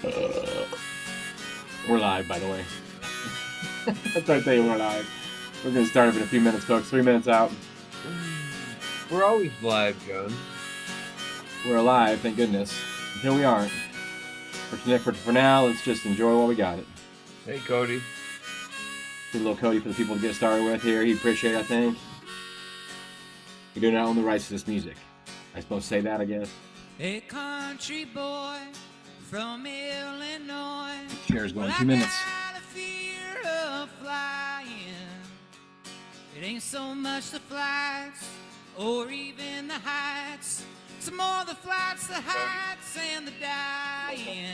We're live, by the way. That's what I tell you, we're live. We're going to start up in a few minutes, folks. 3 minutes out. We're always live, John. We're alive, thank goodness. Until we aren't. For now, let's just enjoy while we got it. Hey, Cody. Do a little Cody for the people to get started with here. He'd appreciate it, I think. You do not own the rights to this music. I supposed to say that, I guess. A country boy from Illinois. Chair's going 2 minutes. I got a fear of flying. It ain't so much the flights or even the heights. It's more the flights, the heights, and the dying.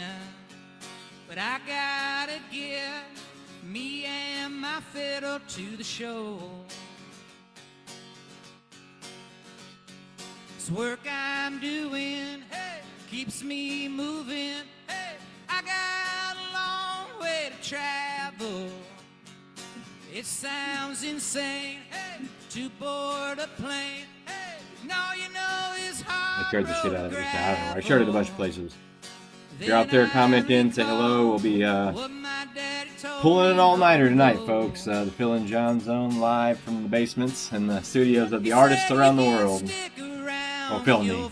But I gotta get me and my fiddle to the show. This work I'm doing, hey, keeps me moving. Hey, I got a long way to travel. It sounds insane, hey, to board a plane. Hey, no, you know it's hard. I shared the shit out of it. I don't know. I shared it a bunch of places. If you're out there, comment in, say hello. We'll be pulling an all-nighter tonight, folks. The Phil and Jon Zone live from the basements and the studios of the artists around the world. Well, Phil and me.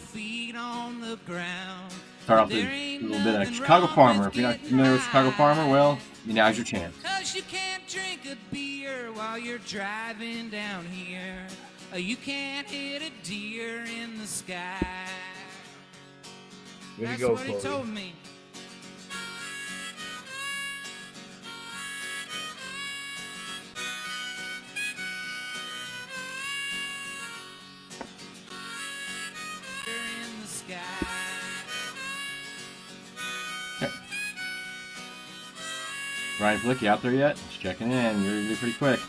Start off with a little bit of Chicago Farmer. If you're not familiar with Chicago Farmer, well, now's your chance. 'Cause you can't drink a beer while you're driving down here. You can't hit a deer in the sky. Way to That's go, what he Cody. told me. In the sky. Brian Flick, you out there yet? Just checking in. You're usually pretty quick.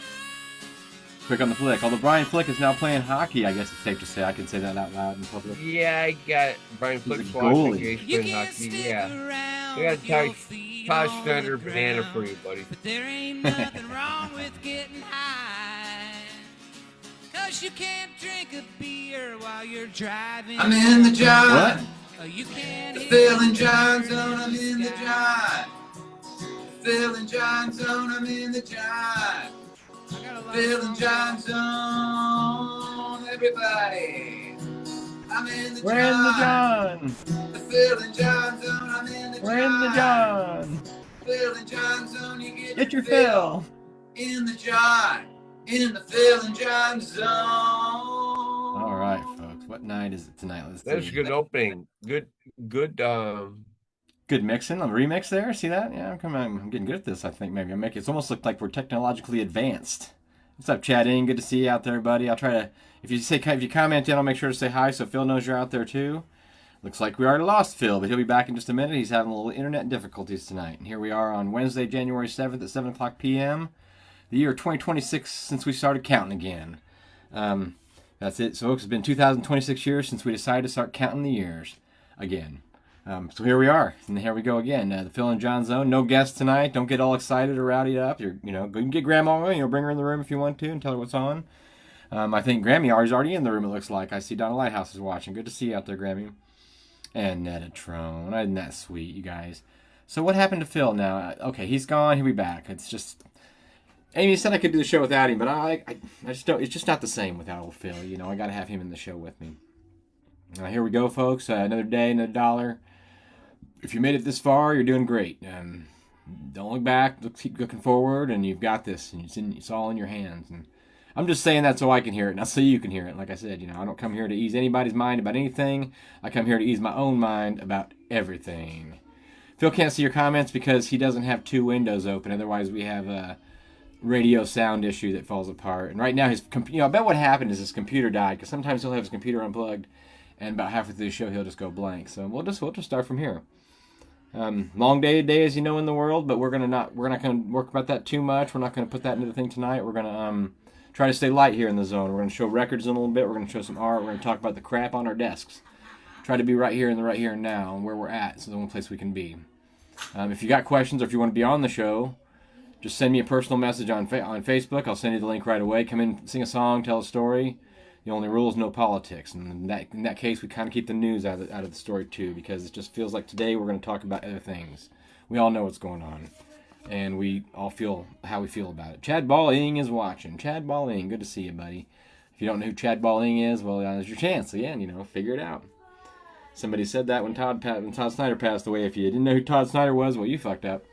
Quick on the flick. Although Brian Flick is now playing hockey, I guess it's safe to say. I can say that out loud in public. Yeah, I got Brian Flick's He's a goalie. You playing can't hockey. stick Yeah. around I got with your a feet Tosh on Thunder the banana ground. for you, buddy. But there ain't nothing wrong with getting high. 'Cause you can't drink a beer while you're driving. I'm in the job. What? You can't The hit Phil and a Jon deer Zone, I'm in the sky. job. Phil and Jon Zone, I'm in the job. I got a lot of Phil and songs. Jon Zone, everybody. I'm in the We're in the job. John. The Phil and Jon Zone, I'm in the We're in the job. John. Phil and Jon Zone, you Get your fill. in the John. In the Phil and Jon Zone. All right, folks. What night is it tonight? Let's That's see. a good opening. Good. Good mixing on the remix there. See that? Yeah, I'm getting good at this. I think maybe I'm making. It's almost looked like we're technologically advanced. What's up, Chad? Good to see you out there, buddy. I'll try to. If you comment in, I'll make sure to say hi so Phil knows you're out there too. Looks like we already lost Phil, but he'll be back in just a minute. He's having a little internet difficulties tonight. And here we are on Wednesday, January 7th at 7 o'clock p.m. The year 2026 since we started counting again. That's it, folks. It's been 2026 years since we decided to start counting the years again. So here we are, and here we go again. The Phil and Jon Zone. No guests tonight. Don't get all excited or rowdy up. You can get Grandma. Bring her in the room if you want to and tell her what's on. I think Grammy is already in the room. It looks like I see Donna Lighthouse is watching. Good to see you out there, Grammy. And Netatron. Isn't that sweet, you guys? So what happened to Phil now? Okay, he's gone. He'll be back. It's just. Amy said I could do the show without him, but I just don't. It's just not the same without old Phil. I got to have him in the show with me. Here we go, folks. Another day, another dollar. If you made it this far, you're doing great. Don't look back. Keep looking forward, and you've got this. And it's all in your hands. And I'm just saying that so I can hear it, not so you can hear it. Like I said, I don't come here to ease anybody's mind about anything. I come here to ease my own mind about everything. Phil can't see your comments because he doesn't have two windows open. Otherwise, we have a radio sound issue that falls apart. And right now, I bet what happened is his computer died, because sometimes he'll have his computer unplugged, and about halfway through the show, he'll just go blank. So we'll just start from here. Long day today, as you know, in the world, but we're not gonna work about that too much. We're not gonna put that into the thing tonight. We're gonna try to stay light here in the zone. We're gonna show records in a little bit. We're gonna show some art. We're gonna talk about the crap on our desks. Try to be right here in the right here and now, and where we're at. So the only place we can be. If you got questions or if you want to be on the show, just send me a personal message on Facebook. I'll send you the link right away. Come in, sing a song, tell a story. The only rule is no politics, and in that case, we kind of keep the news out of the story too, because it just feels like today we're going to talk about other things. We all know what's going on, and we all feel how we feel about it. Chad Balling is watching. Chad Balling, good to see you, buddy. If you don't know who Chad Balling is, well, there's your chance. So yeah, figure it out. Somebody said that when Todd Snyder passed away. If you didn't know who Todd Snyder was, well, you fucked up.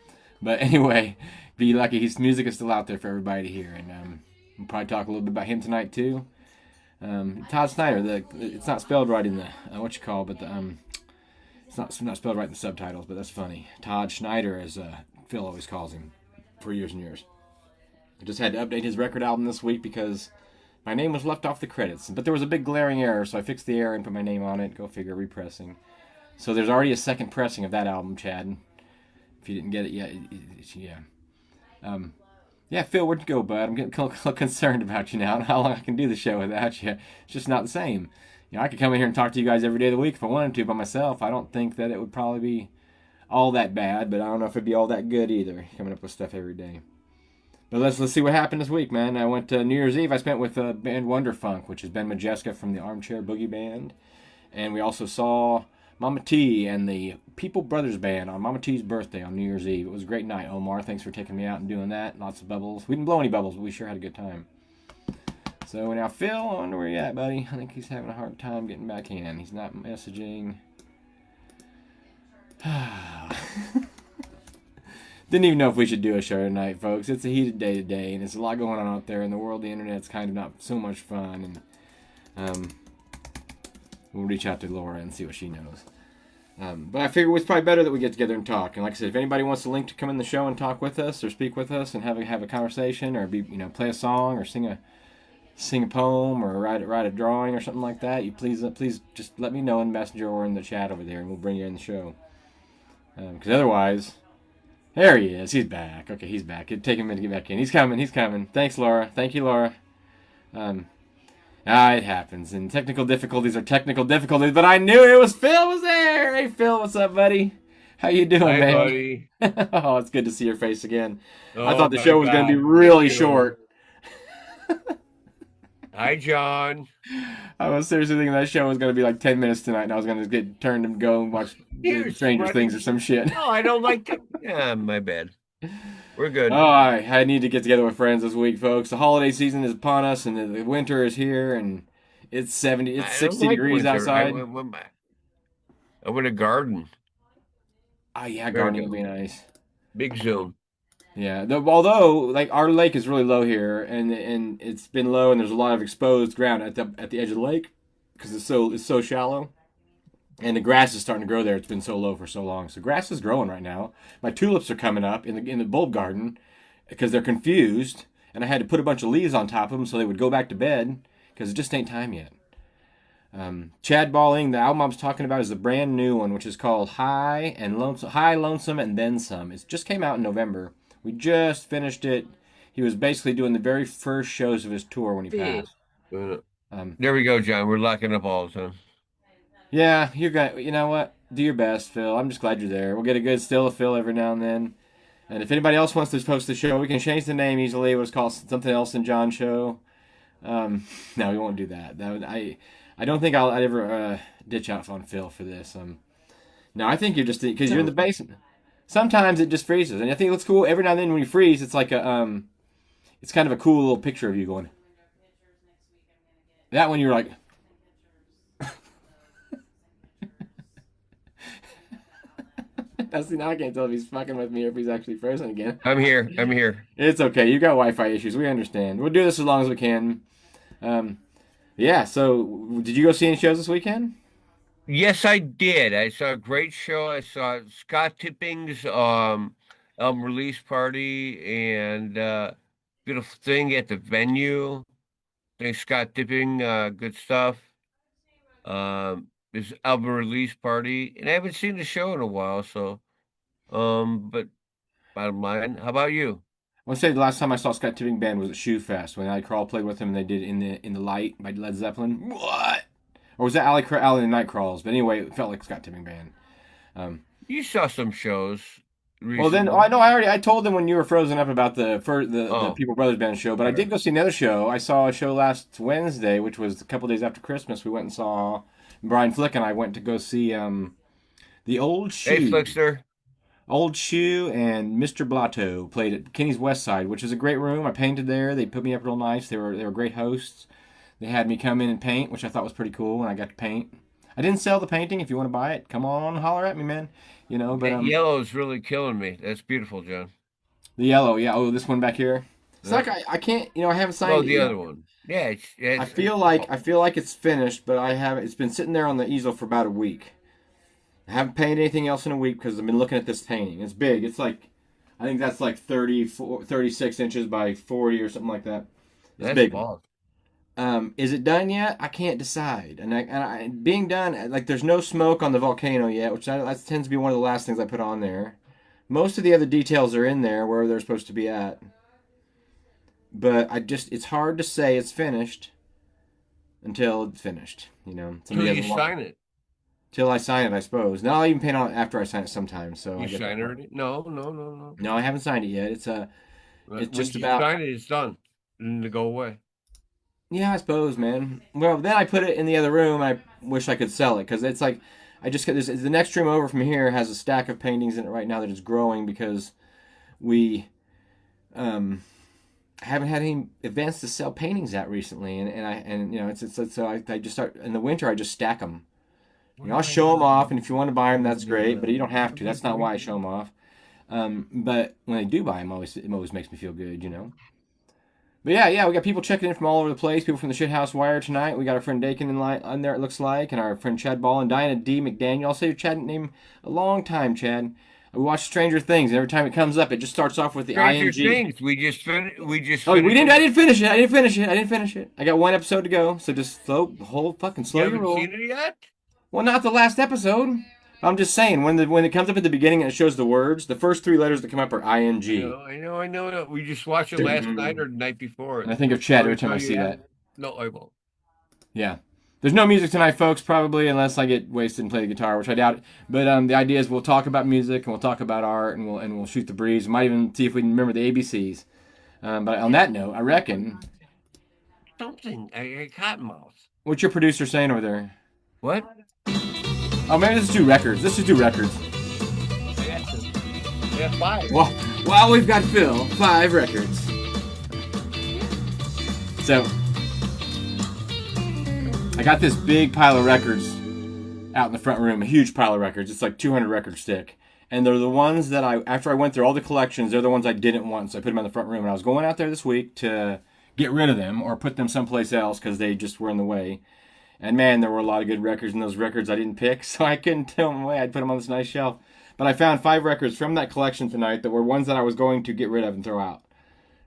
But anyway, be lucky. His music is still out there for everybody to hear, and we'll probably talk a little bit about him tonight too. Todd Snyder, it's not spelled right in the it's not spelled right in the subtitles, but that's funny. Todd Schneider, as Phil always calls him, for years and years. I just had to update his record album this week because my name was left off the credits, but there was a big glaring error, so I fixed the error and put my name on it. Go figure, repressing. So there's already a second pressing of that album, Chad. If you didn't get it yet, yeah, Phil, where'd you go, bud? I'm getting a little concerned about you now and how long I can do the show without you. It's just not the same. I could come in here and talk to you guys every day of the week if I wanted to by myself. I don't think that it would probably be all that bad, but I don't know if it'd be all that good either, coming up with stuff every day. But let's see what happened this week, man. I went to New Year's Eve. I spent with band Wonderfunk, which is Ben Majeska from the Armchair Boogie Band. And we also saw Mama T and the People Brothers Band on Mama T's birthday on New Year's Eve. It was a great night, Omar. Thanks for taking me out and doing that. Lots of bubbles. We didn't blow any bubbles, but we sure had a good time. So now, Phil, I wonder where you're at, buddy. I think he's having a hard time getting back in. He's not messaging. Didn't even know if we should do a show tonight, folks. It's a heated day today, and there's a lot going on out there in the world. The internet's kind of not so much fun, and we'll reach out to Laura and see what she knows. But I figure it's probably better that we get together and talk. And like I said, if anybody wants a link to come in the show and talk with us, or speak with us, and have a conversation, or play a song, or sing a poem, or write a drawing, or something like that, you please just let me know in Messenger or in the chat over there, and we'll bring you in the show. Because otherwise, there he is. He's back. Okay, he's back. It'd take him a minute to get back in. He's coming. Thanks, Laura. Thank you, Laura. It happens, and technical difficulties are technical difficulties, but I knew it was Phil was there. Hey, Phil, what's up, buddy? How you doing, Hi, man? buddy. Oh, it's good to see your face again. Oh, I thought the my show was going to be God. really short. Hi, John. I was seriously thinking that show was going to be like 10 minutes tonight, and I was going to get turned and go and watch Here's Stranger what- Things or some shit. No, I don't like to. Yeah, my bad. We're good. Oh, I need to get together with friends this week, folks. The holiday season is upon us, and the winter is here, and it's 60 degrees winter. outside. I went to garden. Oh, yeah, Very gardening good. would be nice. Big zone. Yeah, although like our lake is really low here, and it's been low, and there's a lot of exposed ground at the edge of the lake because it's so shallow, and the grass is starting to grow there. It's been so low for so long, so grass is growing right now. My tulips are coming up in the bulb garden because they're confused, and I had to put a bunch of leaves on top of them so they would go back to bed because it just ain't time yet. Chad Balling, the album I was talking about is the brand new one, which is called High, Lonesome, and Then Some. It just came out in November. We just finished it. He was basically doing the very first shows of his tour when he passed. There we go, John. We're locking up all the time. Yeah, you're gonna. You know what? Do your best, Phil. I'm just glad you're there. We'll get a good still of Phil every now and then. And if anybody else wants to post the show, we can change the name easily. It was called something else N Jon Show. No, we won't do that. I don't think I'll ever ditch out on Phil for this. No, I think you're just because you're in the basement. Sometimes it just freezes, and I think it looks cool. Every now and then when you freeze, it's like it's kind of a cool little picture of you going. That one you're like. See, now I can't tell if he's fucking with me or if he's actually frozen again. I'm here. It's okay. You got Wi-Fi issues. We understand. We'll do this as long as we can. Yeah. So, did you go see any shows this weekend? Yes, I did. I saw a great show. I saw Scott Tipping's album release party and beautiful thing at the venue. Thanks, Scott Tipping. Good stuff. His album release party, and I haven't seen the show in a while. So, but bottom line, how about you? I want to say the last time I saw Scott Tipping band was at Shoe Fest when Crawl played with him and they did in the Light by Led Zeppelin. What? Or was that Alley and the Night Crawls? But anyway, it felt like Scott Tipping band. You saw some shows Well, then recently? I know I told them when you were frozen up about the Oh, People Brothers Band show, but I did go see another show. I saw a show last Wednesday, which was a couple days after Christmas. We went and saw Brian Flick and I went to go see the hey, Flickster. Old Shoe and Mr. Blotto played at Kenny's West Side, which is a great room. I painted there. They put me up real nice. They were great hosts. They had me come in and paint, which I thought was pretty cool, and I got to paint. I didn't sell the painting. If you want to buy it, come on, holler at me, man. But That yellow is really killing me. That's beautiful, John. the yellow, yeah. Oh, this one back here. It's Yeah. like I can't, I haven't signed Oh, it the yet. other one. Yeah, I feel like it's finished, but I haven't. It's been sitting there on the easel for about a week. I haven't painted anything else in a week because I've been looking at this painting. It's big. It's like, I think that's like 36 inches by 40 or something like that. It's that's big. balls. Is it done yet? I can't decide. And being done, like there's no smoke on the volcano yet, which that tends to be one of the last things I put on there. Most of the other details are in there where they're supposed to be at. But it's hard to say it's finished until it's finished. Till you sign it. Till I sign it, I suppose. Now I'll even paint on it after I sign it sometimes. So You sign it already? No. No, I haven't signed it yet. It's When just you about. sign it, it's done. And to go away. Yeah, I suppose, man. Well, then I put it in the other room. And I wish I could sell it because it's like I just got this. The next room over from here has a stack of paintings in it right now that is growing because we haven't had any events to sell paintings at recently, and it's so I just start in the winter. I just stack them. I'll show them off, and if you want to buy them, that's great. But you don't have to. That's not why I show them off. But when I do buy them, it always makes me feel good, But yeah, we got people checking in from all over the place. People from the Shithouse Wire tonight. We got our friend Dakin on there, it looks like, and our friend Chad Ball and Diana D. McDaniel. I'll say your Chad name a long time, Chad. We watch Stranger Things, and every time it comes up, it just starts off with the Stranger ing. Things. We just finished. Oh, we didn't. I didn't finish it. I got one episode to go, so just slow You your haven't roll. seen it yet? Well, not the last episode. I'm just saying when it comes up at the beginning and it shows the words, the first three letters that come up are ing. I know. We just watched it last night or the night before. And I think of Chad every time I see that. No, I won't. Yeah. There's no music tonight, folks, probably, unless I get wasted and play the guitar, which I doubt. But the idea is we'll talk about music and we'll talk about art and we'll shoot the breeze. We might even see if we can remember the ABCs. But on that note, I reckon. Something. I cottonmouth. What's your producer saying over there? What? Oh, maybe let's do records. Let's just do records. Yeah, 5. Well, we've got Phil. 5 records. So, I got this big pile of records out in the front room. A huge pile of records. It's like 200 records thick. And they're the ones that after I went through all the collections, they're the ones I didn't want. So I put them in the front room. And I was going out there this week to get rid of them or put them someplace else because they just were in the way. And man, there were a lot of good records in those records I didn't pick, so I couldn't throw them away. I'd put them on this nice shelf. But I found 5 records from that collection tonight that were ones that I was going to get rid of and throw out.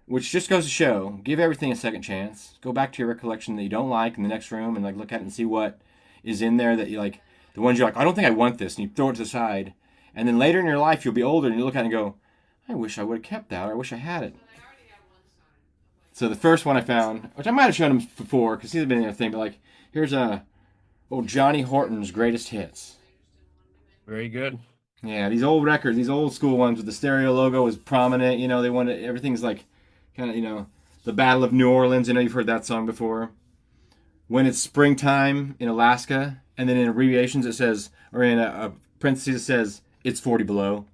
Which just goes to show, give everything a second chance. Go back to your collection that you don't like in the next room and look at it and see what is in there that you like. The ones you're like, I don't think I want this, and you throw it to the side. And then later in your life, you'll be older and you look at it and go, I wish I would have kept that, or I wish I had it. So the first one I found, which I might have shown him before, because he's been in a thing, but here's old Johnny Horton's greatest hits. Very good. Yeah, these old records, these old school ones with the stereo logo was prominent. They wanted everything's kind of the Battle of New Orleans. I know you've heard that song before. When it's springtime in Alaska, and then in abbreviations it says, or in a parentheses it says, it's 40 below.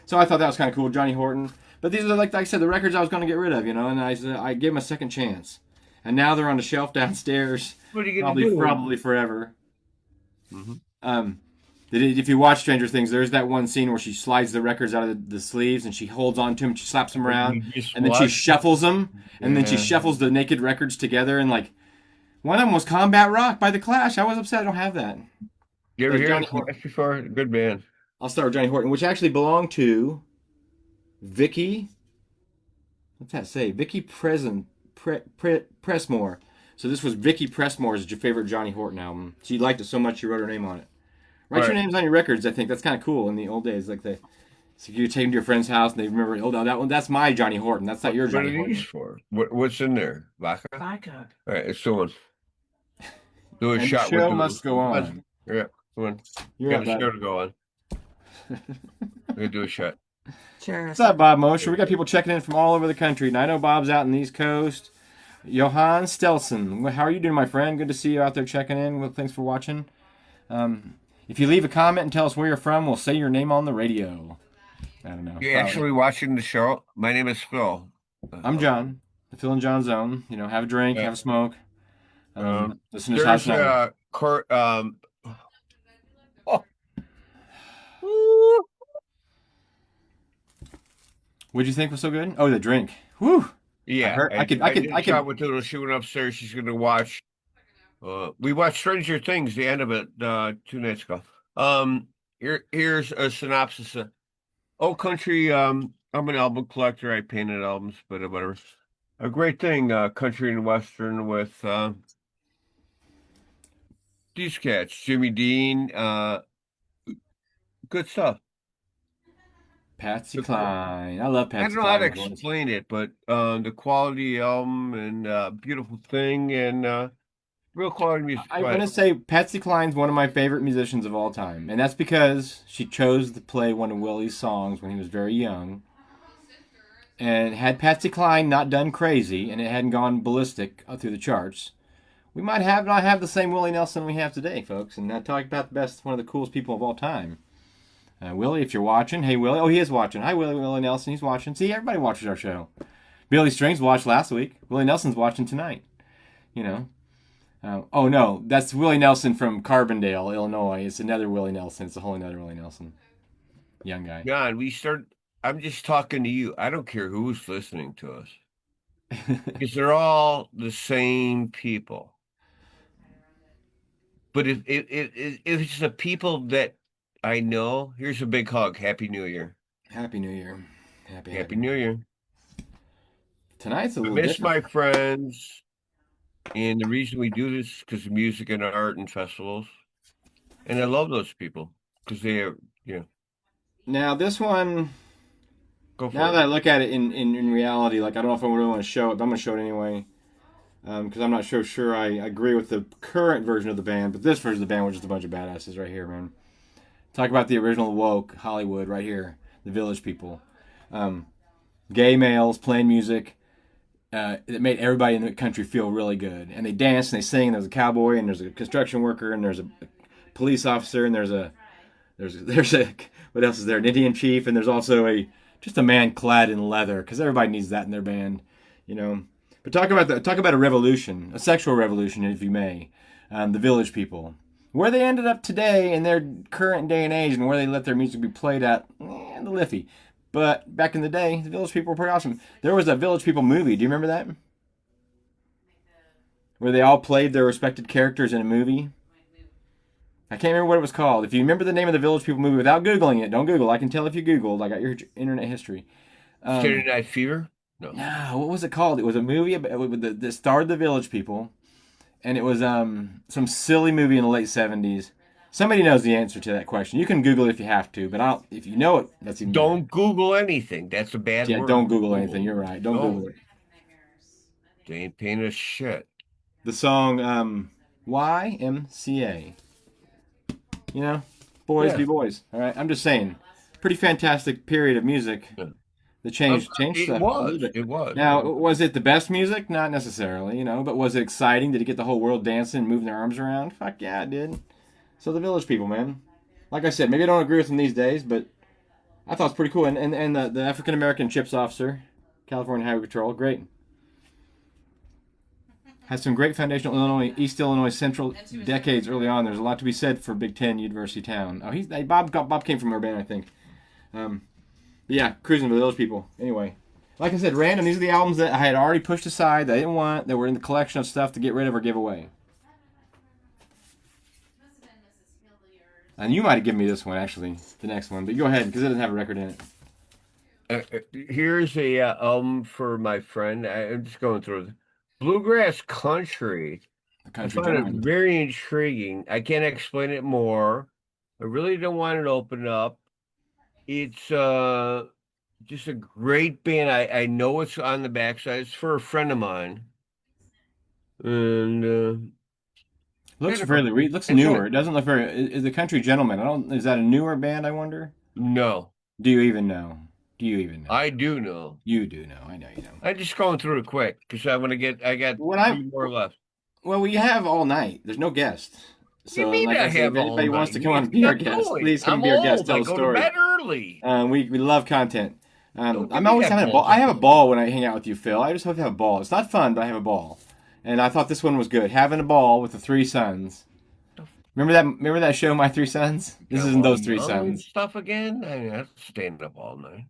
So I thought that was kind of cool, Johnny Horton. But these are like I said, the records I was going to get rid of, and I gave them a second chance. And now they're on the shelf downstairs. What are you going to do? Probably forever. Mm-hmm. If you watch Stranger Things, there's that one scene where she slides the records out of the sleeves and she holds on to them, she slaps them around, and then she shuffles them, and then she shuffles the naked records together, and one of them was Combat Rock by The Clash. I was upset I don't have that. You ever hear it before? Good band. I'll start with Johnny Horton, which actually belonged to Vicky. What's that say? Vicky Pressmore. So this was Vicky Pressmore's favorite Johnny Horton album. She liked it so much she wrote her name on it. Write your names on your records. I think that's kind of cool in the old days. So you take them to your friend's house and they remember, that one, that's my Johnny Horton. That's not your Johnny Horton. What are these for? What's in there? Vodka? Vodka. All right, it's on. Do a And shot. the show must go on. Yeah, come on. You're got up, a show to go on. gonna do a shot. Cheers. What's up, Bob Mosher? We got people checking in from all over the country, and I know Bob's out in the East Coast. Johan Stelson, how are you doing, my friend? Good to see you out there checking in. Well, thanks for watching. If you leave a comment and tell us where you're from, we'll say your name on the radio. I don't know. You're actually watching the show? My name is Phil. I'm John, the Phil and John Zone. You know, have a drink, have a smoke. Listen to There's Hot oh. What'd you think was so good? Oh, the drink. Whew. Yeah, I could. Shot with Doodle. She went upstairs. She's gonna watch. We watched Stranger Things. The end of it 2 nights ago. Here's a synopsis. Old Country. I'm an album collector. I painted albums, but whatever. A great thing, country and western with these cats. Jimmy Dean. Good stuff. Patsy Cline. I love Patsy I don't know Cline. how to explain it, but the quality album and beautiful thing and real quality music. I'm going to say Patsy Cline's one of my favorite musicians of all time. And that's because she chose to play one of Willie's songs when he was very young. And had Patsy Cline not done crazy and it hadn't gone ballistic through the charts, we might not have the same Willie Nelson we have today, folks. And I talk about the best, one of the coolest people of all time. Willie, if you're watching, hey Willie. Oh, he is watching. Hi Willie Nelson, he's watching. See, everybody watches our show. Billy Strings watched last week. Willie Nelson's watching tonight. You know. Oh no, that's Willie Nelson from Carbondale, Illinois. It's another Willie Nelson. It's a whole another Willie Nelson. Young guy. John, I'm just talking to you. I don't care who's listening to us. Because they're all the same people. But if it's the people that I know, here's a big hug. Happy New Year. Happy New Year. Happy New Year. Tonight's a little I miss different. my friends. And the reason we do this is because of music and art and festivals. And I love those people because they are, Now, this one, Go for now it. that I look at it in reality, like, I don't know if I really want to show it, but I'm going to show it anyway. Because I'm not so sure I agree with the current version of the band, but this version of the band was just a bunch of badasses right here, man. Talk about the original woke Hollywood right here, the Village People. Gay males playing music. It made everybody in the country feel really good. And they dance and they sing. And there's a cowboy and there's a construction worker and there's a police officer and there's a what else is there? An Indian chief, and there's also just a man clad in leather, because everybody needs that in their band, you know. But talk about a revolution, a sexual revolution, if you may. The Village People, where they ended up today in their current day and age, and where they let their music be played at, the Liffey. But back in the day, the Village People were pretty awesome. There was a Village People movie. Do you remember that? Where they all played their respected characters in a movie. I can't remember what it was called. If you remember the name of the Village People movie without Googling it, don't Google. I can tell if you Googled. I got your internet history. Saturday Night Fever? No. No, what was it called? It was a movie that starred the Village People. And it was some silly movie in the late 70s. Somebody knows the answer to that question. You can Google it if you have to, but if you know it, that's even Don't Google anything. That's a bad word. Yeah, don't Google anything. You're right. Don't Google it. They ain't paying us shit. The song YMCA. You know, boys be boys. All right, I'm just saying, pretty fantastic period of music that changed stuff. It was. Now, was it the best music? Not necessarily, you know, but was it exciting? Did it get the whole world dancing and moving their arms around? Fuck yeah, it did. So the Village People, man. Like I said, maybe I don't agree with them these days, but I thought it's pretty cool. And the African American chips officer, California Highway Patrol, great. Has some great foundational East Illinois Central decades early on. There's a lot to be said for Big Ten University town. Oh, Bob came from Urbana, I think. Yeah, cruising with those people. Anyway, like I said, random. These are the albums that I had already pushed aside, that I didn't want, that were in the collection of stuff to get rid of or give away. And you might have given me this one, actually, the next one. But go ahead, because it doesn't have a record in it. Here's a album for my friend. I'm just going through it. Bluegrass Country. I find it very intriguing. I can't explain it more. I really don't want it to open up. It's just a great band. I know it's on the backside. It's for a friend of mine. And looks newer. It doesn't look very. Is the Country Gentleman? Is that a newer band? I wonder. No. Do you even know? Do you even know? I do know. You do know. I know you know. I'm just going through it quick because I got When I 3 more left. Well, we have all night. There's no guest. You So, mean like I I said, have if all anybody wants to night? come on and be our guest, Going. please come I'm be our guest. old. Tell I a go to story. bed early. We love content. Don't give I'm me always that having a ball. bullshit. I have a ball when I hang out with you, Phil. I just hope to have a ball. It's not fun, but I have a ball. And I thought this one was good. Having a ball with the three sons. Remember that show, My Three Sons? This isn't those three Young and sons. stuff again. I mean, that's staying up all night.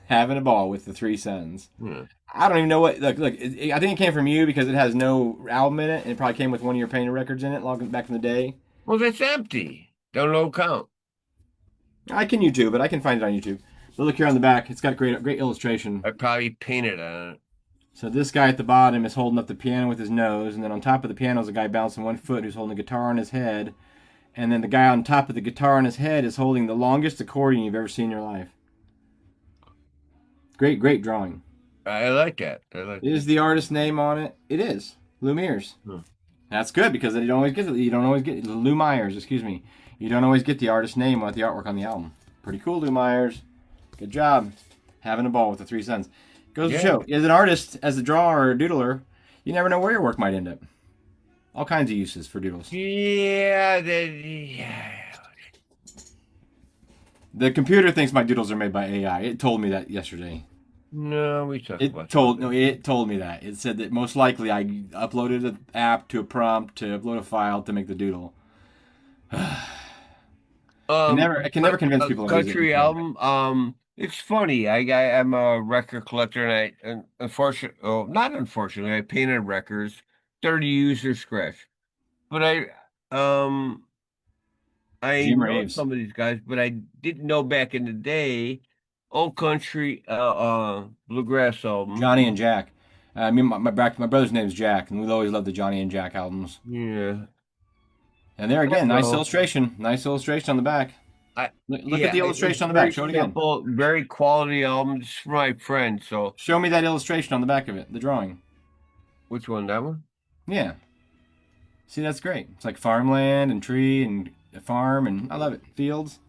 Having a ball with the three sons. Yeah. I don't even know what. Look. I think it came from you because it has no album in it, and it probably came with one of your painted records in it, long back in the day. Well, that's empty. Don't know count. I can YouTube it. I can find it on YouTube. But look here on the back. It's got great illustration. I probably painted on it. So this guy at the bottom is holding up the piano with his nose, and then on top of the piano is a guy balancing one foot who's holding a guitar on his head, and then the guy on top of the guitar on his head is holding the longest accordion you've ever seen in your life. Great drawing. I like that. Is the artist's name on it? It is. Lou Mears. That's good because you don't always get Lou Myers, excuse me. You don't always get the artist's name on the artwork on the album. Pretty cool, Lou Myers. Good job. Having a ball with the three sons. Goes to show, as an artist, as a drawer or a doodler, you never know where your work might end up. All kinds of uses for doodles. Yeah. The computer thinks my doodles are made by AI. It told me that yesterday. No, we talked about It told me that. It said that most likely I uploaded an app to a prompt to upload a file to make the doodle. I can never convince people. Country album. It's funny. I'm a record collector, and not unfortunately, I painted records. 30 user scratch, but I know some of these guys, but I didn't know back in the day. Old country, bluegrass album. Johnny and Jack. I mean, my brother's name's Jack, and we've always loved the Johnny and Jack albums. Yeah. And there again, nice illustration. Nice illustration on the back. Look at the illustration on the back. Show it again. Very quality album. It's for my friend. So show me that illustration on the back of it. The drawing. Which one? That one? Yeah. See, that's great. It's like farmland and tree and a farm, and I love it. Fields.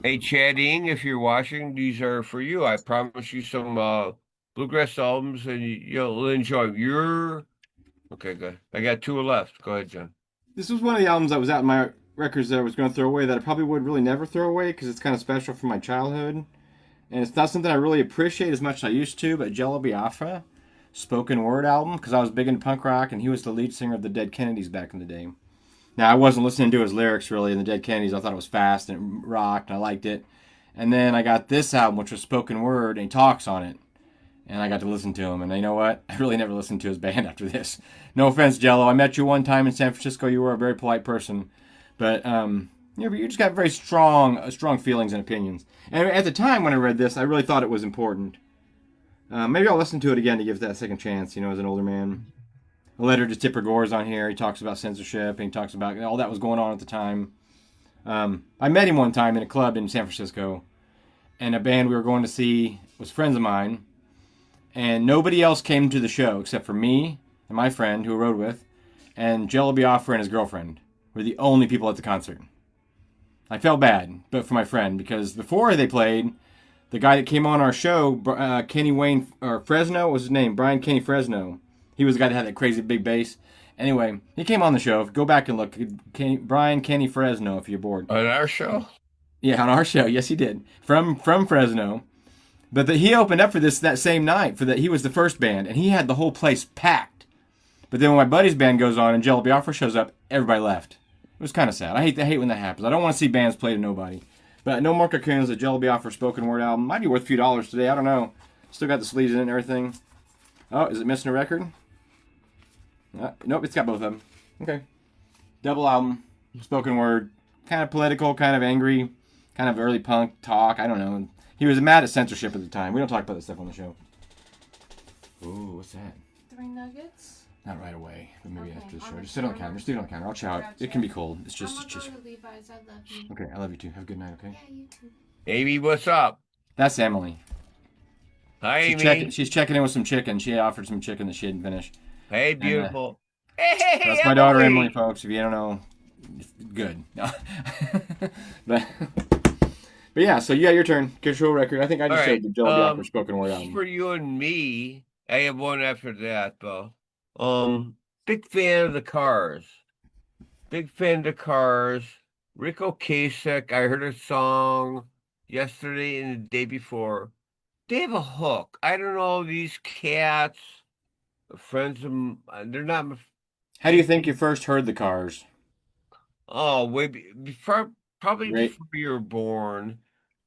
Hey, Chading, if you're watching, these are for you. I promise you some bluegrass albums, and you'll enjoy them. Okay, good. I got 2 left. Go ahead, John. This was one of the albums that was out in my records that I was going to throw away that I probably would really never throw away because it's kind of special from my childhood. And it's not something I really appreciate as much as I used to, but Jello Biafra, spoken word album, because I was big into punk rock, and he was the lead singer of the Dead Kennedys back in the day. Now, I wasn't listening to his lyrics, really, in the Dead Kennedys. I thought it was fast and it rocked, and I liked it. And then I got this album, which was spoken word, and he talks on it. And I got to listen to him. And you know what? I really never listened to his band after this. No offense, Jello. I met you one time in San Francisco. You were a very polite person. But you just got very strong feelings and opinions. And at the time when I read this, I really thought it was important. Maybe I'll listen to it again to give that a second chance, as an older man. A letter to Tipper Gore's on here. He talks about censorship, and he talks about all that was going on at the time. I met him one time in a club in San Francisco, and a band we were going to see was friends of mine, and nobody else came to the show except for me and my friend who I rode with, and Jello Biafra and his girlfriend were the only people at the concert. I felt bad, but for my friend, because before they played, the guy that came on our show, Fresno was his name, Brian Kenny Fresno. He was the guy that had that crazy big bass. Anyway, he came on the show. Go back and look. Brian Kenny Fresno, if you're bored. On our show? Yeah, on our show. Yes, he did. From Fresno. But he opened up for this that same night. He was the first band, and he had the whole place packed. But then when my buddy's band goes on and Jello Biafra shows up, everybody left. It was kind of sad. I hate when that happens. I don't want to see bands play to nobody. But No More Cocoons, a Jello Biafra spoken word album. Might be worth a few dollars today. I don't know. Still got the sleeves in it and everything. Oh, is it missing a record? Nope, it's got both of them. Okay. Double album, spoken word, kind of political, kind of angry, kind of early punk talk. I don't know. He was mad at censorship at the time. We don't talk about this stuff on the show. Ooh, what's that? 3 nuggets. Not right away, but maybe after the show. Just sit on the counter. Just leave it on the counter. I'll chow it. It can be cold. It's just. Go to Levi's. I love you. Okay, I love you too. Have a good night. Okay. Yeah, you too. Amy, what's up? That's Emily. Hi, Amy. She's checking in with some chicken. She offered some chicken that she didn't finish. Hey, beautiful. Hey, that's my daughter Emily, folks. If you don't know, good. but But yeah, so yeah, your turn. Control record. I think I All just right. showed the Joe Bianco spoken word This is album. for you and me. I have one after that, though. Big fan of the Cars. Big fan of the Cars. Rico Kasich. I heard a song yesterday and the day before. They have a hook. I don't know, these cats, friends of they're not. How do you think you first heard the Cars? Oh, way before, probably Right? before you were born.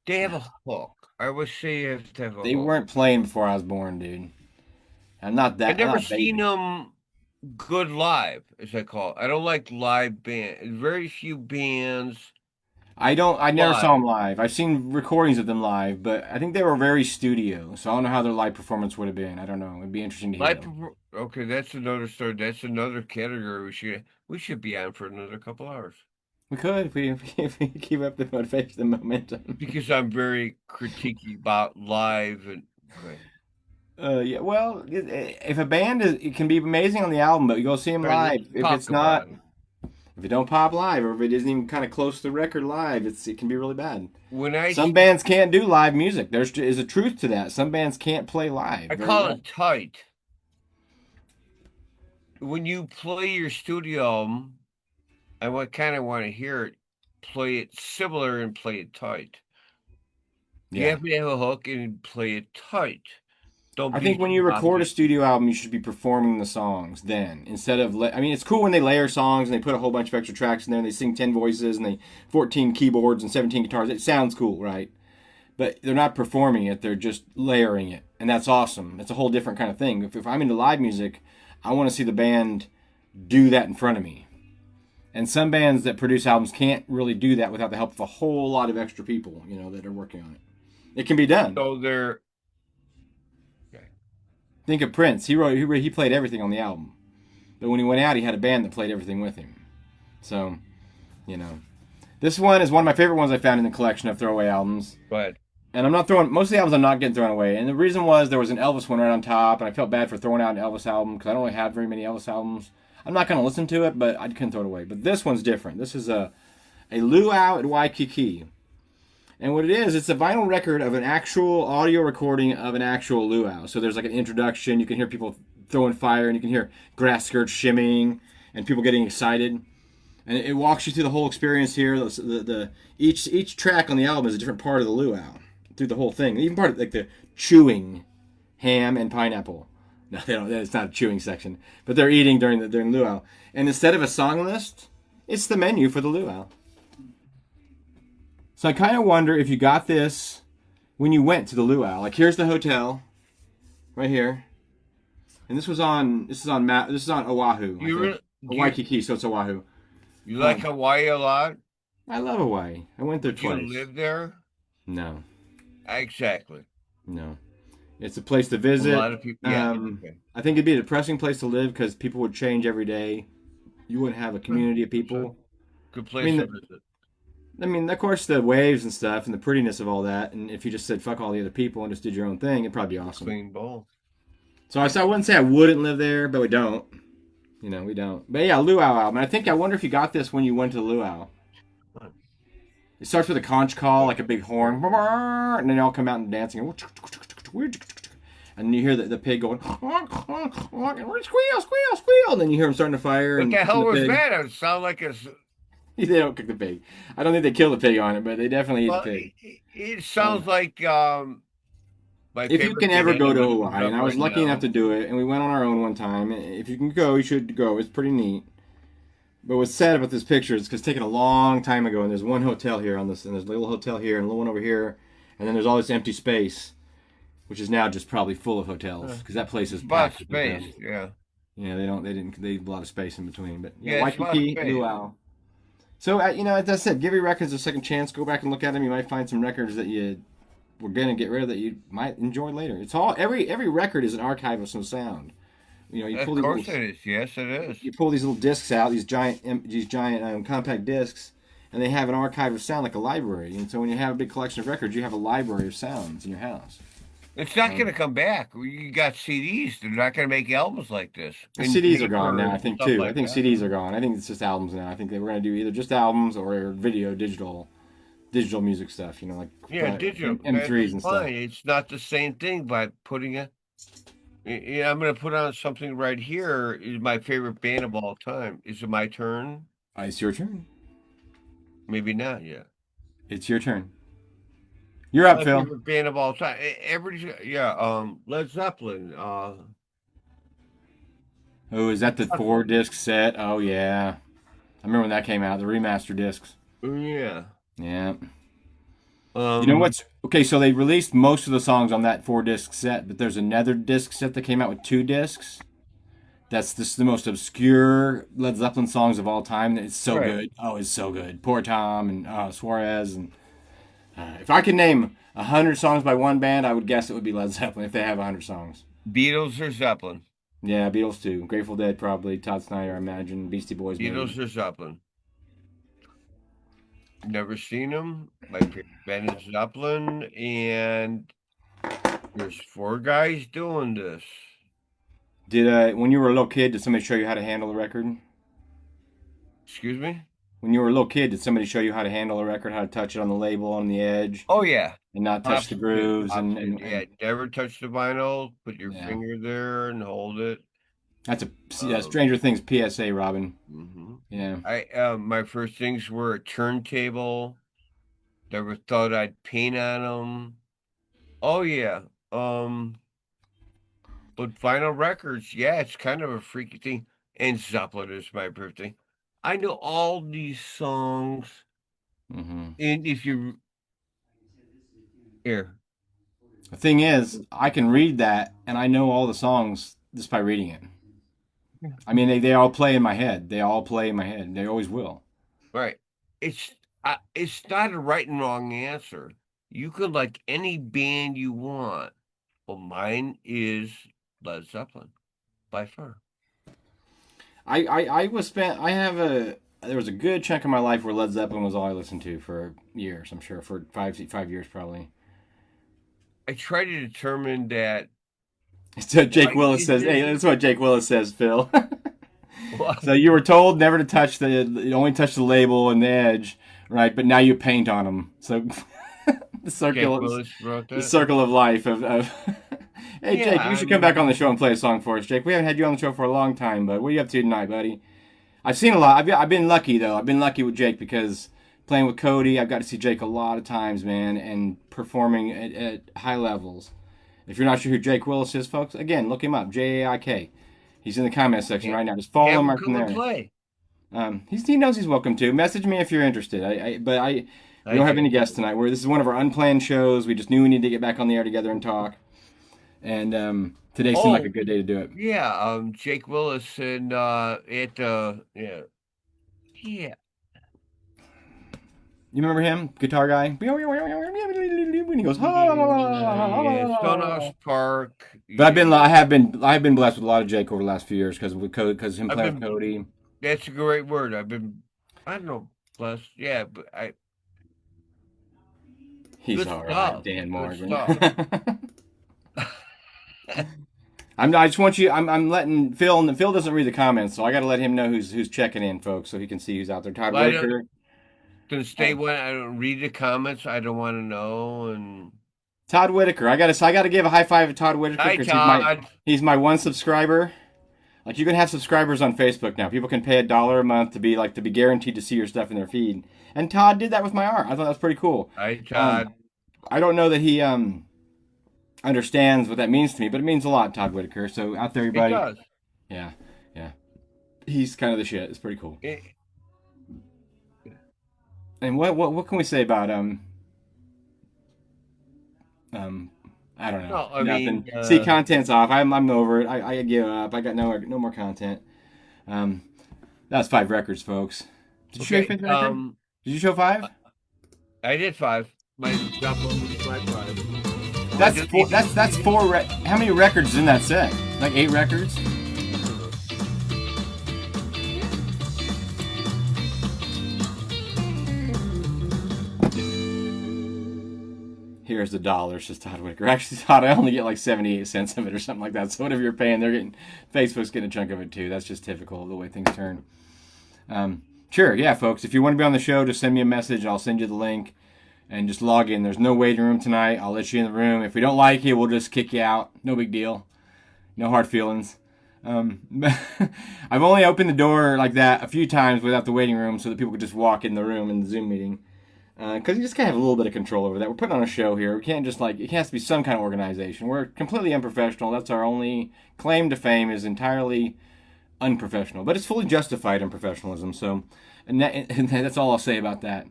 They have a hook. I would say you have to have a They hook. weren't playing before I was born, dude. I'm not I've I'm never not seen baby. them good live, as I call it. I don't like live band. Very few bands I never saw them live. live. I've seen recordings of them live, but I think they were very studio. So I don't know how their live performance would have been. I don't know. It'd be interesting to hear Live, them. okay, that's another story. That's another category we should be on for another couple hours. We could if we keep up the motivation, the momentum. Because I'm very critiquey about live and okay. Yeah. Well, if a band is, it can be amazing on the album, but you go see them All right, let's live. If talk it's about not, it. if it don't pop live, or if it isn't even kind of close to the record live, it can be really bad. When I Some bands can't do live music. There is a truth to that. Some bands can't play live. I very call well. it tight. When you play your studio album, I kind of want to hear it, play it similar and play it tight. You Yeah. have to have a hook and play it tight. Don't I be think when you too record a obvious. studio album, you should be performing the songs then instead of. I mean, it's cool when they layer songs and they put a whole bunch of extra tracks in there and they sing 10 voices and they 14 keyboards and 17 guitars. It sounds cool, right? But they're not performing it; they're just layering it, and that's awesome. It's a whole different kind of thing. If I'm into live music, I want to see the band do that in front of me. And some bands that produce albums can't really do that without the help of a whole lot of extra people, that are working on it. It can be done. So they're okay. Think of Prince. He played everything on the album, but when he went out, he had a band that played everything with him. So, this one is one of my favorite ones I found in the collection of throwaway albums. But And I'm not throwing most of the albums. I'm not getting thrown away. And the reason was there was an Elvis one right on top, and I felt bad for throwing out an Elvis album because I don't really have very many Elvis albums. I'm not going to listen to it, but I couldn't throw it away. But this one's different. This is a luau at Waikiki. And what it is, it's a vinyl record of an actual audio recording of an actual luau. So there's like an introduction. You can hear people throwing fire, and you can hear grass skirts shimmying, and people getting excited. And it walks you through the whole experience here. Each track on the album is a different part of the luau through the whole thing. Even part of like the chewing ham and pineapple. No, they don't. It's not a chewing section, but they're eating during luau. And instead of a song list, it's the menu for the luau. So I kind of wonder if you got this when you went to the luau. Like here's the hotel, right here, and this is on Oahu. you really, Waikiki, so it's Oahu. you like Hawaii a lot? I love Hawaii. I went there Do twice. you live there? No, Exactly. no. It's a place to visit. A lot of people. Yeah. Okay. I think it'd be a depressing place to live because people would change every day. You wouldn't have a community of people. Good place I mean, to visit. I mean, of course, the waves and stuff and the prettiness of all that. And if you just said fuck all the other people and just did your own thing, it'd probably be awesome. Clean bowl. So I wouldn't say I wouldn't live there, but we don't. We don't. But yeah, luau album. I wonder if you got this when you went to the luau. It starts with a conch call, like a big horn, and then they all come out and dancing. And then you hear the pig going, squeal, squeal, squeal. And then you hear him starting to fire. What And the hell was pig. that? It sounded like a. They don't cook the pig. I don't think they kill the pig on it, but they definitely eat Well, the pig. it sounds like my If you favorite can ever band go to is Hawaii, and I was right lucky now. enough to do it, and we went on our own one time. If you can go, you should go. It's pretty neat. But what's sad about this picture is because it's taken a long time ago, and there's one hotel here on this, and there's a little hotel here, and a little one over here, and then there's all this empty space, which is now just probably full of hotels because that place is About packed with space, hotels. yeah. Yeah, they have a lot of space in between, but Yeah, it's a lot of Waikiki, space. luau. So as I said, give your records a second chance. Go back and look at them. You might find some records that you were gonna get rid of that you might enjoy later. It's all every record is an archive of some sound. You Of pull these course little, it is. Yes, it is. you pull these little discs out, these giant compact discs, and they have an archive of sound like a library. And so when you have a big collection of records, you have a library of sounds in your house. It's not going to come back. You got CDs. They're not going to make albums like this. The And CDs are gone now, I papers think and too. stuff I think like that. CDs are gone. I think it's just albums now. I think they were going to do either just albums or video, digital. digital music stuff, like digital. M3s and stuff. Fine. It's not the same thing, but putting a. Yeah, I'm gonna put on something right here. Is my favorite band of all time. Is it my turn? It's your turn. Maybe not yet. It's your turn. You're up, My Phil. favorite band of all time. Led Zeppelin. Oh, is that the 4-disc set? Oh yeah, I remember when that came out. The remaster discs. Yeah. Yeah. You know what's okay? So they released most of the songs on that 4-disc set, but there's another disc set that came out with 2 discs. That's just the most obscure Led Zeppelin songs of all time. It's so good. Oh, it's so good. Poor Tom and Suarez. And if I could name 100 songs by one band, I would guess it would be Led Zeppelin if they have 100 songs. Beatles or Zeppelin? Yeah, Beatles too. Grateful Dead probably. Todd Snyder, I imagine. Beastie Boys. Beatles maybe. or Zeppelin? Never seen them. My favorite band is Zeppelin, and there's 4 guys doing this. Did when you were a little kid, did somebody show you how to handle a record? Excuse me? When you were a little kid, did somebody show you how to handle a record, how to touch it on the label, on the edge? Oh yeah. And not touch the grooves and yeah, never touch the vinyl. Put your finger there and hold it. That's a Stranger Things PSA, Robin. Mm-hmm. Yeah. My first things were a turntable. Never thought I'd paint on them. Oh yeah. But vinyl records, yeah, it's kind of a freaky thing. And Zeppelin is my birthday. I know all these songs. Mm-hmm. And if you here. The thing is, I can read that, and I know all the songs just by reading it. I mean, they all play in my head. They all play in my head. They always will. Right. It's not a right and wrong answer. You could like any band you want. Well, mine is Led Zeppelin, by far. There was a good chunk of my life where Led Zeppelin was all I listened to for years. I'm sure for 5 years probably. I try to determine that. So Jake Willis says, "Hey, that's what Jake Willis says, Phil." So you were told never to touch only touch the label and the edge, right? But now you paint on them. So the circle of life of. Hey Jake, you should come back on the show and play a song for us, Jake. We haven't had you on the show for a long time, but what are you up to tonight, buddy? I've seen a lot. I've been lucky though. I've been lucky with Jake because playing with Cody, I've got to see Jake a lot of times, man, and performing at high levels. If you're not sure who Jake Willis is, folks, again, look him up, Jaik. He's in the comment section right now. Just follow him right from there. Play. He knows he's welcome to. Message me if you're interested. We don't have any guests tonight. This is one of our unplanned shows. We just knew we needed to get back on the air together and talk. And today seemed like a good day to do it. Yeah, Jake Willis and yeah. You remember him, guitar guy? When he goes, Stonehouse Park. But I have been blessed with a lot of Jake over the last few years because him playing with Cody. That's a great word. I don't know, blessed. Yeah, but He's all right, Dan Morgan. I'm letting Phil, and Phil doesn't read the comments, so I got to let him know who's checking in, folks, so he can see who's out there. Todd Whitaker. Gonna stay when I don't read the comments. I don't want to know. And Todd Whitaker, I gotta give a high five to Todd Whitaker because he's my one subscriber. Like you can have subscribers on Facebook now. People can pay $1 a month to be guaranteed to see your stuff in their feed. And Todd did that with my art. I thought that was pretty cool. Hi, Todd. I don't know that he understands what that means to me, but it means a lot, Todd Whitaker. So out there, everybody. It does. Yeah. He's kind of the shit. It's pretty cool. And what can we say about I don't know. No, Nothing. See, content's off. I'm over it. I give up. I got no more content. That's 5 records, folks. Did you show your 5th record? Did you show 5? I did 5. My Zeppelin was my 5. That's 4. How many records in that set? Like 8 records? Here's the $, says Todd Whitaker. Actually, Todd, I only get like 78 cents of it or something like that. So whatever you're paying, Facebook's getting a chunk of it too. That's just typical of the way things turn. Sure, yeah, folks. If you want to be on the show, just send me a message. I'll send you the link. and just log in. There's no waiting room tonight. I'll let you in the room. If we don't like you, we'll just kick you out. No big deal. No hard feelings. I've only opened the door like that a few times without the waiting room so that people could just walk in the room in the Zoom meeting. Because you just gotta have a little bit of control over that. We're putting on a show here. We can't just it has to be some kind of organization. We're completely unprofessional. That's our only claim to fame, is entirely unprofessional. But it's fully justified unprofessionalism. So, and that's all I'll say about that.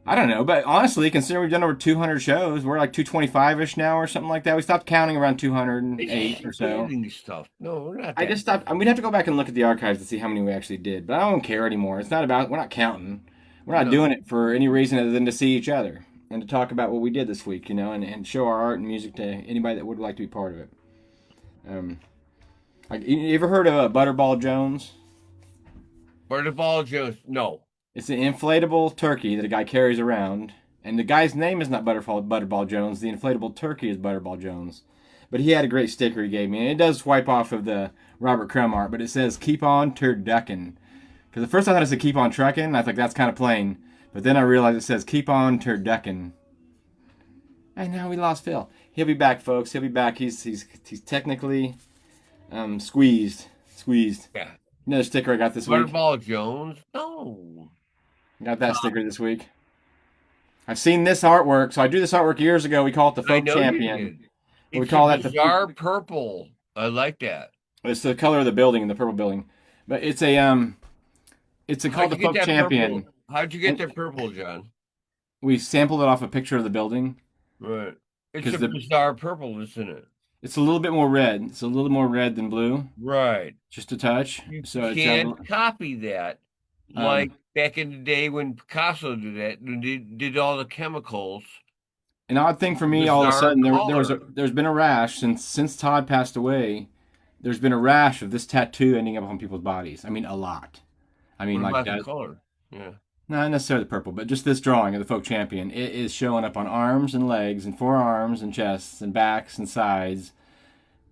I don't know, but honestly, considering we've done over 200 shows, we're like 225-ish now or something like that. We stopped counting around 208 or so. Stuff. No, we're not. I just stopped. We'd have to go back and look at the archives to see how many we actually did. But I don't care anymore. It's not about. We're not counting. We're not doing it for any reason other than to see each other and to talk about what we did this week, and show our art and music to anybody that would like to be part of it. You ever heard of Butterball Jones? Butterball Jones? No. It's an inflatable turkey that a guy carries around, and the guy's name is not Butterball Jones. The inflatable turkey is Butterball Jones. But he had a great sticker he gave me, and it does swipe off of the Robert Crumb art, but it says, "Keep on turduckin'." Because at first I thought it said "Keep on truckin'." I thought that's kind of plain. But then I realized it says "Keep on turduckin'." And now we lost Phil. He'll be back, folks. He'll be back. He's technically squeezed. Yeah. Another sticker I got this week. Butterball Jones? No. Got that sticker this week. I've seen this artwork. So I drew this artwork years ago. We call it the Folk Champion. We call that the bizarre purple. I like that. It's the color of the building, the purple building. But it's called the Folk Champion. Purple? How'd you get that purple, John? We sampled it off a picture of the building. Right. It's a bizarre purple, isn't it? It's a little bit more red. It's a little more red than blue. Right. Just a touch. You so can't copy that. Like back in the day when Picasso did that, and did all the chemicals. An odd thing for me, all of a sudden, there's been a rash since Todd passed away. There's been a rash of this tattoo ending up on people's bodies. I mean, a lot. I mean, what like about the color? Yeah. Not necessarily the purple, but just this drawing of the Folk Champion. It is showing up on arms and legs and forearms and chests and backs and sides.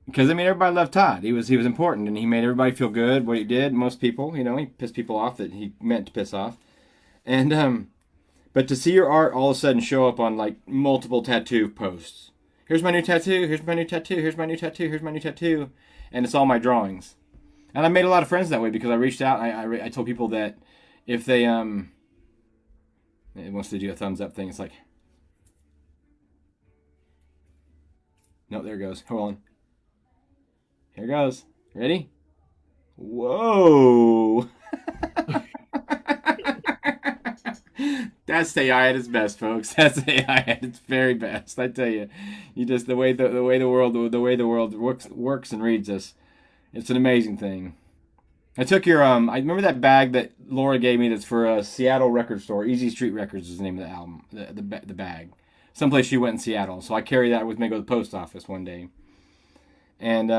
Because, I mean, everybody loved Todd. He was important, and he made everybody feel good, what he did. Most people, he pissed people off that he meant to piss off. And, but to see your art all of a sudden show up on, like, multiple tattoo posts. Here's my new tattoo, here's my new tattoo, here's my new tattoo, here's my new tattoo. And it's all my drawings. And I made a lot of friends that way because I reached out. I told people that if they, it wants to do a thumbs up thing. It's like, no, there it goes. Hold on. Here goes. Ready? Whoa. That's AI at its best, folks. That's AI at its very best. I tell you, the way the world works and reads us. It's an amazing thing. I took your I remember that bag that Laura gave me that's for a Seattle record store. Easy Street Records is the name of the album. The bag. Someplace she went in Seattle. So I carry that with me to go to the post office one day. And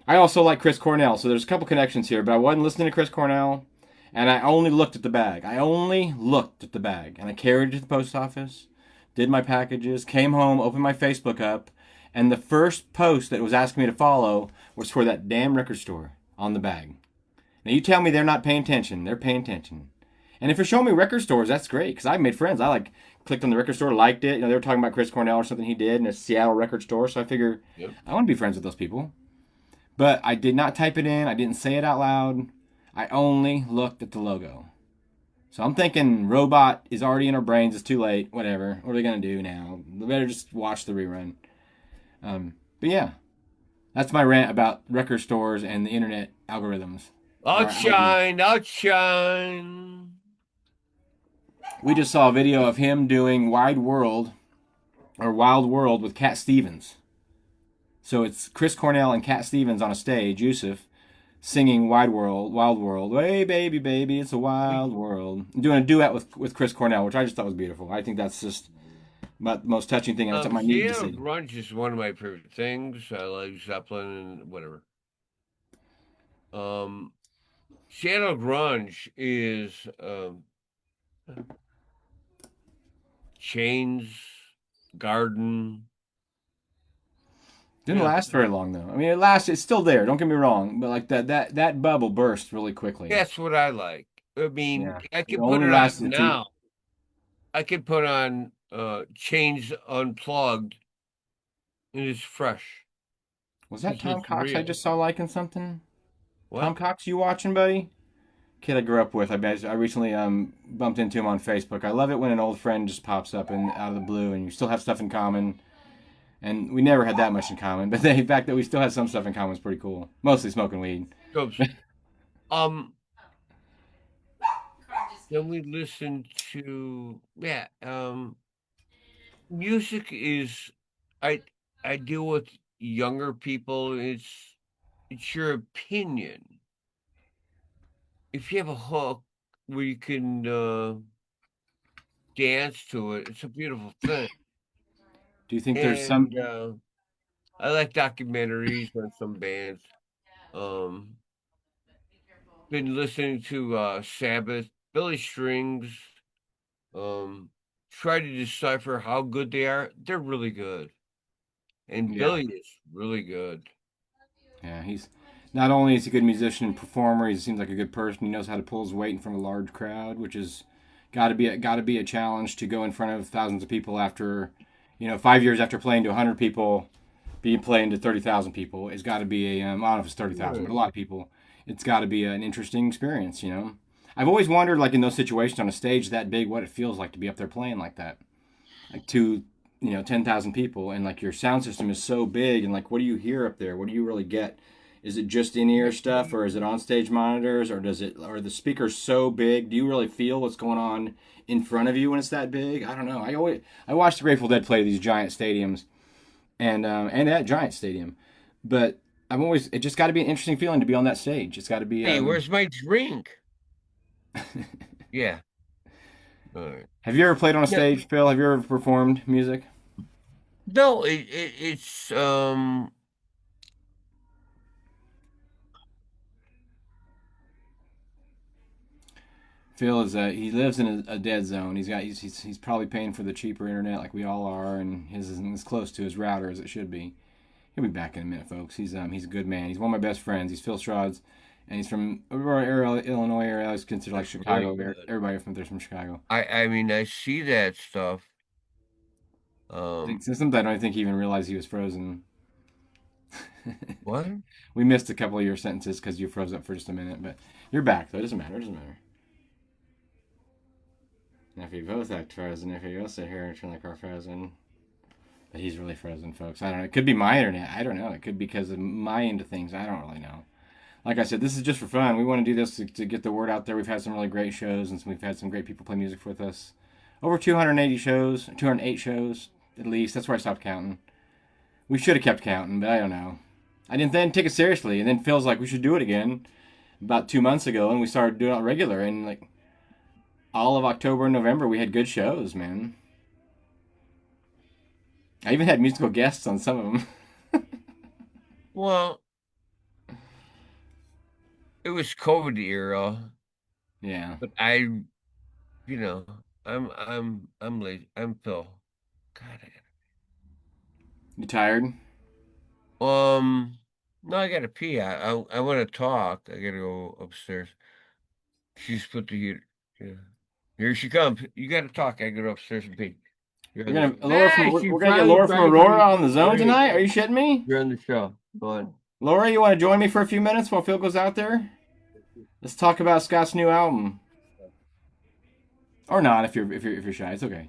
I also like Chris Cornell. So there's a couple connections here, but I wasn't listening to Chris Cornell, and I only looked at the bag. And I carried it to the post office, did my packages, came home, opened my Facebook up, and the first post that it was asking me to follow was for that damn record store on the bag. Now you tell me they're not paying attention. They're paying attention. And if you're showing me record stores, that's great, because I made friends. I clicked on the record store, liked it. They were talking about Chris Cornell or something he did in a Seattle record store, so I figure I want to be friends with those people. But I did not type it in. I didn't say it out loud. I only looked at the logo. So I'm thinking robot is already in our brains. It's too late. Whatever. What are they going to do now? We better just watch the rerun. But yeah, that's my rant about record stores and the internet algorithms. Outshine. We just saw a video of him doing Wild World with Cat Stevens. So it's Chris Cornell and Cat Stevens on a stage, Yusuf, singing Wild World. Hey, baby, baby, it's a wild world. Doing a duet with Chris Cornell, which I just thought was beautiful. I think that's just the most touching thing. That's something I need to see. Grunge is one of my favorite things. I like Zeppelin and whatever. Seattle grunge is Chains, Garden. Didn't last very long though. I mean, it's still there. Don't get me wrong, but like that bubble burst really quickly. That's what I like. I mean, I can put it on now. I could put on Chains Unplugged, and it's fresh. Was that It's Tom just Cox I real. just saw liking something? Tom What? Cox, you watching, buddy? Kid I grew up with. I recently bumped into him on Facebook. I love it when an old friend just pops up and out of the blue, and you still have stuff in common. And we never had that much in common, but the fact that we still had some stuff in common is pretty cool. Mostly smoking weed. Oops. Um, then we listen to music is I I deal with younger people. It's your opinion. If you have a hook where you can dance to it, it's a beautiful thing. Do you think there's some? And I like documentaries on some bands. Um, been listening to Sabbath, Billy Strings. Try to decipher how good they are. They're really good, and Yeah. Billy is really good. Yeah, he's not only is he a good musician and performer, he seems like a good person. He knows how to pull his weight in front of a large crowd, which is got to be a challenge to go in front of thousands of people after, 5 years after playing to 100 people, be playing to 30,000 people. It's got to be I don't know if it's 30,000, but a lot of people. It's got to be an interesting experience. I've always wondered, like in those situations on a stage that big, what it feels like to be up there playing like that, like to 10,000 people, and like your sound system is so big, and like what do you hear up there? What do you really get? Is it just in-ear stuff, or is it on stage monitors, or are the speakers so big? Do you really feel what's going on in front of you when it's that big? I don't know. I watched the Grateful Dead play these giant stadiums, and that giant stadium, but it just got to be an interesting feeling to be on that stage. It's got to be. Hey, where's my drink? Yeah. All right. Have you ever played on a Yeah. stage, Phil? Have you ever performed music? No, it's Phil is he lives in a dead zone. He's probably paying for the cheaper internet like we all are, and his isn't as close to his router as it should be. He'll be back in a minute, folks. He's a good man. He's one of my best friends. He's Phil Stroud's, and he's from Aurora area, Illinois area. He's considered like Chicago. really good. Everybody from there's from Chicago. I mean I see that stuff. Sometimes I don't think he even realized he was frozen. What? We missed a couple of your sentences because you froze up for just a minute, but you're back though. It doesn't matter. It doesn't matter. If we both act frozen, if we both sit here and turn like we're frozen. But he's really frozen, folks. I don't know. It could be my internet. I don't know. It could be because of my end of things. I don't really know. Like I said, this is just for fun. We want to do this to get the word out there. We've had some really great shows, and we've had some great people play music with us. Over 280 shows, 208 shows at least. That's where I stopped counting. We should have kept counting, but I don't know. I didn't then take it seriously, and then feels like we should do it again about 2 months ago, and we started doing it regular, and like all of October and November, we had good shows, man. I even had musical guests on some of them. Well, it was COVID era, Yeah. but I'm late. I'm Phil. God, You tired? no, I gotta pee. I want to talk. I gotta go upstairs. She's put the heater. Yeah. Here she comes. You gotta talk. I go upstairs and pee. We're gonna get Laura from Aurora on the zone tonight? Are you shitting me? You're on the show. Go on. Laura, you want to join me for a few minutes while Phil goes out there? Let's talk about Scott's new album. Or not, if you're shy. It's okay.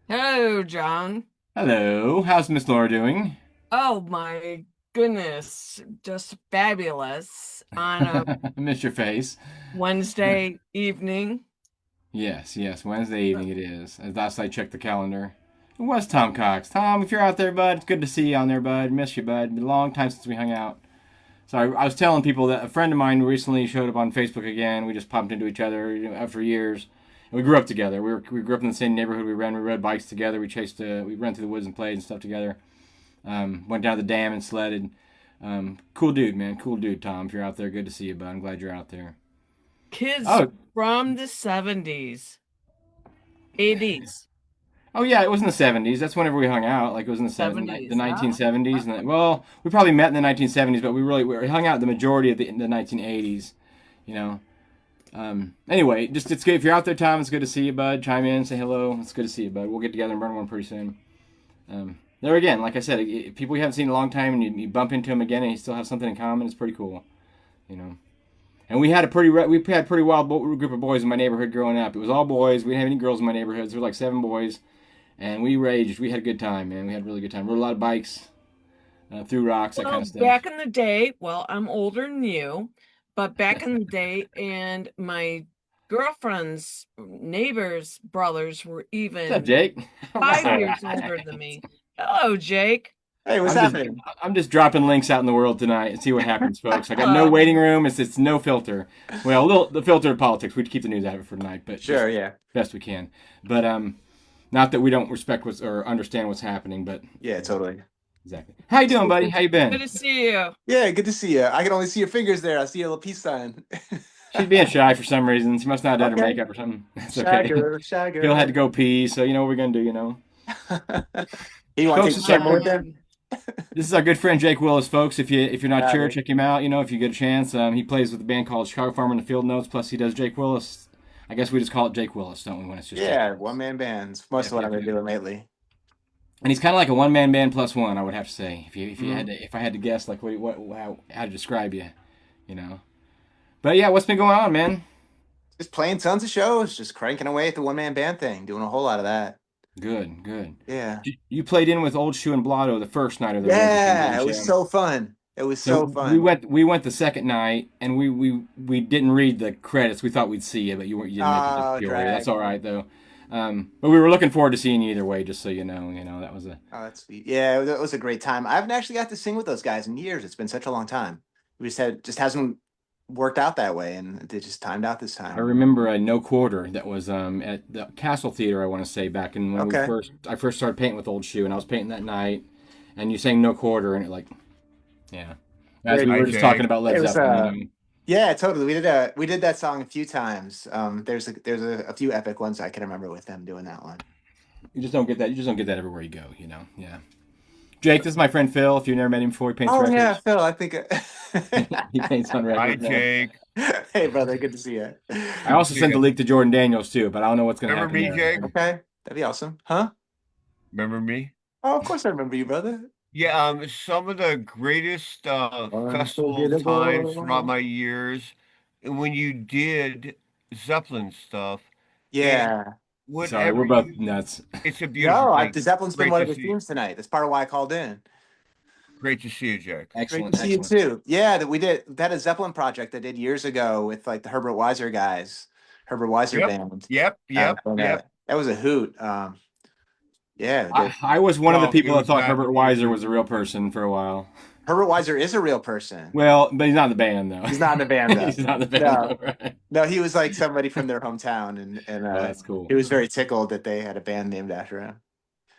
Hello, John. Hello. How's Miss Laura doing? Oh my goodness, just fabulous on a I miss your face. Wednesday evening. Yes, Wednesday evening it is. As last I checked the calendar. It was Tom Cox. Tom, if you're out there, bud, it's good to see you on there, bud. Miss you, bud. Been a long time since we hung out. So I was telling people that a friend of mine recently showed up on Facebook again. We just bumped into each other after years. And we grew up together. We grew up in the same neighborhood. We rode bikes together. We ran through the woods and played and stuff together. Went down to the dam and sledded. Cool dude, man. Cool dude, Tom. If you're out there, good to see you, bud. I'm glad you're out there. Kids Oh. from the 70s, 80s. Oh yeah, it was in the 70s. That's whenever we hung out. Like it was in the 70s, the 1970s. And we probably met in the 1970s, but we hung out the majority of the 1980s. You know, Anyway, just it's good if you're out there, Tom. It's good to see you, bud. Chime in, say hello. It's good to see you, bud. We'll get together and burn one pretty soon. There again, like I said, people you haven't seen in a long time, and you bump into them again, and you still have something in common. It's pretty cool, you know. And we had a pretty wild group of boys in my neighborhood growing up. It was all boys. We didn't have any girls in my neighborhood. There were like 7 boys, and we raged. We had a good time, man. We had a really good time. Rode a lot of bikes, threw rocks, that kind of stuff. Back in the day, well, I'm older than you, but back in the day, and my girlfriend's neighbors' brothers were even What's up, Jake? 5 years older than me. Hello, Jake. Hey, what's happening? I'm just dropping links out in the world tonight and see what happens, folks. I got no waiting room. It's no filter. Well, the filter of politics. We keep the news out of it for tonight, but Sure, yeah. best we can. But not that we don't respect or understand what's happening, but Yeah, totally. exactly. How you doing, buddy? How you been? Good to see you. Yeah, good to see you. I can only see your fingers there. I see a little peace sign. She's being shy for some reason. She must not have done her Okay. makeup or something. That's okay. Shagger. Phil had to go pee, so you know what we're gonna do. You know. You want Folks, to it's take our- with them? This is our good friend Jake Willis, folks. If you're not Got sure, it. check him out. You know, if you get a chance, he plays with a band called Chicago Farmer and the Field Notes. Plus, he does Jake Willis. I guess we just call it Jake Willis, don't we? When it's just Yeah, one-man bands. Most of what I've been doing lately. And he's kind of like a one-man band plus one, I would have to say. If I had to guess, like how to describe you, you know. But yeah, what's been going on, man? Just playing tons of shows, just cranking away at the one-man band thing, doing a whole lot of that. Good. Yeah. You played in with Old Shoe and Blotto the first night of the Yeah, it was so fun. It was so fun. We went the second night, and we didn't read the credits. We thought we'd see you, but you didn't make it. Drag. That's all right though. But we were looking forward to seeing you either way. Just so you know, that was a. Oh, that's sweet. Yeah, that was a great time. I haven't actually got to sing with those guys in years. It's been such a long time. We just hasn't worked out that way, and it just timed out this time. I remember a No Quarter that was at the Castle Theater, I want to say, back in when I first started painting with Old Shoe, and I was painting that night, and you sang No Quarter, and it like, yeah. As we were just talking about Led Zeppelin. Yeah, totally. We did that song a few times. There's a few epic ones I can remember with them doing that one. You just don't get that. You just don't get that everywhere you go, you know. Yeah. Jake, this is my friend Phil. If you've never met him before, he paints records. Yeah, Phil. I think he paints on records. Hi, Jake. Hey, brother. Good to see you. I also sent the leak to Jordan Daniels too, but I don't know what's going to happen. Remember me, Jake? Okay, that'd be awesome, huh? Remember me? Oh, of course I remember you, brother. Yeah, some of the greatest festival times throughout my years, and when you did Zeppelin stuff. Yeah. Sorry, we're both nuts. It's a beautiful thing. The Zeppelin's been Great one to of the see you. themes tonight. That's part of why I called in. Great to see you, Jake. Excellent. Great to see you too. Yeah, that we had a Zeppelin project I did years ago with like the Herbert Weiser guys, Herbert Weiser band. Yep. That was a hoot. Yeah. I was one of the people it that thought was Herbert Weiser was a real person for a while. Herbert Weiser is a real person. Well, but he's not in the band though. He's not in the band though. He's not in the band. No. Though, right? No, he was like somebody from their hometown, and That's cool. He was very tickled that they had a band named after him.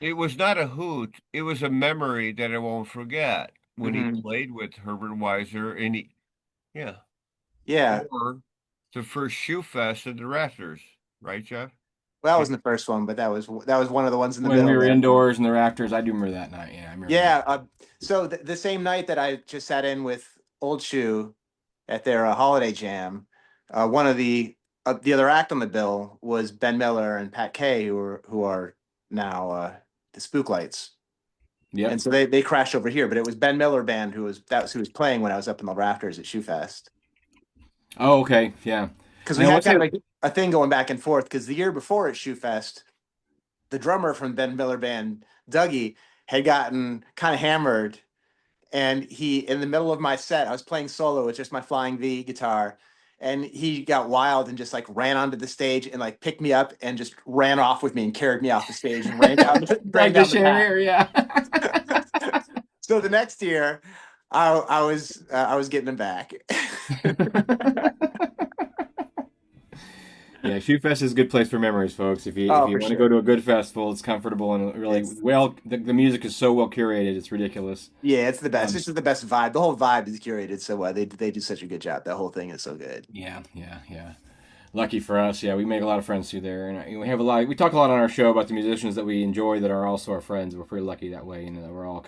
It was not a hoot. It was a memory that I won't forget when he played with Herbert Weiser, and Yeah. or the first Shoe Fest at the Rafters, right, Jeff? Well, that wasn't the first one, but that was one of the ones in the When middle. we were indoors in the rafters, I do remember that night. Yeah, I remember. Yeah. So the same night that I just sat in with Old Shoe at their holiday jam, one of the other act on the bill was Ben Miller and Pat Kay, who are now the Spooklights. Yeah. And so they crashed over here, but it was Ben Miller band who was playing when I was up in the rafters at Shoe Fest. Oh, okay. Yeah. Because we had kind of like a thing going back and forth. Because the year before at Shoe Fest, the drummer from Ben Miller band, Dougie, had gotten kind of hammered, and he, in the middle of my set, I was playing solo with just my Flying V guitar, and he got wild and just like ran onto the stage and like picked me up and just ran off with me and carried me off the stage and ran down the path. Yeah. So the next year, I was getting him back. Yeah, Shoe Fest is a good place for memories, folks. If you want to go to a good festival, it's comfortable and really the music is so well curated, it's ridiculous. Yeah, it's the best. This is the best vibe. The whole vibe is curated so well. They do such a good job. That whole thing is so good. Yeah. Lucky for us, yeah, we make a lot of friends through there, and we have a lot. We talk a lot on our show about the musicians that we enjoy that are also our friends. We're pretty lucky that way, we're all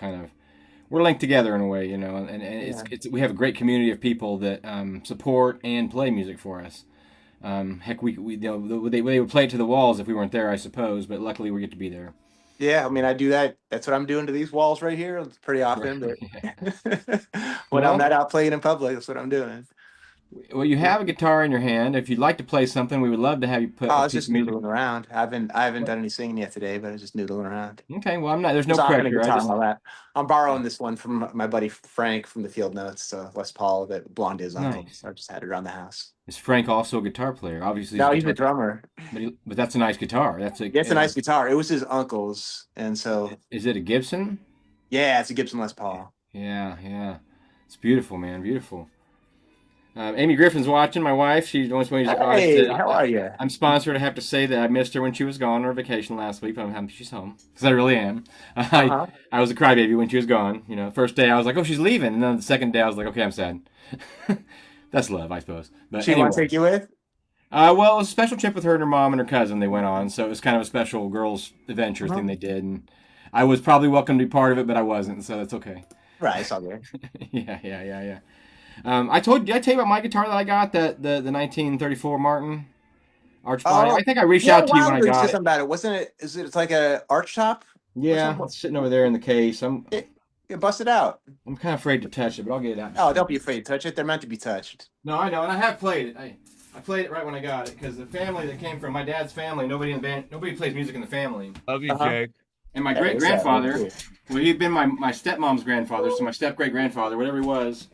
we're linked together in a way, and it's we have a great community of people that support and play music for us. Heck, we they would play it to the walls if we weren't there, I suppose. But luckily, we get to be there. Yeah, I mean, I do that. That's what I'm doing to these walls right here. It's pretty often, but when I'm Well- not out playing in public, that's what I'm doing. Well, you have a guitar in your hand. If you'd like to play something, we would love to have you put. Oh, I a was piece just of music. noodling around. I haven't done any singing yet today, but I was just noodling around. Okay, well, I'm not. There's no Just offering a pressure. I guitar just, on my lap. I'm borrowing this one from my buddy Frank from the Field Notes, Les Paul, that Blonde is uncle. Nice. So I just had it around the house. is Frank also a guitar player? Obviously, No, he's a guitar- drummer. But that's a nice guitar. That's a. Yeah, it's a nice guitar. It was his uncle's, and so Is it a Gibson? yeah, it's a Gibson Les Paul. Yeah. It's beautiful, man. Beautiful. Amy Griffin's watching. My wife. She's the one who's. Hey, how are you? I'm sponsored. I have to say that I missed her when she was gone on her vacation last week. But I'm happy she's home because I really am. Uh-huh. I was a crybaby when she was gone. You know, the first day I was like, "Oh, she's leaving," and then the second day I was like, "Okay, I'm sad." That's love, I suppose. But She anyway. want to take you with? Well, it was a special trip with her and her mom and her cousin. They went on, so it was kind of a special girls' adventure thing they did. And I was probably welcome to be part of it, but I wasn't, so that's okay. Right, it's all good. Yeah. Did I tell you about my guitar that I got, the 1934 Martin Arch Body? Oh, I think I reached out to you when I got it. Something about it, wasn't it? It's like a arch top? Yeah, it's sitting over there in the case. Yeah, bust it out. I'm kind of afraid to touch it, but I'll get it out. Oh, don't be afraid to touch it. They're meant to be touched. No, I know, and I have played it. I played it right when I got it because the family that came from my dad's family, nobody in the band, nobody plays music in the family. Love you, Uh-huh. Jake. And my Yeah, great it's sad, grandfather, too. well, he'd been my stepmom's grandfather, so my step great grandfather, whatever he was,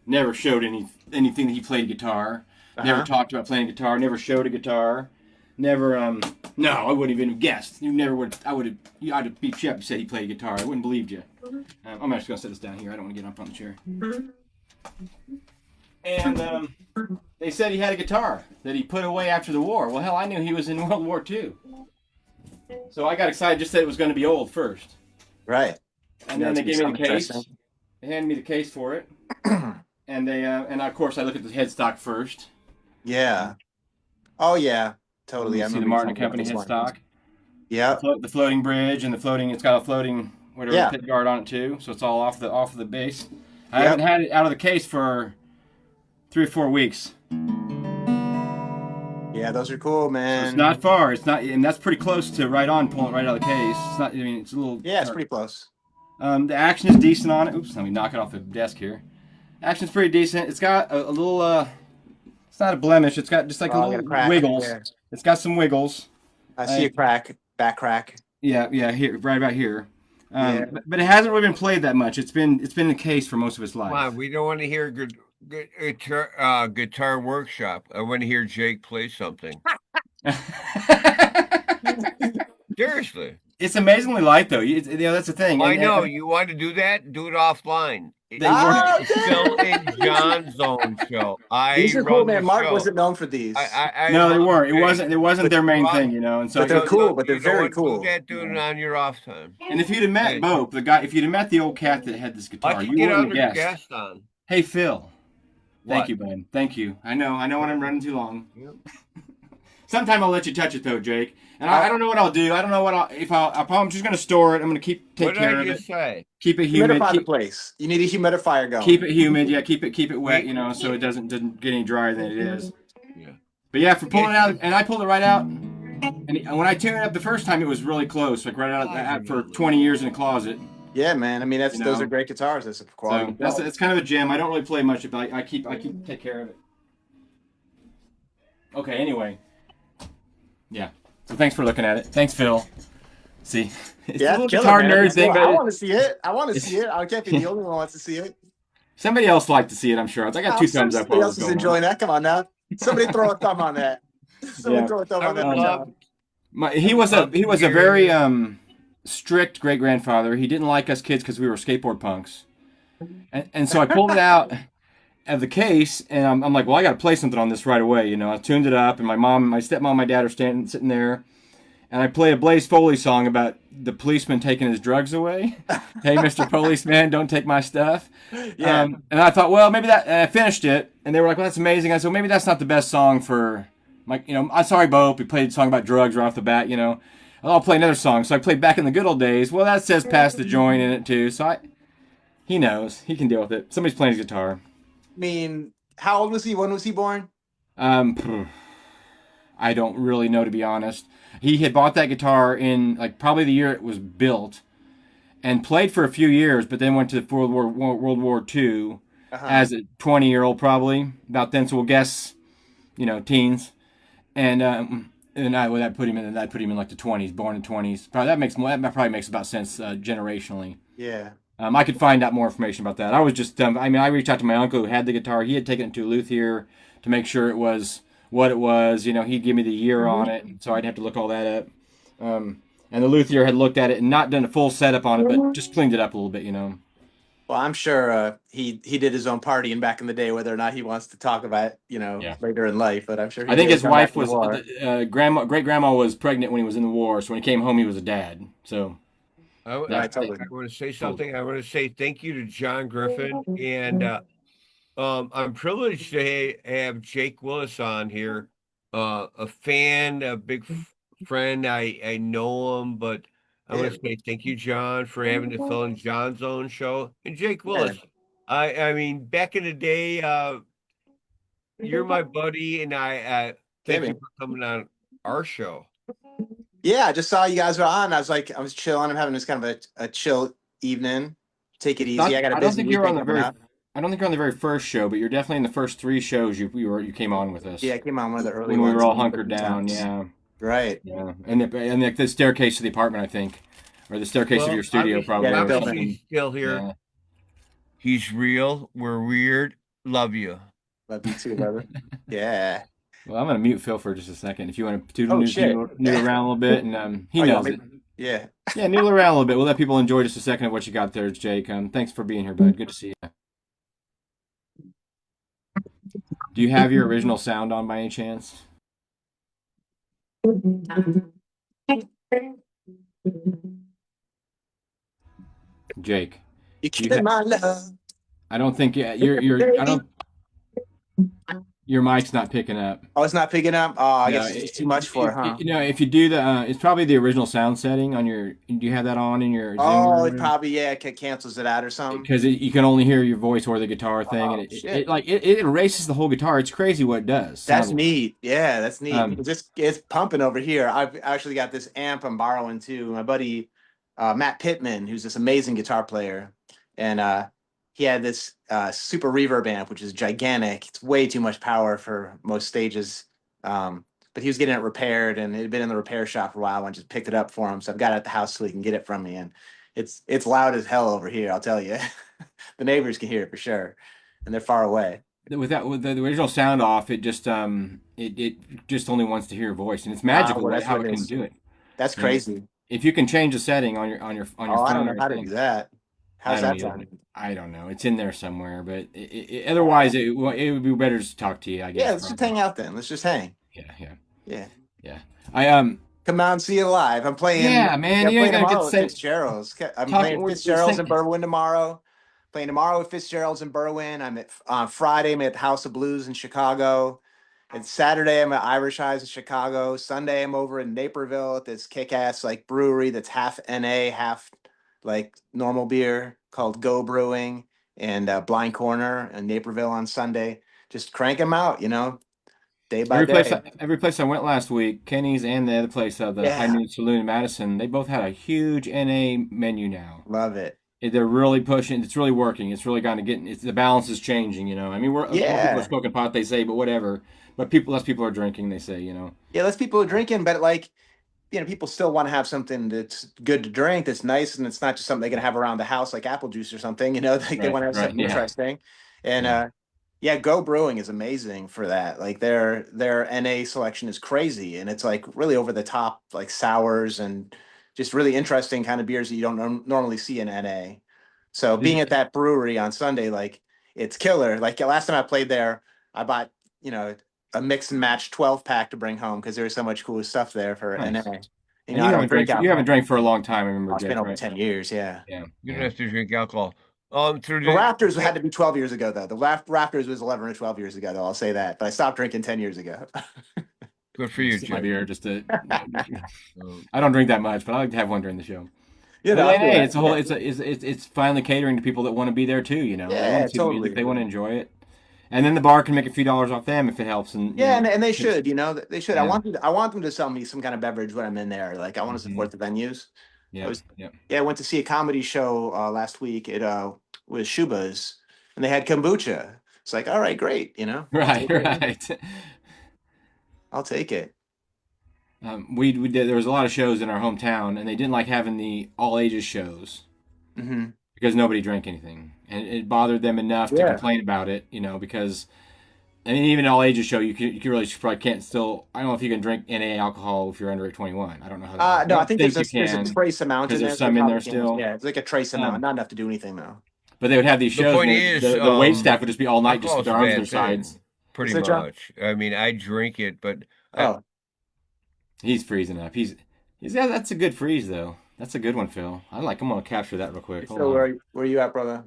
never showed anything that he played guitar. Never Uh-huh. talked about playing guitar. Never showed a guitar. Never. No, I wouldn't even have guessed. You never would. I'd have beat you up. You said he played guitar. I wouldn't believed you. I'm actually gonna set this down here. I don't want to get up on the chair. And they said he had a guitar that he put away after the war. Well, hell, I knew he was in World War II. So I got excited. Just said it was going to be old first. Right. And Yeah, then they it's gave me the case. interesting. They handed me the case for it. And they and of course I look at the headstock first. Yeah. Oh, yeah. Totally. You see the Martin and Company headstock. Yeah. The floating bridge and the floating. It's got a floating Yeah. pit guard on it too. So it's all off the base. I Yep. haven't had it out of the case for 3 or 4 weeks. Yeah, those are cool, So man. it's not far. It's not, and that's pretty close to right on pulling it right out of the case. It's not. I mean, it's a little. Yeah, it's pretty close. The action is decent on it. Oops, let me knock it off the desk here. Action's pretty decent. It's got a little. It's not a blemish. It's got just like Oh, a I got little a crack wiggles. there. It's got some wiggles. I see a crack, back crack. Yeah, here, right about here. Yeah. But it hasn't really been played that much. It's been in the case for most of its life. Come on, we don't want to hear good guitar workshop. I want to hear Jake play something. Seriously. It's amazingly light though. That's the thing. I And- know and- you want to do that. Do it offline. They Ah, work- Phil and Jon Zone show. These are cool, run the man. Mark show. wasn't known for these. No, they love weren't. It Jake. wasn't their main thing, and so. But they're So, cool, no, but they're you don't very want to cool. Do that, do it on your off time. And if you'd have met Hey. Bope, the guy, if you'd have met the old cat that had this guitar, Why don't you you get wouldn't have other guessed. guests on? Hey Phil, thank What? you, bud. Thank you. I know when I'm running too long. Yep. Sometime I'll let you touch it though, Jake. And I don't know what I'll do. I don't know what I'm just gonna store it. I'm gonna take What did care I of it. just say? Keep it humid. Humidify the place. You need a humidifier going. Keep it humid. Yeah, keep it wet. So it doesn't get any drier than it is. Yeah. But yeah, for pulling it out, and I pulled it right out. And when I tuned it up the first time, it was really close, like right out for 20 years in a closet. Yeah, man. I mean, You those know. are great guitars. That's a quality. So it's kind of a gem. I don't really play much, but I keep take care of it. Okay. Anyway. Yeah. So thanks for looking at it. Thanks, Phil. See, it's a little killer, guitar man. nerd thing, I but want to see it. I want to see it. I can't be the only one who wants to see it. somebody else liked to see it. I'm sure. I got 2 thumbs up. Somebody while else it was is going enjoying that. Come on now. Somebody throw a thumb on that. Somebody Yeah. throw a thumb I on that. would love- He was a very strict great grandfather. He didn't like us kids because we were skateboard punks, and so I pulled it out of the case, and I'm like, well, I got to play something on this right away. I tuned it up, and my stepmom, my dad are sitting there, and I played a Blaze Foley song about the policeman taking his drugs away. Hey, Mr. Policeman, don't take my stuff. Yeah. And I thought, well, maybe that. And I finished it, and they were like, well, that's amazing. I said, well, maybe that's not the best song for. I'm sorry, Bo. We played a song about drugs right off the bat, I'll play another song. So I played Back in the Good Old Days. Well, that says Pass the Joint in it, too. So he knows. He can deal with it. Somebody's playing his guitar. I mean, how old was he? When was he born? I I don't really know, to be honest. He had bought that guitar in like probably the year it was built, and played for a few years, but then went to World War II as a 20-year-old, probably about then. So we'll guess, teens, and that put him in like the 20s, born in 20s. Probably that probably makes about sense generationally. Yeah. I could find out more information about that. I was just I reached out to my uncle who had the guitar. He had taken it to a luthier to make sure it was what it was. He'd give me the year on it, so I'd have to look all that up. And the luthier had looked at it and not done a full setup on it, but just cleaned it up a little bit. Well, I'm sure he did his own partying back in the day, whether or not he wants to talk about later in life. But I'm sure I think his wife was great grandma was pregnant when he was in the war, so when he came home, he was a dad. So I want to say something. I want to say thank you to John Griffin, and I'm privileged to have Jake Willis on here, a fan, a big friend. I know him, but I want to say thank you, John, for having the Phil and John Zone show. And Jake Willis, I mean, back in the day, you're my buddy, and I thank you for coming on our show. Yeah, I just saw you guys were on. I was chilling. I'm having this kind of a chill evening. Take it easy. I got a busy weekend coming up. I don't think you're on the very first show, but you're definitely in the first 3 shows you came on with us. Yeah, I came on one of the early when ones. We were all hunkered down. Yeah. Right. Yeah, and the staircase to the apartment, I think, or the staircase of your studio, probably. Yeah, he's still here. Yeah. He's real. We're weird. Love you. Love you too, brother. Yeah. Well, I'm gonna mute Phil for just a second. If you want to noodle around a little bit, and he knows it. Yeah. Yeah, noodle around a little bit. We'll let people enjoy just a second of what you got there, Jake. Thanks for being here, bud. Good to see you. Do you have your original sound on by any chance? Jake. You keep my love. I don't think your mic's not picking up. Oh, it's not picking up? Oh, I guess it's too much for it, huh? If you do it's probably the original sound setting on your. Do you have that on in your? Oh, it probably cancels it out or something. Because you can only hear your voice or the guitar thing, and it erases the whole guitar. It's crazy what it does. That's neat. Yeah, that's neat. It's pumping over here. I've actually got this amp I'm borrowing too. My buddy Matt Pittman, who's this amazing guitar player, and he had this super reverb amp, which is gigantic. It's way too much power for most stages. But he was getting it repaired, and it had been in the repair shop for a while. I just picked it up for him. So I've got it at the house so he can get it from me. And it's loud as hell over here, I'll tell you. The neighbors can hear it for sure. And they're far away. With the original sound off, it just it just only wants to hear your voice. And it's magical how it can do it. That's crazy. If you can change the setting on your phone. I don't know how to do that. How's that sound? I don't know. It's in there somewhere, but otherwise it would be better to talk to you, I guess. Yeah, let's just hang out then. Let's just hang. Yeah. I come out and see you live. I'm playing. Yeah, man. You ain't gonna get to say Fitzgerald's. I'm playing Fitzgerald's in Berwyn tomorrow. Playing tomorrow with Fitzgerald's in Berwyn. I'm at Friday. I'm at the House of Blues in Chicago. And Saturday I'm at Irish Eyes in Chicago. Sunday I'm over in Naperville at this kick-ass brewery that's half NA, half normal beer called Go Brewing, and Blind Corner in Naperville on Sunday. Just crank them out, day by day. Every place I went last week, Kenny's and the other place, the High Noon Saloon in Madison, they both had a huge NA menu now. Love it. They're really pushing. It's really working. It's really kind of getting. The balance is changing. I mean, people are smoking pot, they say, but whatever. But less people are drinking, they say. Yeah, less people are drinking, but people still want to have something that's good to drink, that's nice, and it's not just something they can have around the house like apple juice or something. They want to have something interesting. And Go Brewing is amazing for that. Their NA selection is crazy, and it's really over the top, sours and just really interesting kind of beers that you don't normally see in NA. So being at that brewery on Sunday, it's killer. Last time I played there, I bought a mix and match 12-pack to bring home because there was so much cool stuff there for NA. You haven't drank for a long time, I remember. It's been over 10 years, yeah. You don't have to drink alcohol. The Raptors had to be 12 years ago, though. The Raptors was 11 or 12 years ago, though. I'll say that. But I stopped drinking 10 years ago. Good for you, Jim. Beer, I don't drink that much, but I like to have one during the show. It's finally catering to people that want to be there too. Yeah, totally. They want to enjoy it. And then the bar can make a few dollars off them if it helps. And Yeah, and they should, they should. Yeah. I want them to sell me some kind of beverage when I'm in there. Like I want to support the venues. Yeah, I went to see a comedy show last week. It was Shuba's, and they had kombucha. It's like, all right, great, right. I'll take it. We did. There was a lot of shows in our hometown, and they didn't like having the all ages shows because nobody drank anything, and it bothered them enough to complain about it. Because I mean, even all ages show, you probably can't still. I don't know if you can drink NA alcohol if you're under 21. I don't know how. No, I think there's a trace amount in there. There's some in there still. Yeah, it's like a trace amount, not enough to do anything though. But they would have these shows. The point is, the wait staff would just be all night, just with their arms on their sides. Pretty much. I mean, I drink it, but he's freezing up. That's a good freeze though. That's a good one, Phil. I'm gonna capture that real quick. So where are you at, brother?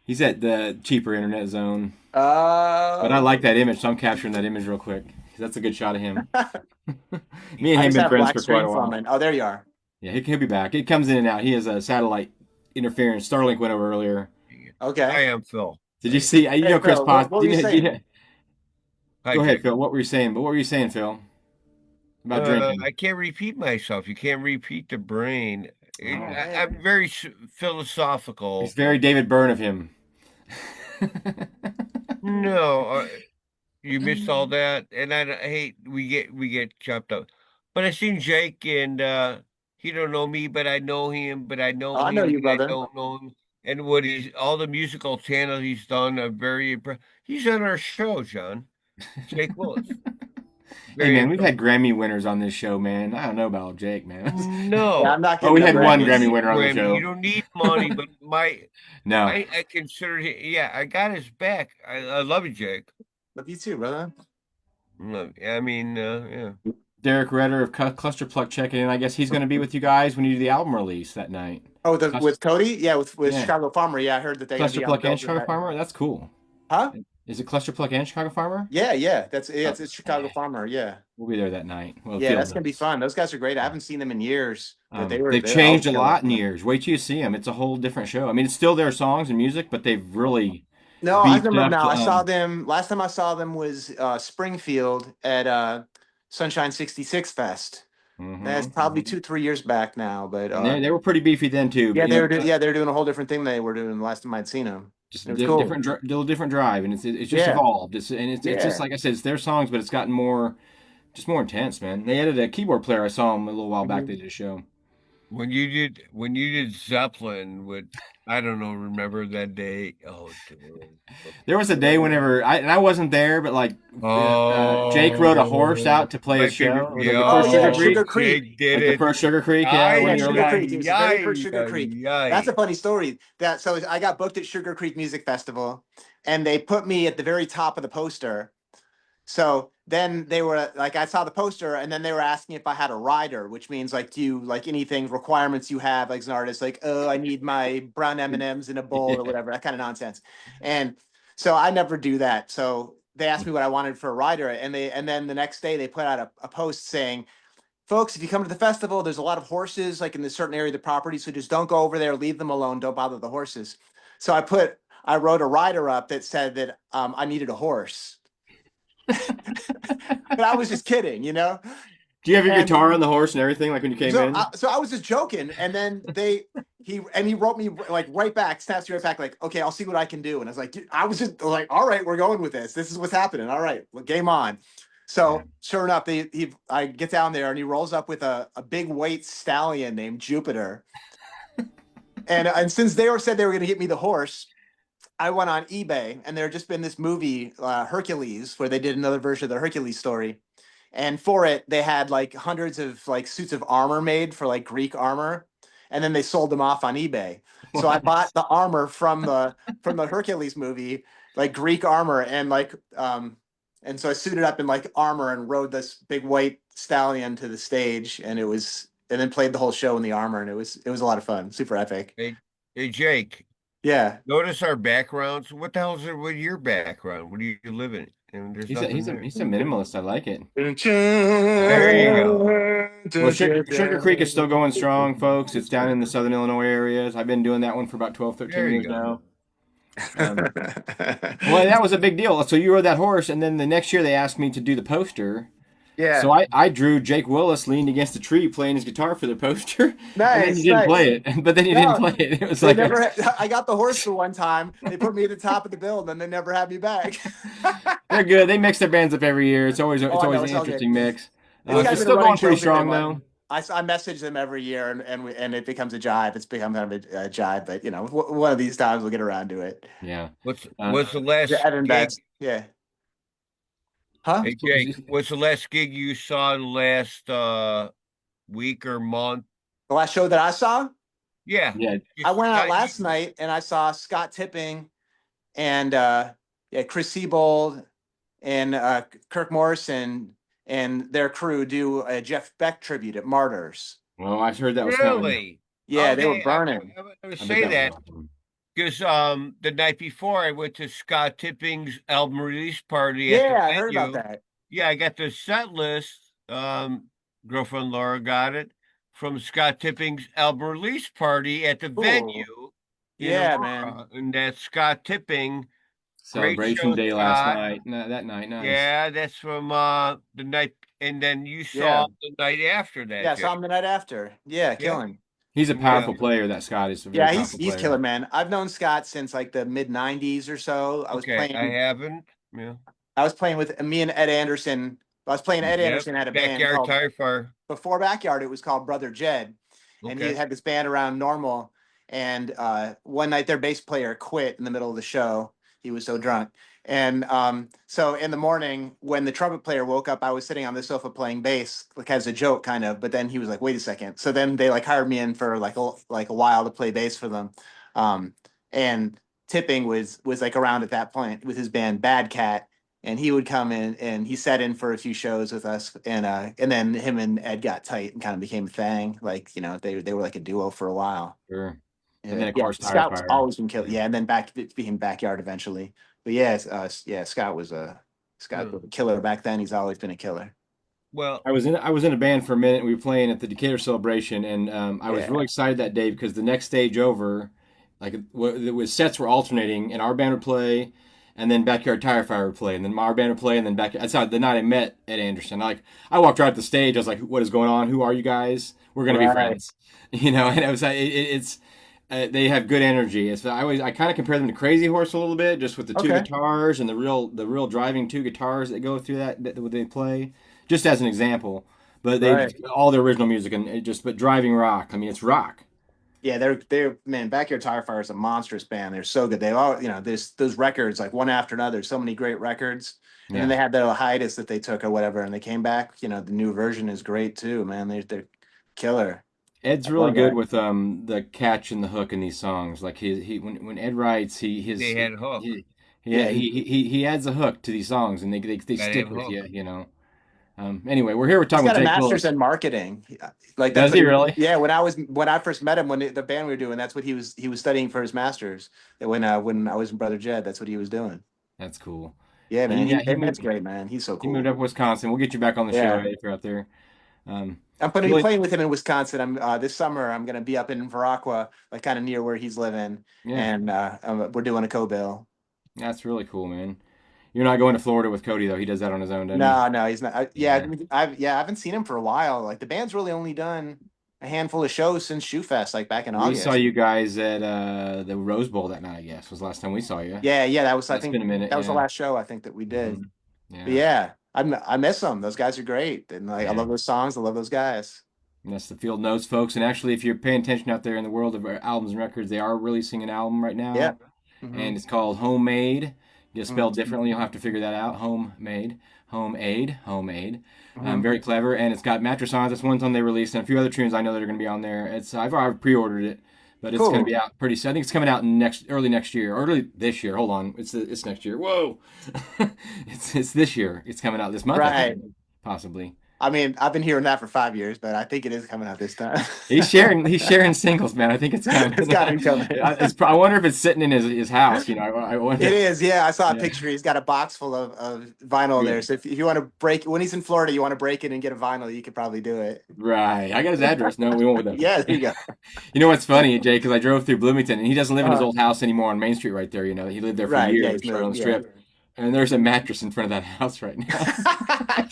He's at the cheaper internet zone. But I like that image, so I'm capturing that image real quick. That's a good shot of him. Me and him been friends for quite a while. Oh, there you are. Yeah, he'll be back. It comes in and out. He has a satellite interference. Starlink went over earlier. Okay. I am Phil. Did you see? Chris Potts. What were you saying? Go ahead, Phil. What were you saying? But what were you saying, Phil? About drinking. I can't repeat myself. You can't repeat the brain. I'm very philosophical. It's very David Byrne of him. No, you missed all that, and I hate we get chopped up. But I seen Jake, and he don't know me, but I know him. But I know him, I know you, brother. I don't know him, and what all the musical channels he's done. I'm very impressed. He's on our show, John. Jake Willis. Hey man, we've had Grammy winners on this show, man. I don't know about Jake, man. No, I'm not. We had one Grammy winner on the show. You don't need money, but no. I consider it. Yeah, I got his back. I love you, Jake. Love you too, brother. I mean, yeah. Derek Redder of Cluster Pluck checking in. I guess he's going to be with you guys when you do the album release that night. Oh, with Cody? Yeah, with Chicago Farmer. Yeah, I heard that they Cluster Pluck and Chicago Farmer. That's cool. Huh? Is it Cluster Pluck and Chicago Farmer? Yeah. It's Chicago Farmer. Yeah. We'll be there that night. Well, yeah, that's gonna be fun. Those guys are great. I haven't seen them in years. But they've changed a lot in years. Wait till you see them. It's a whole different show. I mean, it's still their songs and music, but they've really. No, I remember now. I saw them last time I saw them was Springfield at Sunshine 66 Fest. That's probably 2-3 years back now, but they were pretty beefy then too. Yeah, they were doing a whole different thing they were doing the last time I'd seen them. Just a different drive, and it's just evolved. It's just like I said, it's their songs, but it's gotten more intense, man. They added a keyboard player. I saw him a little while back. They did a show. When you did Zeppelin with, I don't know, remember that day? Oh, dude. There was a day whenever I wasn't there, but Jake rode a horse out to play a show. Sugar Creek. Jake did it. The first Sugar Creek. Sugar Creek. It was the very first Sugar Creek. That's a funny story. So I got booked at Sugar Creek Music Festival, and they put me at the very top of the poster. So then they were like, I saw the poster, and then they were asking if I had a rider, which means anything requirements you have as an artist, I need my brown M&Ms in a bowl or whatever, that kind of nonsense. And so I never do that. So they asked me what I wanted for a rider, and then the next day they put out a post saying, folks, if you come to the festival, there's a lot of horses in this certain area of the property, so just don't go over there, leave them alone, don't bother the horses. So I wrote a rider up that said that I needed a horse. But I was just kidding, Do you have your guitar on the horse and everything, like when you came in? So I was just joking, and then he wrote me right back, snaps me right back, okay, I'll see what I can do. And I was like, I was just all right, we're going with this. This is what's happening. All right, well, game on. So sure enough, I get down there and he rolls up with a big weight stallion named Jupiter. and since they said they were going to get me the horse, I went on eBay, and there had just been this movie, Hercules, where they did another version of the Hercules story. And for it, they had hundreds of suits of armor made for Greek armor. And then they sold them off on eBay. So I bought the armor from the Hercules movie, Greek armor. And so I suited up in armor and rode this big white stallion to the stage. And then played the whole show in the armor. And it was a lot of fun. Super epic. Hey, Jake. Yeah. Notice our backgrounds. What the hell is with your background? What do you live in? He's a minimalist. I like it. There you go. Well, Sugar Creek is still going strong, folks. It's down in the Southern Illinois areas. I've been doing that one for about 12, 13 years now. Well, that was a big deal. So you rode that horse, and then the next year they asked me to do the poster. Yeah. So I drew Jake Willis leaned against a tree playing his guitar for the poster, and then he Nice, didn't nice. play it. But then he didn't No, play it. It was they like never. I got the horse the one time. They put me at the top of the bill, and then they never had me back. they're good. They mix their bands up every year. It's always I know, an it's all good. interesting mix. It's kind of It's been a still running going pretty joke that they strong though. won. I message them every year, and it becomes a jive. It's become kind of a jive, but you know, one of these times we'll get around to it. Yeah. What's the last Yeah, Evan gig? Betts. Yeah. Huh? Hey Jake, what's the last gig you saw last week or month? The last show that I saw, Yeah. Yeah. I went out last night and I saw Scott Tipping and Chris Siebold and Kirk Morrison and their crew do a Jeff Beck tribute at Martyrs. Well, I've heard that was coming. Really? Yeah, they were Okay, burning. I would I say bet that was awesome. because the night before I went to Scott Tipping's album release party at the Yeah, I heard venue. about that. Yeah, I got the set list. Girlfriend Laura got it from Scott Tipping's album release party at the Cool. venue. in Yeah, Aurora. man. And that's Scott Tipping. Celebration show, day last Scott. night. That night, nice. Yeah, that's from the night, and then you saw Yeah. the night after that. Yeah, I Jake. saw him the night after. Yeah, killing. He's a powerful player. That Scott is. A very Yeah, powerful he's player. killer, man. I've known Scott since like the mid '90s or so. I was Okay, playing. I haven't. Yeah. I was playing with me and Ed Anderson. I was playing Ed Yep, Anderson had a band Backyard called, Tire Fire. before Backyard. It was called Brother Jed, and he Okay. had this band around Normal. And one night their bass player quit in the middle of the show. He was so drunk. And so in the morning, when the trumpet player woke up, I was sitting on the sofa playing bass, like as a joke, kind of. But then he was like, "Wait a second." So then they like hired me in for like a while to play bass for them. And Tipping was like around at that point with his band Bad Cat, and he would come in and he sat in for a few shows with us. And then him and Ed got tight and kind of became a thing. Like, you know, they were like a duo for a while. Sure. Yeah, And then, of yeah, course, Tire Scott's Fire. always been killed. Yeah, and then it became Backyard eventually. But yeah, Scott was a killer back then. He's always been a killer. Well, I was in a band for a minute. We were playing at the Decatur Celebration, and I was Yeah. really excited that day because the next stage over, like sets were alternating, and our band would play, and then Backyard Tire Fire would play, and then our band would play, and then that's how the night I met Ed Anderson. I walked right up the stage. I was like, "What is going on? Who are you guys? We're gonna be Right. friends," you know. And it was it's. They have good energy. I kind of compare them to Crazy Horse a little bit, just with the two Okay. guitars and the real driving two guitars that go through that they play, just as an example. But they Right. all their original music but driving rock. I mean, it's rock. Yeah, they're man, Backyard Tire Fire is a monstrous band. They're so good. They all, you know, there's those records like one after another. So many great records. And then they had their hiatus that they took or whatever, and they came back. You know, the new version is great too, man. They're killer. Ed's I really love good that. with the catch and the hook in these songs. Like when Ed writes, they had hook. he adds a hook to these songs, and they Gotta stick have with hook. you. You know. Anyway, we're here. We're He's talking got with a Jake master's Willis. in marketing. Like Does that's he what really? Yeah, when I first met him, when the band we were doing, that's what he was studying for his master's. When I was in Brother Jed, that's what he was doing. That's cool. Yeah, And man. yeah, That's great, man. He's so He cool. moved up to Wisconsin. We'll get you back on the show Yeah. if you're out there. I'm going to be Really- playing with him in Wisconsin. I'm this summer. I'm going to be up in Viroqua, like kind of near where he's living, Yeah, and we're doing a co-bill. that's really cool, man. You're not going to Florida with Cody though. He does that on his own, doesn't No, he's not. I haven't seen him for a while. Like the band's really only done a handful of shows since Shoe Fest, like back in he? We August. saw you guys at the Rose Bowl that night. I guess was the last time we saw you. Yeah, that was. I It's think been a minute, that was the yeah. last show I think that we did. Mhm. But yeah, I miss them. Those guys are great, and like I Yeah. love those songs. I love those guys. And that's the Field Notes, folks. And actually, if you're paying attention out there in the world of albums and records, they are releasing an album right now. Yeah. Mhm. And it's called Homemade. Just spelled Mhm. differently. You'll have to figure that out. Homemade. Homemade. Mhm. Very clever. And it's got Mattress on it. That's one song they released. And a few other tunes I know that are going to be on there. I've pre-ordered it. But it's Cool. going to be out pretty soon. I think it's coming out early next year. Or early this year. Hold on. It's next year. Whoa. It's this year. It's coming out this month, I think, possibly. I mean, I've been hearing that for 5 years, but I think it is coming out this time. He's sharing singles, man. I think it's coming. It's got to be coming. I wonder if it's sitting in his house. You know, I wonder. It is, yeah. I saw a Yeah. picture. He's got a box full of vinyl Yeah. there. So if you want to break, when he's in Florida, you want to break it and get a vinyl, you could probably do it. Right. I got his address. No, we won't with that. Yeah, there you go. You know what's funny, Jay? Because I drove through Bloomington, and he doesn't live in his Uh-huh. old house anymore on Main Street right there. You know, he lived there for Right, yeah, years, he's right on the moved, strip. And there's a mattress in front of that house right now.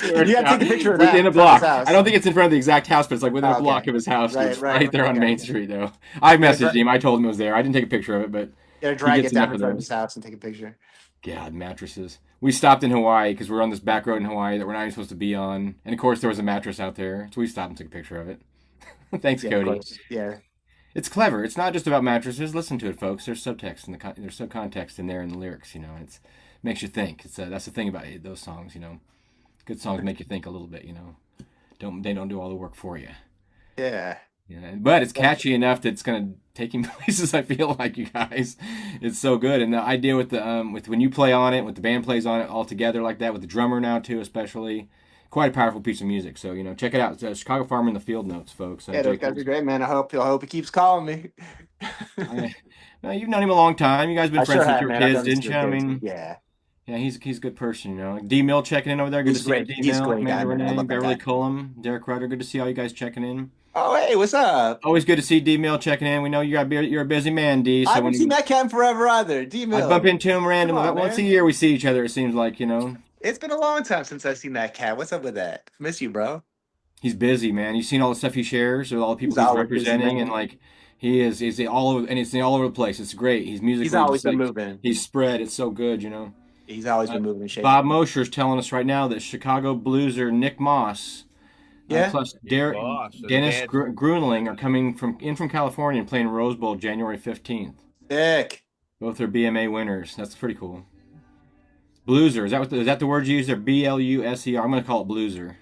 You got to take a picture of that. Within a in front of block. his house. I don't think it's in front of the exact house, but it's like within a Okay. block of his house. Right, It's right, right there on okay. Main Street, though. I messaged but- him. I told him it was there. I didn't take a picture of it, but You gotta drag gets it down enough in of front of those. his house and take a picture. God, mattresses. We stopped in Hawaii because we're on this back road in Hawaii that we're not even supposed to be on. And of course, there was a mattress out there. So we stopped and took a picture of it. Thanks, Yeah, of Cody. course. Yeah. It's clever. It's not just about mattresses. Listen to it, folks. There's subtext and there's subcontext in there in the lyrics. You know, it makes you think. That's the thing about it, those songs. You know, good songs make you think a little bit. You know, they don't do all the work for you. Yeah. Yeah, but it's catchy enough that it's gonna take you places. I feel like, you guys, it's so good. And the idea with the with when you play on it, with the band plays on it all together like that, with the drummer now too, especially, quite a powerful piece of music. So, you know, check it out. It's Chicago Farmer in the Field Notes, folks. Yeah, those guys are great, man. I hope he keeps calling me. Well, you've known him a long time. You guys been I friends sure since have, you were man. I've kids, done this didn't you? for I kids. mean, Yeah. yeah, he's a good person. You know, like D Mill checking in over there. Good He's to see you, great. D He's a Mill. great guy, Amanda man. I Renee, love that Beverly guy. Cullum, Derek Ryder. Good to see all you guys checking in. Oh, hey, what's up? Always good to see D Mill checking in. We know you're a busy man, D. So I when haven't seen that cat in forever either. I D-Mill. bump into him randomly. Come on, About once a man. year we see each other, it seems like, you know. It's been a long time since I've seen that cat. What's up with that? Miss you, bro. He's busy, man. You've seen all the stuff he shares with all the people He's he's always busy, representing, man. and like he's all over, and it's all over the place. It's great. He's musically He's always just, been like, moving. he's spread. It's so good, you know. He's always been moving and shaking. Bob Mosher's telling us right now that Chicago blueser Nick Moss, Yeah? plus Moss, the Dennis band- Gruneling are coming from California and playing Rose Bowl January 15th. Sick. Both are BMA winners. That's pretty cool. Blueser, is that the word you use there? BLUSER. I'm going to call it blueser.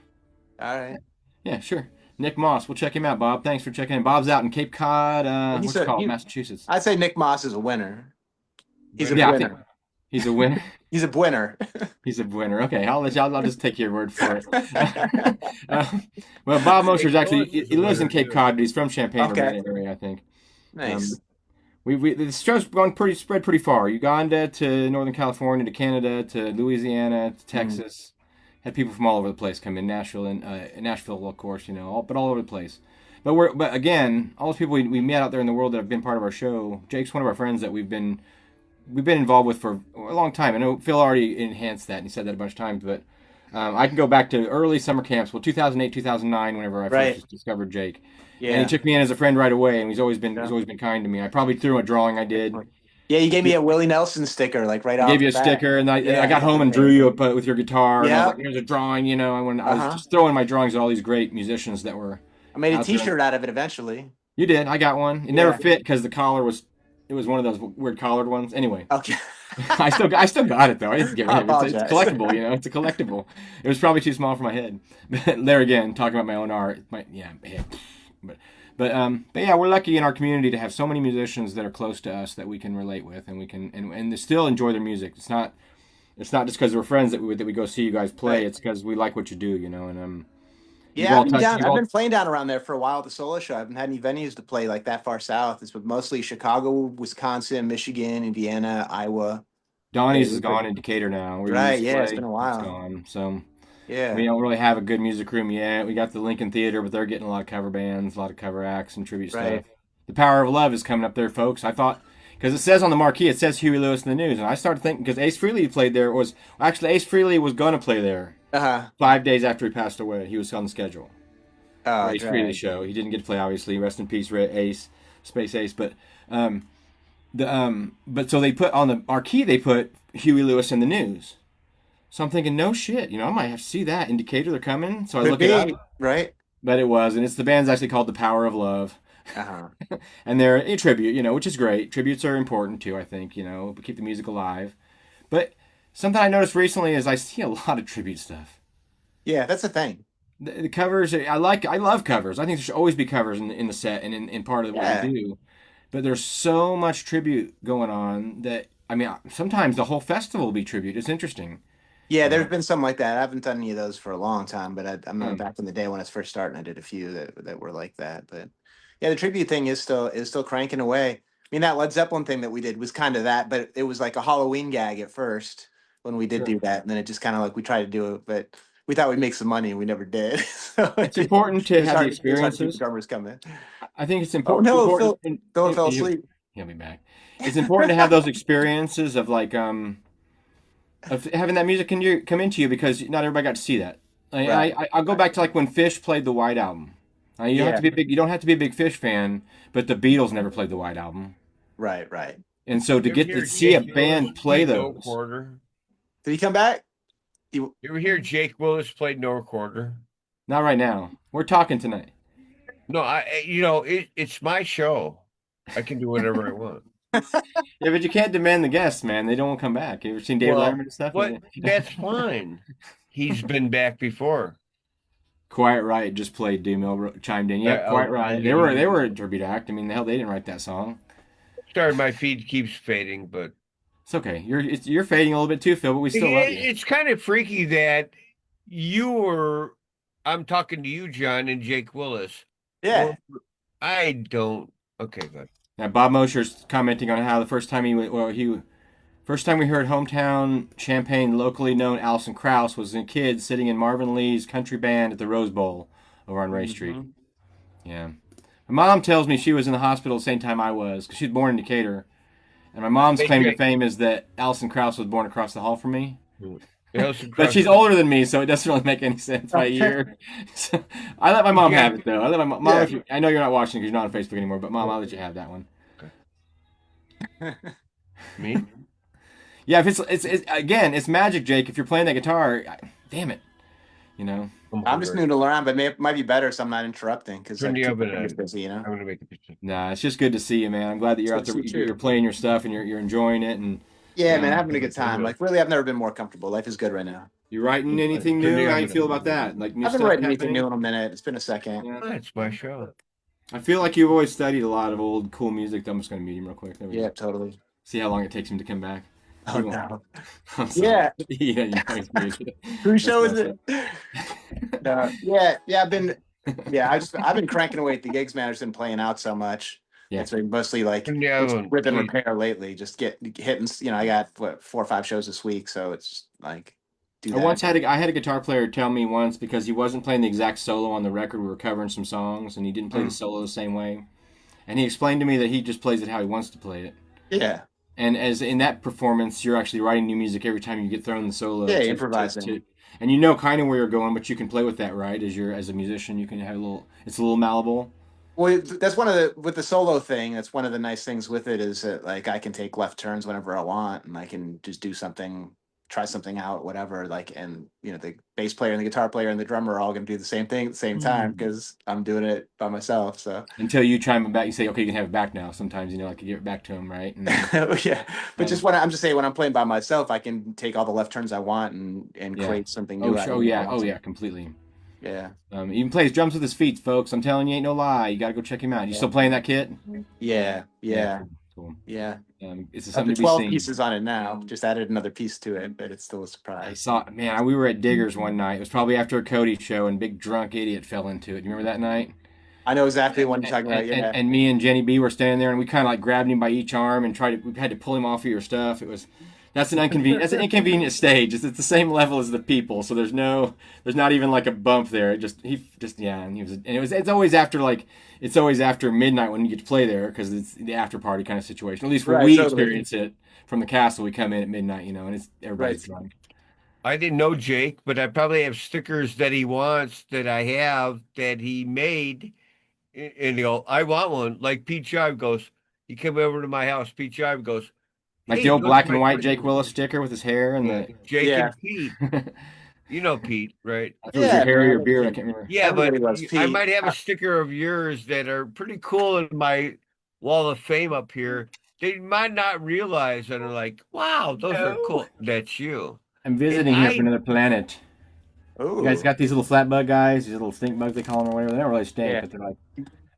All right. Yeah, sure. Nick Moss. We'll check him out, Bob. Thanks for checking in. Bob's out in Cape Cod, what's it called? Massachusetts. I'd say Nick Moss is a winner. He's a Yeah, I winner. think he's a winner. He's a winner. He's a winner. Okay, I'll just take your word for it. Well, Bob Mosher's actually he lives in Cape Cod, but he's from Champaign Okay. Urbana area, I think. Nice. The show's spread pretty far. Uganda to Northern California to Canada to Louisiana to Texas. Had people from all over the place come in. Nashville and Nashville, of course, you know, but all over the place. But again, all those people we met out there in the world that have been part of our show. Jake's one of our friends that we've been involved with for a long time. I know Phil already enhanced that, and he said that a bunch of times, but I can go back to early summer camps. Well, 2008, 2009, whenever I Right. first discovered Jake. Yeah. And he took me in as a friend right away, and he's always been kind to me. I probably threw him a drawing I did. Yeah, you gave me a Willie Nelson sticker, like right off. Gave you a the bat. sticker, and I Yeah, got home and drew you up with your guitar. And I Yeah. was like, here's a drawing, you know. And I was Uh-huh. just throwing my drawings at all these great musicians that were. I made a out there. T-shirt out of it eventually. You did. I got one. It never Yeah. fit because the collar was. It was one of those weird collared ones. Anyway, Okay. I still got it though. I didn't get rid of it. It's apologize. collectible, you know. It's a collectible. It was probably too small for my head. But there again, talking about my own art. But yeah, we're lucky in our community to have so many musicians that are close to us that we can relate with, and we can and they still enjoy their music. It's not just because we're friends that we go see you guys play. Right. It's because we like what you do, you know. And you've Yeah, all I've been, touched- down, you've I've all- been playing down around there for a while at the solo show. I haven't had any venues to play like that far south. It's mostly Chicago, Wisconsin, Michigan, Indiana, Iowa. Donnie's is gone in Decatur now. Where he Right, used to yeah, it's play. been a while. It's gone. So Yeah. we don't really have a good music room yet. We got the Lincoln Theater, but they're getting a lot of cover bands, a lot of cover acts and tribute Right. stuff. The Power of Love is coming up there, folks. I thought, because it says on the marquee, it says Huey Lewis in the News, and I started thinking, because Ace Frehley played there, Ace Frehley was going to play there Uh-huh. 5 days after he passed away. He was on the schedule. Oh, Ace Frehley show. He didn't get to play, obviously. Rest in peace, Ace, Space Ace. But so they put on the marquee, they put Huey Lewis in the News. So I'm thinking, no shit, you know, I might have to see that. In Decatur, they're coming. So I look it up, Right? but it was, and it's the band's actually called The Power of Love, Uh-huh. and they're a tribute, you know, which is great. Tributes are important too, I think, you know, keep the music alive. But something I noticed recently is I see a lot of tribute stuff. Yeah, that's the thing. The covers, I love covers. I think there should always be covers in the set and in part of what Yeah. we do. But there's so much tribute going on that, I mean, sometimes the whole festival will be tribute. It's interesting. Yeah, there's Yeah. been some like that. I haven't done any of those for a long time, but I remember Hmm. back in the day when I was first starting, I did a few that were like that. But yeah, the tribute thing is still cranking away. I mean, that Led Zeppelin thing that we did was kind of that, but it was like a Halloween gag at first when we did Sure. do that, and then it just kind of like we tried to do it, but we thought we'd make some money and we never did. So It's important to have the it was hard to keep the experiences. drummers coming. I think it's Oh important. no, Important. Phil fell asleep. He'll be back. It's important to have those experiences of like of having that music come into you because not everybody got to see that. Right. I'll go back to like when Fish played the White Album. You don't have Yeah. to be big. You don't have to be a big Fish fan, but the Beatles never played the White Album, Right. Right. and so to You ever get to hear see a Jake Willis band play play No those. Quarter? Did he come back? You ever hear Jake Willis play No Quarter? Not right now. We're talking tonight. No, it's my show. I can do whatever I want. Yeah, but you can't demand the guests, man. They don't come back. You ever seen David Well, Letterman and stuff? what? That's fine. He's been back before. Quiet Riot just played. D-Mill chimed in. Yep, Yeah, Quiet oh, Riot. yeah. They were a tribute act. I mean, the hell, they didn't write that song. Sorry, my feed keeps fading, but It's okay. You're fading a little bit too, Phil, but we still love you. it's kind of freaky that you were. I'm talking to you, John, and Jake Willis. Yeah. Well, I don't. Okay, good. Now, Bob Mosher's commenting on how the first time first time we heard hometown Champaign locally known Alison Krauss was a kid sitting in Marvin Lee's country band at the Rose Bowl over on Ray Street. Yeah. My mom tells me she was in the hospital the same time I was because she was born in Decatur. And my mom's Hey, claim to Jake. fame is that Alison Krauss was born across the hall from me. Alison But Krauss- she's older than me, so it doesn't really make any sense by year. So, I let my mom have it, though. I let my mom. Yeah. If I know you're not watching because you're not on Facebook anymore, but Mom, I'll let you have that one. Me? Yeah, if it's again, it's magic, Jake. If you're playing that guitar, damn it, you know. I'm just noodling around, but it might be better so I'm not interrupting because Turn I'm the oven on. busy, you know. I'm gonna make a picture. Nah, it's just good to see you, man. I'm glad that you're out there. It's good to see you, You're too. playing your stuff and you're enjoying it, and Yeah, man, having a good time. Like, really, I've never been more comfortable. Life is good right now. you writing anything Turn the new? How you oven feel on. about that? Like new I've been stuff writing anything happening? new in a minute. It's been a second. Yeah. That's my show. I feel like you've always studied a lot of old cool music. I'm just gonna meet him real quick. There we Yeah, go. totally. See how long it takes him to come back. Oh, He won't. no. I'm sorry. Yeah. Yeah, you know he's muted. Whose show is That's it? No. Yeah, I've been cranking away at the gigs, man. I've just been playing out so much. Yeah. It's been mostly like Turn the oven, rip and please. repair lately. Just hitting, I got 4 or 5 shows this week, so it's just like do I that. once had a guitar player tell me once because he wasn't playing the exact solo on the record. We were covering some songs, and he didn't play the solo the same way. And he explained to me that he just plays it how he wants to play it. Yeah. And as in that performance, you're actually writing new music every time you get thrown the solo. Yeah, improvising. And you know kind of where you're going, but you can play with that, right? As a musician, you can have it's a little malleable. Well, that's with the solo thing. That's one of the nice things with it is that like I can take left turns whenever I want, and I can just do something, try something out, whatever. Like, and the bass player and the guitar player and the drummer are all going to do the same thing at the same time because I'm doing it by myself. So Until you chime him back, you say, "Okay, you can have it back now." Sometimes like you give it back to him, right? And yeah, but just I'm just saying when I'm playing by myself, I can take all the left turns I want and Yeah. create something new. oh yeah, completely. Yeah. He even plays drums with his feet, folks. I'm telling you, ain't no lie. You got to go check him out. You still playing that kit? Yeah. Cool. Yeah. It's Up something to to be 12 seen. pieces on it now. Just added another piece to it, but it's still a I surprise. saw, man, we were at Diggers one night. It was probably after a Cody show, and big drunk idiot fell into it. You remember that night? I know exactly what you're talking about. Yeah. And me and Jenny B were standing there, and we kind of like grabbed him by each arm and we had to pull him off of your stuff. That's an inconvenient stage. It's the same level as the people, so there's not even like a bump there. And it's always after midnight when you get to play there because it's the after party kind of situation. At least when Right, we totally. experience it from the castle, we come in at midnight, and it's everybody's Right. drunk. I didn't know Jake, but I probably have stickers that he wants that I have that he made. And I want one. Like Pete Jive goes, he came over to my house. Pete Jive goes, Like "Hey, the old those black are and my white Christmas Jake Willis sticker with his hair and the. Jake Yeah. and Pete. It You know Pete, right? was your hair or man. your beard. I can't remember. Yeah, but Everybody loves I Pete. might have a sticker of yours that are pretty cool in my wall of fame up here. They might not realize that are like, wow, those are cool. That's you. I'm visiting here I- from another planet. Ooh. You guys got these little flat bug guys, these little stink bugs they call them or whatever. They don't really stink, Yeah. but they're like,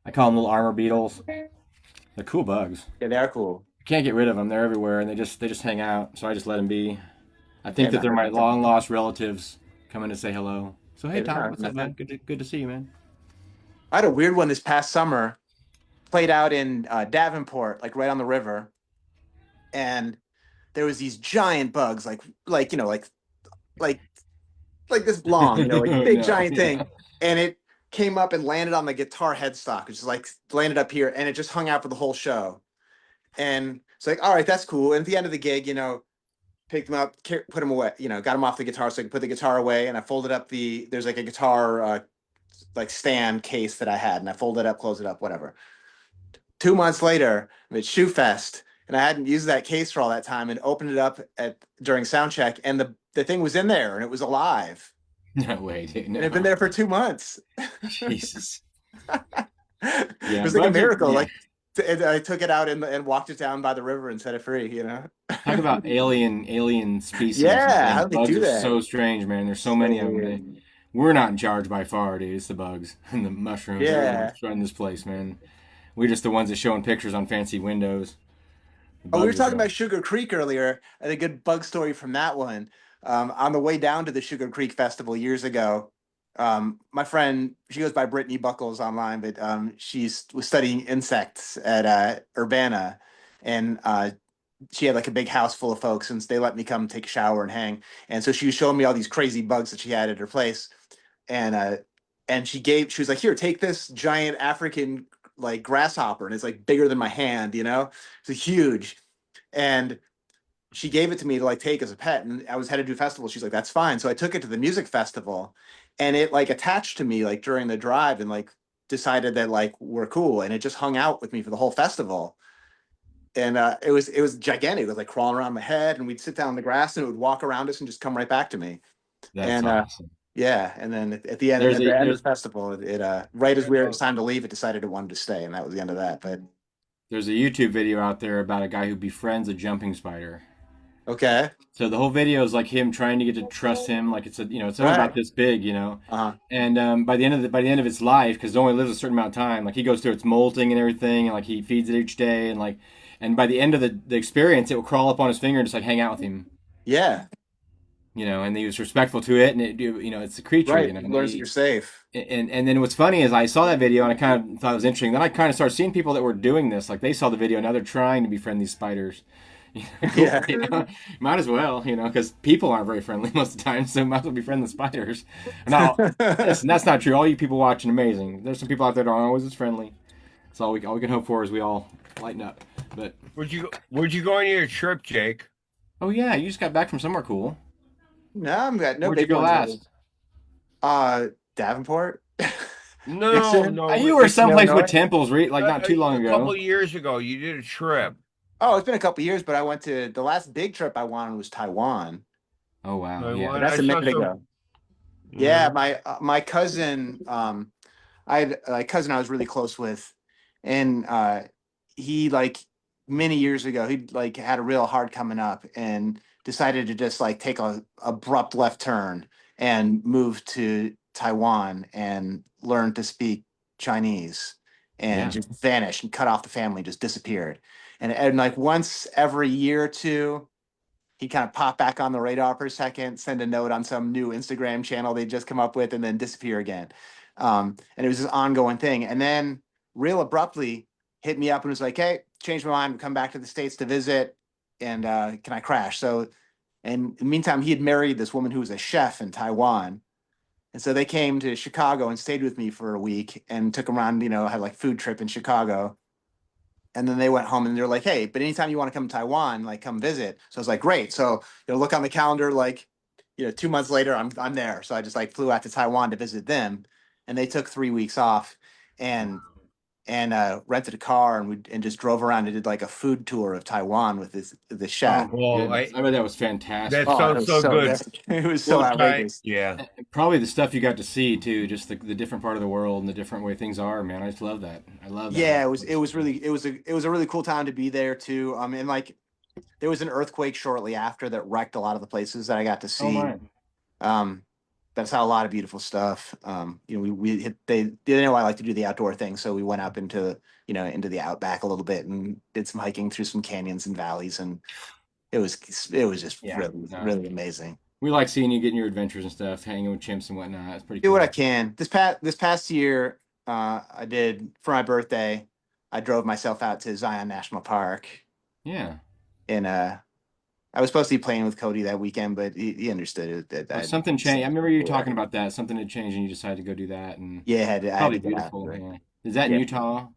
I call them little armor beetles. They're cool bugs. Yeah, they are cool. You can't get rid of them. They're everywhere, and they just hang out. So I just let them be. I think Yeah, that not they're my heard that. long lost relatives coming to say hello. So hey, Yeah, Tom, no, what's up, nothing. man? Good to see you, man. I had a weird one this past summer. Played out in Davenport, like right on the river, and there was these giant bugs, like you know, like like this long, you know, like big No, giant yeah. thing, and it came up and landed on the guitar headstock, which is like landed up here, and it just hung out for the whole show. And it's like, all right, that's cool. And at the end of the gig, you know, picked them up, put them away, you know, got them off the guitar so I could put the guitar away, and I folded up there's like a guitar like stand case that I had, and I folded it up, closed it up, whatever. 2 months later, I'm at Shoe Fest, and I hadn't used that case for all that time, and opened it up during sound check, and the thing was in there, and it was alive, No way, dude. and it had been there for 2 months. Jesus. It Yeah, was like a bugs are- miracle. yeah. Like I took it out and walked it down by the river and set it free. You know. Talk about alien species. Yeah, man. how do they Bugs do are that? so strange, man. There's so many of them. We're not in charge by far, dude. It's the bugs and the mushrooms. Yeah. Everyone's running this place, man. We're just the ones that showing pictures on fancy windows. The Oh, we were bugs are talking gone. about Sugar Creek earlier, and a good bug story from that one. On the way down to the Sugar Creek Festival years ago, my friend, she goes by Brittany Buckles online, but was studying insects at Urbana, and she had like a big house full of folks, and they let me come take a shower and hang. And so she was showing me all these crazy bugs that she had at her place, and she was like, "Here, take this giant African like grasshopper, and it's like bigger than my hand, you know, it's huge." And she gave it to me to like take as a pet, and I was headed to a festival. She's like, "That's fine." So I took it to the music festival, and it like attached to me like during the drive, and like decided that like we're cool, and it just hung out with me for the whole festival. And it was gigantic. It was like crawling around my head, and we'd sit down on the grass, and it would walk around us and just come right back to me. That's And awesome. yeah, and then at the end, There's at the end of there's the festival, it right as it was time to leave, it decided it wanted to stay, and that was the end of that. But there's a YouTube video out there about a guy who befriends a jumping spider. okay, So the whole video is like him trying to get to trust him, like it's it's only right, about this big, uh-huh, And by the end of its life, because it only lives a certain amount of time, like he goes through its molting and everything, and like he feeds it each day, and by the end of the experience, it will crawl up on his finger and just like hang out with him, yeah, and he was respectful to it, and it's a creature, right. and Learns that you're safe. and then what's funny is I saw that video and I kind of thought it was interesting. Then I kind of started seeing people that were doing this, like they saw the video, now they're trying to befriend these spiders. Yeah. Might as well, because people aren't very friendly most of the time, so might as well befriend the spiders. Now, listen, that's not true. All you people watching, amazing. There's some people out there that aren't always as friendly. So all we can hope for is we all lighten up. But Where'd you go on your trip, Jake? oh yeah, you just got back from somewhere cool. No, I'm got no Where'd you big go ones. last? Davenport. No, You were someplace Illinois? with temples, like not too long A ago. couple years ago, you did a trip. Oh, it's been a couple years, but I went to the last big trip I went on was Taiwan. Oh wow, Taiwan. yeah. But that's I a saw minute some- ago. Yeah, my cousin, I had a cousin I was really close with, and he like many years ago he like had a real hard coming up and decided to just like take a abrupt left turn and move to Taiwan and learn to speak Chinese, and Yeah. just vanished and cut off the family, just disappeared. And like once every year or two, he'd kind of pop back on the radar for a second, send a note on some new Instagram channel they just come up with, and then disappear again. And it was this ongoing thing. And then real abruptly hit me up and was like, "Hey, changed my mind, come back to the States to visit, and can I crash?" So, and in the meantime, he had married this woman who was a chef in Taiwan. And so they came to Chicago and stayed with me for a week and took them around, had like food trip in Chicago. And then they went home and they're like, "Hey, but anytime you want to come to Taiwan, like come visit." So I was like, "Great." So, look on the calendar, like, 2 months later, I'm there. So I just like flew out to Taiwan to visit them, and they took 3 weeks off and rented a car, and we just drove around and did like a food tour of Taiwan with the chef. Well, I bet that was fantastic. That sounds so good. It was so Well, outrageous. Yeah. Probably the stuff you got to see too, just the different part of the world and the different way things are, man. I just love that. I love that. Yeah, it was a really cool time to be there too. And like there was an earthquake shortly after that wrecked a lot of the places that I got to see. Oh my. That's how a lot of beautiful stuff. We hit they know I like to do the outdoor thing, so we went up into the outback a little bit and did some hiking through some canyons and valleys, and it was just Yeah, really no. really amazing. We like seeing you getting your adventures and stuff, hanging with chimps and whatnot. It's pretty Do cool. what I can. This past year, I did for my birthday. I drove myself out to Zion National Park, Yeah. and I was supposed to be playing with Cody that weekend, but he understood it that Well, I something changed. I remember you talking about that. Something had changed, and you decided to go do that, and yeah, I had probably to get out beautiful. there. Yeah. Is that in Yeah. Utah?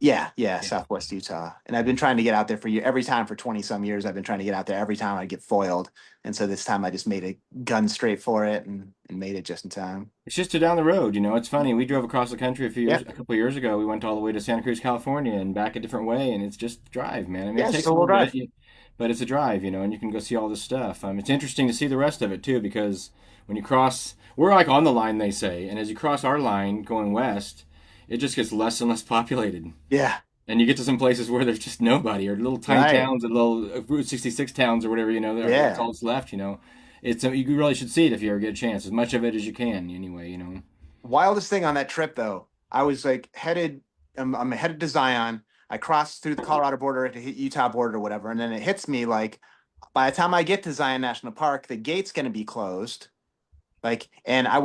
Yeah, Yeah. Southwest Utah. And I've been trying to get out there for you every time for 20 some years. I've been trying to get out there every time I get foiled. And so this time I just made a gun straight for it and made it just in time. It's just down the road, you know. It's funny. We drove across the country Yeah. a couple of years ago. We went all the way to Santa Cruz, California, and back a different way, and it's just a drive, man. I mean, Yeah, it it's takes just a a little little drive. bit, but it's a drive, you know, and you can go see all this stuff. It's interesting to see the rest of it too, because when you cross, we're like on the line, they say, and as you cross our line going west, it just gets less and less populated. Yeah. And you get to some places where there's just nobody, or little tiny Right. towns, or little Route 66 towns, or whatever, you know. That's Yeah. all that's left, you know. You really should see it if you ever get a chance, as much of it as you can, anyway, you know. Wildest thing on that trip though, I was like I'm headed to Zion. I crossed through the Colorado border to hit Utah border or whatever, and then it hits me like by the time I get to Zion National Park, the gate's gonna be closed. Like, and I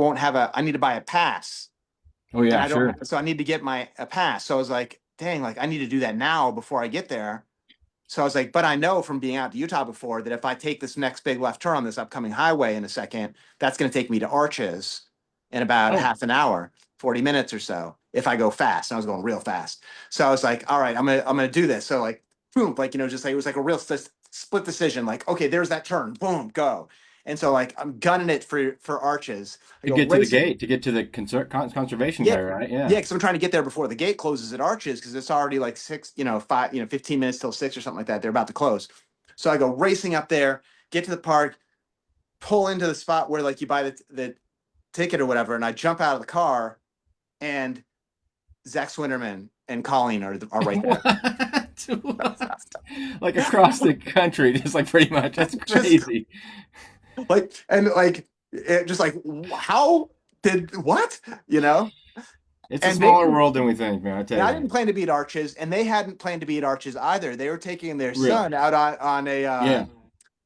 need to buy a pass. Oh And yeah, I sure. don't, so I need to get a pass. So I was like, dang, like I need to do that now before I get there. So I was like, but I know from being out to Utah before that if I take this next big left turn on this upcoming highway in a second, that's going to take me to Arches in about Oh, half an hour, 40 minutes or so, if I go fast. And I was going real fast. So I was like, all right, I'm gonna do this. So like, boom, like, just like, it was like a real split decision. Like, okay, there's that turn, boom, go. And so like, I'm gunning it for Arches. I to go get to the racing. gate, to get to the conservation Yeah. guy, right? Yeah, Yeah. because I'm trying to get there before the gate closes at Arches because it's already like 15 minutes till 6 or something like that. They're about to close. So I go racing up there, get to the park, pull into the spot where like you buy the ticket or whatever, and I jump out of the car, and Zach Swinterman and Colleen are right there. What? Like across the country, just like pretty much. That's Just crazy. like and like it just like how did what? It's a And they smaller world than we think, man. I And tell I you. didn't plan to be at Arches, and they hadn't planned to be at Arches either. They were taking their Really? son out Yeah.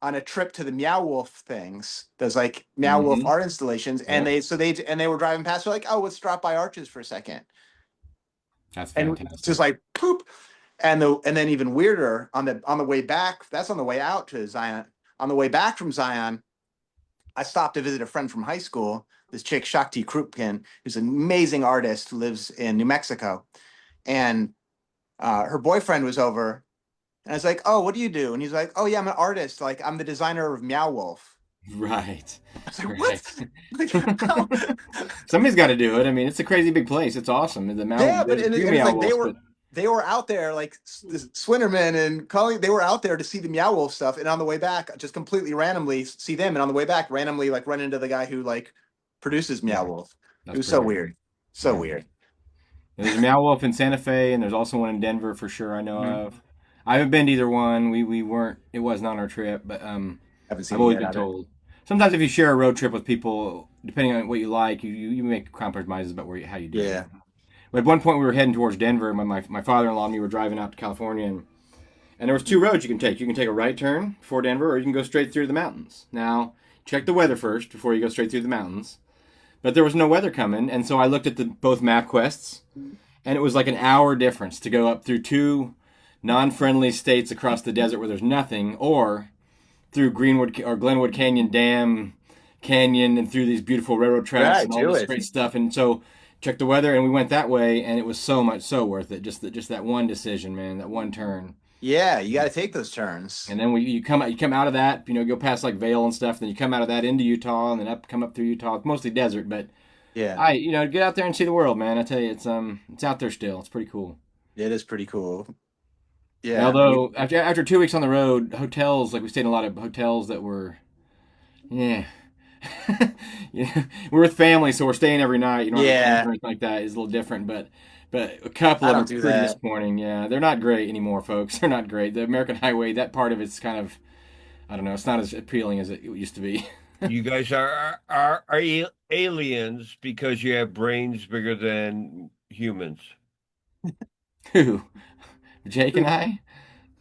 on a trip to the Meow Wolf things. Those like Meow Wolf Hmm. art installations, and Yep. they were driving past. They're like, oh, let's drop by Arches for a second, That's and fantastic. just like poop, and then even weirder on the way back. That's on the way out to Zion. On the way back from Zion, I stopped to visit a friend from high school. This chick Shakti Krupkin, who's an amazing artist who lives in New Mexico, and her boyfriend was over, and I was like, "Oh, what do you do?" And he's like, "Oh yeah, I'm an artist. Like I'm the designer of Meow Wolf." Right. I was like, "What?" Right. Like, how? Somebody's got to do it. I mean, it's a crazy big place. It's awesome. Yeah, but There's a few and it's meow like wolves, but they were out there like Swinterman and Colleen. They were out there to see the Meow Wolf stuff, and on the way back, just completely randomly see them, and on the way back, randomly like run into the guy who like produces Meow yeah, Wolf. It that's was so pretty weird, so yeah. weird. There's a meow wolf in Santa Fe, and there's also one in Denver for sure. I know Mhm. of. I haven't been to either one. We weren't. It wasn't on our trip, but Haven't I've seen it always yet been either. told. Sometimes if you share a road trip with people, depending on what you like, you make compromises about how you do it. Yeah, But at one point we were heading towards Denver. My father-in-law and me were driving out to California, and there was two roads you can take. You can take a right turn before Denver, or you can go straight through the mountains. Now, check the weather first before you go straight through the mountains. But there was no weather coming, and so I looked at both MapQuests, and it was like an hour difference to go up through two non-friendly states across the desert where there's nothing, or through Greenwood or Glenwood Canyon Dam Canyon and through these beautiful railroad tracks right. and all Do this it. great stuff. And so check the weather, and we went that way, and it was so worth it. Just that one decision, man, that one turn. Yeah, you got to take those turns. And then you come out of that, go past like Vale and stuff. Then you come out of that into Utah, and then come up through Utah. It's mostly desert, but Yeah, get out there and see the world, man. I tell you, it's out there still. It's pretty cool. it is pretty cool. And Yeah, although after 2 weeks on the road, hotels, like we stayed in a lot of hotels that were, yeah, yeah, we're with family, so we're staying every night. You know, yeah, or anything like that is a little different, but a couple I of them don't are do pretty that. disappointing. Yeah, they're not great anymore, folks. They're not great. The American Highway, that part of it's kind of, I don't know, it's not as appealing as it used to be. You guys are aliens because you have brains bigger than humans. Who? Jake and I?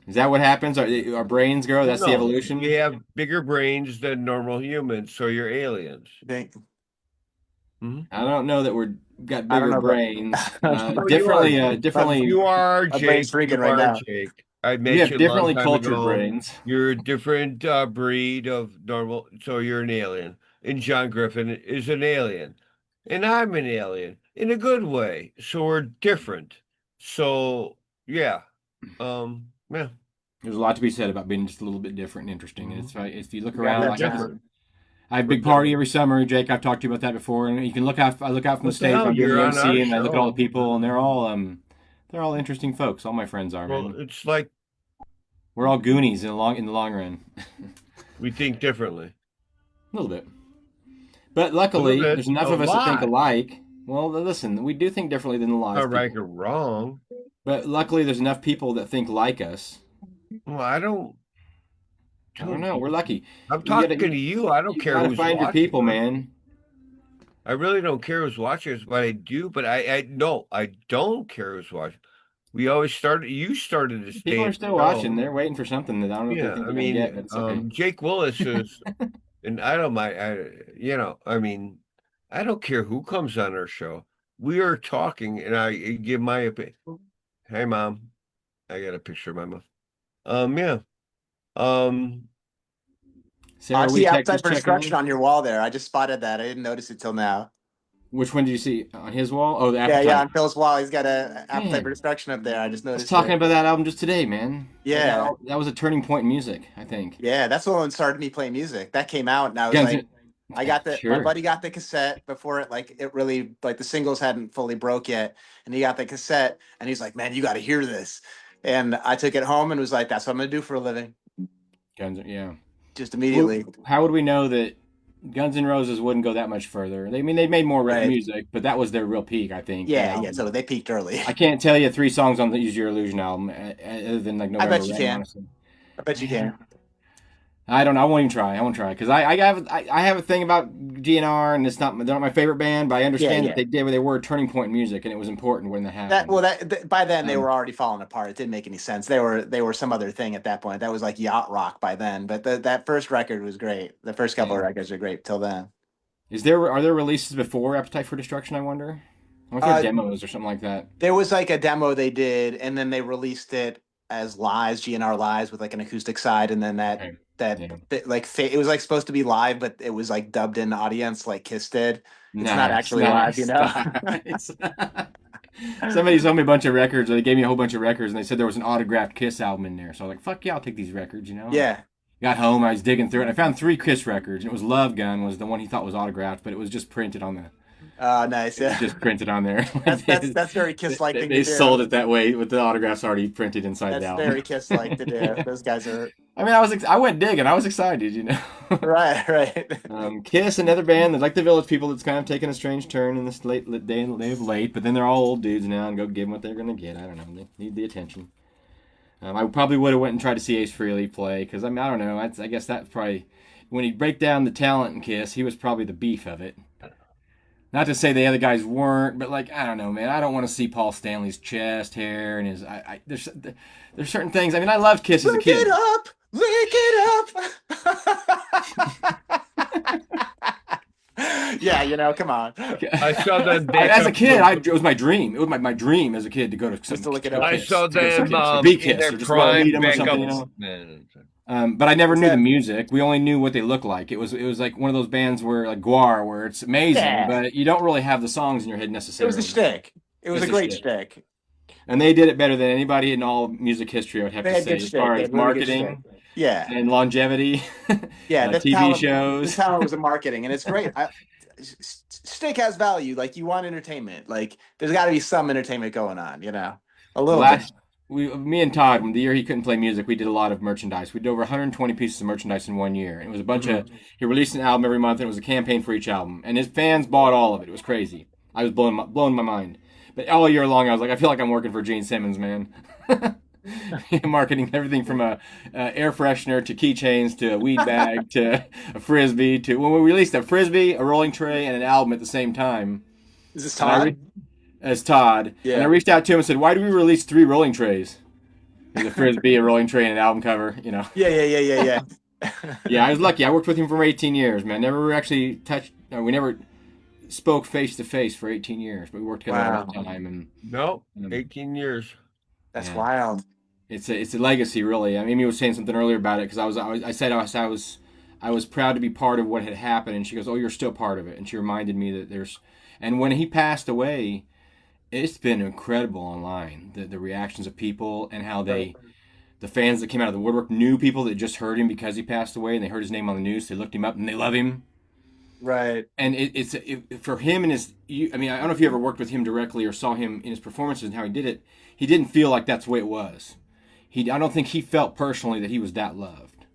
Is that what happens? Our brains grow? That's the No, evolution? you have bigger brains than normal humans, so you're aliens. I don't know that we're got I don't bigger know, but brains. Oh, Differently. you are my brain's Jake. freaking You right are now. Jake. I We met have you a long differently time cultured ago. brains. You're a different breed of normal, so you're an alien. And John Griffin is an alien. And I'm an alien in a good way. So we're different. So yeah. Yeah. There's a lot to be said about being just a little bit different and interesting. And if you look got around, that like different. I have a We're big party different. every summer, Jake. I've talked to you about that before, and you can look out. I look out from the What the stage. hell? I'm doing You're the on our MC, and I look at all the show. people, and they're all interesting folks. All my friends are, Well, man. it's like We're all Goonies in the long run, we think differently. a little bit. But A luckily, little bit, there's enough a of us that think lot. alike. Well, listen, we do think differently than a lot Not of right people. or wrong. But luckily, there's enough people that think like us. Well, I don't know. We're lucky. I'm You gotta, talking to you. I don't you care gotta who's find your watching. people, man. I really don't care who's watching us, but I do. But I no, I don't care who's watching. We always started. You started this People are damn still show. watching. They're waiting for something that I don't know if they Yeah, think I they're gonna get, mean, but it's okay. Jake Willis is, and I don't mind. I mean, I don't care who comes on our show. We are talking, and I give my opinion. Hey, mom, I got a picture of my mom. Yeah. Sarah, I we see check outside just for checking destruction in. on your wall there. I just spotted that. I didn't notice it till now. Which one did you see on his wall? Oh, the Yeah, appetite. yeah, on Phil's wall, he's got a appetite Man. for destruction up there. I just I was noticed talking it. about that album just today, man. Yeah. That was a turning point in music, I think. Yeah, that's the one that started me playing music. That came out, and I was Guns like, N- I got my Sure. buddy got the cassette before it really like the singles hadn't fully broke yet, and he got the cassette, and he's like, man, you got to hear this, and I took it home and was like, that's what I'm gonna do for a living, Yeah. just immediately. How would we know that Guns N' Roses wouldn't go that much further? They made more Right. music, but that was their real peak, I think. Yeah. So they peaked early. I can't tell you 3 songs on the Use Your Illusion album, other than like November bet you Rain, can. honestly. I bet you can. I don't know. I won't even try. I won't try because I have a thing about GNR, and they're not my favorite band, but I understand Yeah. that they were a turning point in music, and it was important when that happened. By then they were already falling apart. It didn't make any sense. They were some other thing at that point. That was like yacht rock by then. But that first record was great. The first couple of records are great till then. Are there releases before Appetite for Destruction? I wonder. I wonder if there are demos or something like that. There was like a demo they did, and then they released it as lives, GNR lives, with like an acoustic side, and then it was like supposed to be live, but it was like dubbed in audience, like Kiss did. It's not actually live, you know. Nice. Somebody sold me a bunch of records, or they gave me a whole bunch of records, and they said there was an autographed Kiss album in there. So I was like, "Fuck yeah, I'll take these records," you know. Yeah. Got home, I was digging through it, and I found 3 Kiss records. And it was Love Gun was the one he thought was autographed, but it was just printed on the. Nice. Yeah. Just printed on there. That's very Kiss-like thing to do. They sold it that way with the autographs already printed inside the That's album. very Kiss-like to do. Those guys are. I mean, I went digging. I was excited, you know. Right. Kiss, another band that's like the Village People, that's kind of taken a strange turn in this late day of late. But then they're all old dudes now, and go give them what they're gonna get. I don't know. They need the attention. I probably would have went and tried to see Ace Frehley play because I don't know. I guess that's probably when you break down the talent in Kiss, he was probably the beef of it. Not to say the other guys weren't, but like I don't know, man. I don't want to see Paul Stanley's chest hair and his. There's certain things. I mean, I loved Kiss as a kid. Lick it up. Yeah, you know, come on. I saw them as a kid. It was my dream. It was my dream as a kid to go to just to look it up. I saw them be in Kiss their or just want to prime meet them or back something, up. you know. But I never knew the music. We only knew what they looked like. It was like one of those bands where like Guar, where it's amazing, but you don't really have the songs in your head necessarily. It was a shtick. It was a great shtick. And they did it better than anybody in all music history, I would have to say, as far as marketing, and longevity. Yeah, TV shows. The talent was in marketing, and it's great. Steak has value. Like you want entertainment. Like there's got to be some entertainment going on. You know, a little bit. Me and Todd, when the year he couldn't play music, we did a lot of merchandise. We did over 120 pieces of merchandise in 1 year. And it was a bunch of, he released an album every month, and it was a campaign for each album. And his fans bought all of it. It was crazy. I was blowing my mind. But all year long, I was like, I feel like I'm working for Gene Simmons, man. Marketing everything from a air freshener to keychains to a weed bag to a Frisbee to, when we released a Frisbee, a rolling tray, and an album at the same time. Is this Todd? As Todd. Yeah. And I reached out to him and said, why do we release 3 rolling trays? There's a frisbee, a rolling train, an album cover. You know. Yeah. Yeah, I was lucky. I worked with him for 18 years, man. Never actually touched. No, we never spoke face to face for 18 years, but we worked together all the Wow. time. And No, um, 18 years. That's yeah, wild. it's a legacy, really. I mean, Amy was saying something earlier about it because I said I was proud to be part of what had happened, and she goes, "Oh, you're still part of it." And she reminded me that there's, and when he passed away, it's been incredible online. The reactions of people and how Right. the fans that came out of the woodwork knew people that just heard him because he passed away, and they heard his name on the news. They looked him up and they love him. Right. And for him and I mean, I don't know if you ever worked with him directly or saw him in his performances and how he did it. He didn't feel like that's the way it was. I don't think he felt personally that he was that loved.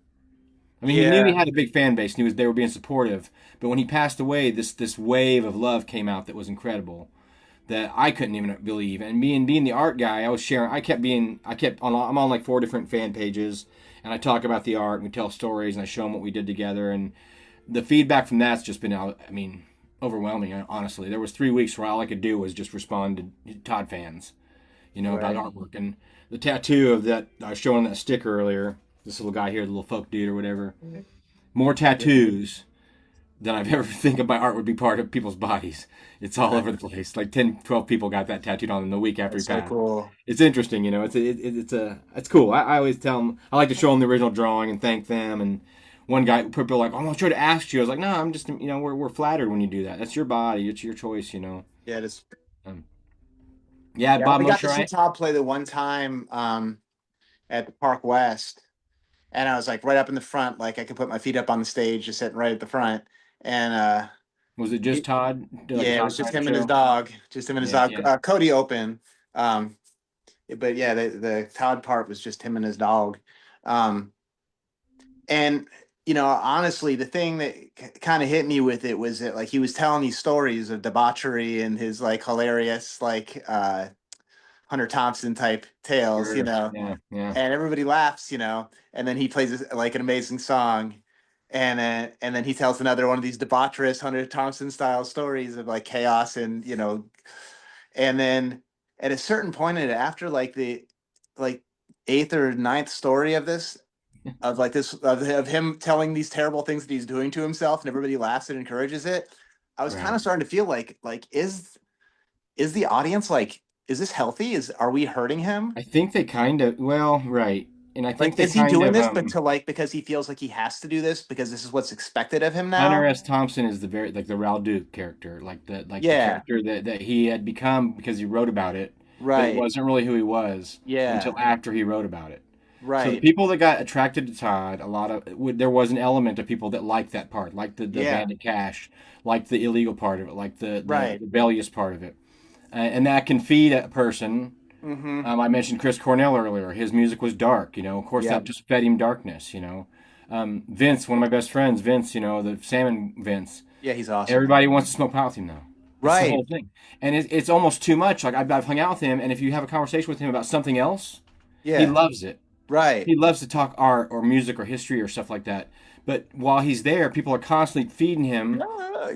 I mean, he knew he Yeah. had a big fan base and they were being supportive. But when he passed away, this wave of love came out that was incredible, that I couldn't even believe. And being the art guy, I was sharing. I'm on like 4 different fan pages, and I talk about the art and we tell stories and I show them what we did together. And the feedback from that's just been, I mean, overwhelming. Honestly, there was 3 weeks where all I could do was just respond to Todd fans, about Right. artwork. And the tattoo of that I was showing that sticker earlier. This little guy here, the little folk dude or whatever. More tattoos than I've ever think of my art would be part of people's bodies. It's all over the place. Like 10, 12 people got that tattooed on them the week after he That's so passed. cool. It's interesting, it's cool. I always tell them, I like to show them the original drawing and thank them. And one guy, people are like, "Oh, I'm sure to ask you." I was like, "No, I'm just, we're flattered when you do that. That's your body. It's your choice. Yeah, it is. Um, yeah, Yeah, I Bob only got to Mosher, see Todd play the one time at the Park West, and I was like right up in the front, like I could put my feet up on the stage, just sitting right at the front. And was it just he- Todd? Like a yeah, it Todd was just Snyder him and his show? dog, just him and his Yeah, dog. yeah. Cody open, um, but yeah, the Todd part was just him and his dog. Um, and honestly, the thing that kind of hit me with it was that like he was telling these stories of debauchery and his like hilarious like Hunter Thompson type tales, Sure. Yeah, yeah. and everybody laughs, and then he plays like an amazing song, and then he tells another one of these debaucherous Hunter Thompson style stories of like chaos and then at a certain point in it, after like the like eighth or ninth story of this of like this of him telling these terrible things that he's doing to himself and everybody laughs and encourages it, I was kind Right. of starting to feel like is the audience like, is this healthy? Are we hurting him? I think they kind of, well, right. And I think Like, they is he kind doing of, this but to like because he feels like he has to do this because this is what's expected of him Hunter now? S. Thompson is the very like the Raoul Duke character, like the Yeah, character that he had become because he wrote about it, but it right. wasn't really who he was Yeah, until after he wrote about it. So the right. people that got attracted to Todd, there was an element of people that liked that part, like the Yeah, bandit cash, like the illegal part of it, like the right. rebellious part of it, and that can feed a person. Mm-hmm. I mentioned Chris Cornell earlier. His music was dark, Of course, that Yep. just fed him darkness. Vince, one of my best friends, Vince, the Salmon Vince. Yeah, he's awesome. Everybody wants to smoke pot with him now. That's the Right. whole thing, and it's almost too much. Like I've hung out with him, and if you have a conversation with him about something else, he Yeah, loves it. right. He loves to talk art or music or history or stuff like that. But while he's there, people are constantly feeding him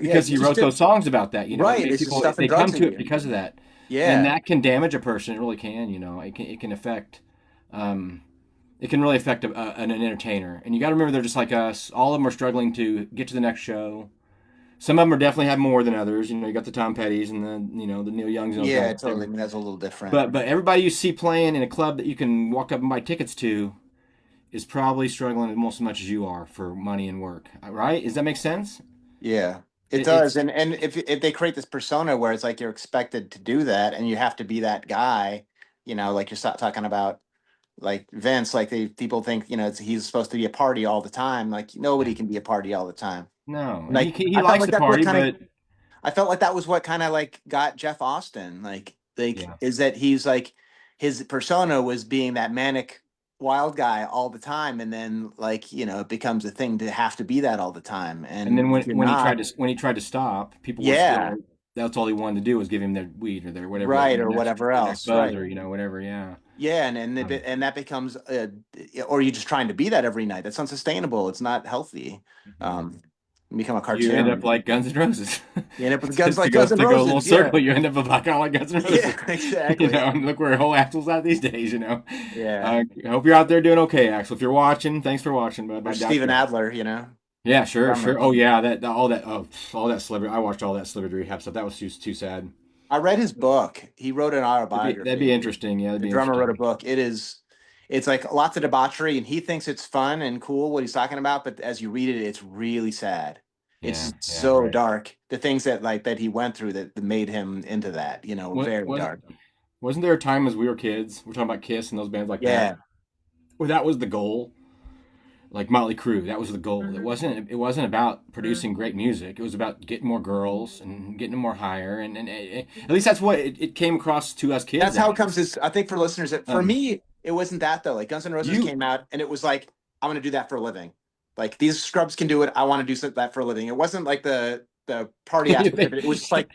Yeah, because it's he just wrote those songs about that. right. And It's just people stuffing they come drugs in to it you. because of that, and Yeah, that can damage a person. It really can. It can affect. Um, it can really affect an entertainer. And you got to remember, they're just like us. All of them are struggling to get to the next show. Some of them are definitely have more than others. You got the Tom Petty's and the Neil Youngs and those yeah, guys. totally. I mean, that's a little different. But everybody you see playing in a club that you can walk up and buy tickets to is probably struggling almost as much as you are for money and work, right? Does that make sense? Yeah, it It's does. And if they create this persona where it's like you're expected to do that and you have to be that guy, like you're talking about like Vince, like people think, he's supposed to be a party all the time. Like nobody can be a party all the time. no, and Like he I felt likes like to that's what party, kind of but I felt like that was what kind of like got Jeff Austin. Like yeah. is that he's like his persona was being that manic wild guy all the time, and then like it becomes a thing to have to be that all the time. And then And if you're not, when he tried to stop, people were yeah, still. That's all he wanted to do was give him their weed or their whatever, right, or whatever their next else, buzz right. or whatever. Yeah. Yeah, and that becomes or you're just trying to be that every night. That's unsustainable. It's not healthy. Mhm. Um, become a cartoon. You end up like Guns N' Roses. You end up with guns To like go- Guns N' to go a little Roses. Yeah. circle, you end up with like kind of like Guns N' Roses. Yeah, exactly. You know, and look where whole Axel's at these days. You know. Yeah. I hope you're out there doing okay, Axel. If you're watching, thanks for watching, bud. Or I doubt Steven you. Adler, you know. Yeah, sure, Drummer. sure. Oh yeah, all that celebrity. I watched all that celebrity rehab stuff. That was just too sad. I read his book. He wrote an That'd autobiography. be interesting. Yeah, that'd The be drummer wrote a interesting. book. It's like lots of debauchery, and he thinks it's fun and cool what he's talking about. But as you read it, it's really sad. It's Yeah, so right. dark. The things that he went through that made him into that, very dark. Wasn't there a time as we were kids? We're talking about Kiss and those bands like Yeah. that, where that was the goal. Like Motley Crue, that was the goal. It wasn't about producing great music. It was about getting more girls and getting them more higher. And at least that's what it came across to us kids. That's how it comes. I think for listeners, for me, it wasn't that though. Like Guns N' Roses came out, and it was like, I'm going to do that for a living. Like these scrubs can do it. I want to do that for a living. It wasn't like the party aspect of it. It was just like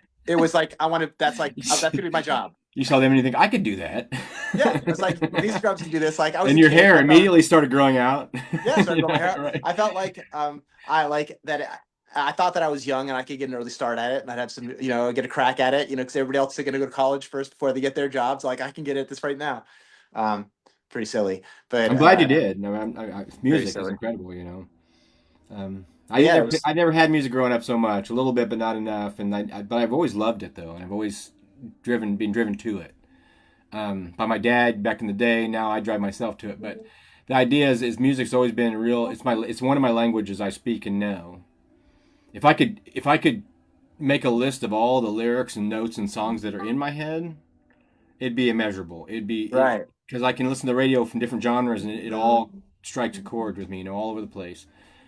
I want to. That's going to be my job. You saw them and you think I could do that. Yeah, it's like these scrubs can do this. Like I was. And your hair immediately started growing out. Yeah, started growing hair. Right. I felt like I like that. I thought that I was young and I could get an early start at it, and I'd have some, get a crack at it, because everybody else is going to go to college first before they get their jobs. Like I can get at this right now. Pretty silly, but I'm glad you did. Music is silly. incredible, Yeah, I never had music growing up so much, a little bit, but not enough. But I've always loved it though, and I've always been driven to it. By my dad back in the day. Now I drive myself to it. But the idea is music's always been real. It's one of my languages I speak and know. If I could make a list of all the lyrics and notes and songs that are in my head, it'd be immeasurable. It'd be right. Because I can listen to radio from different genres and it all strikes a chord with me, all over the place.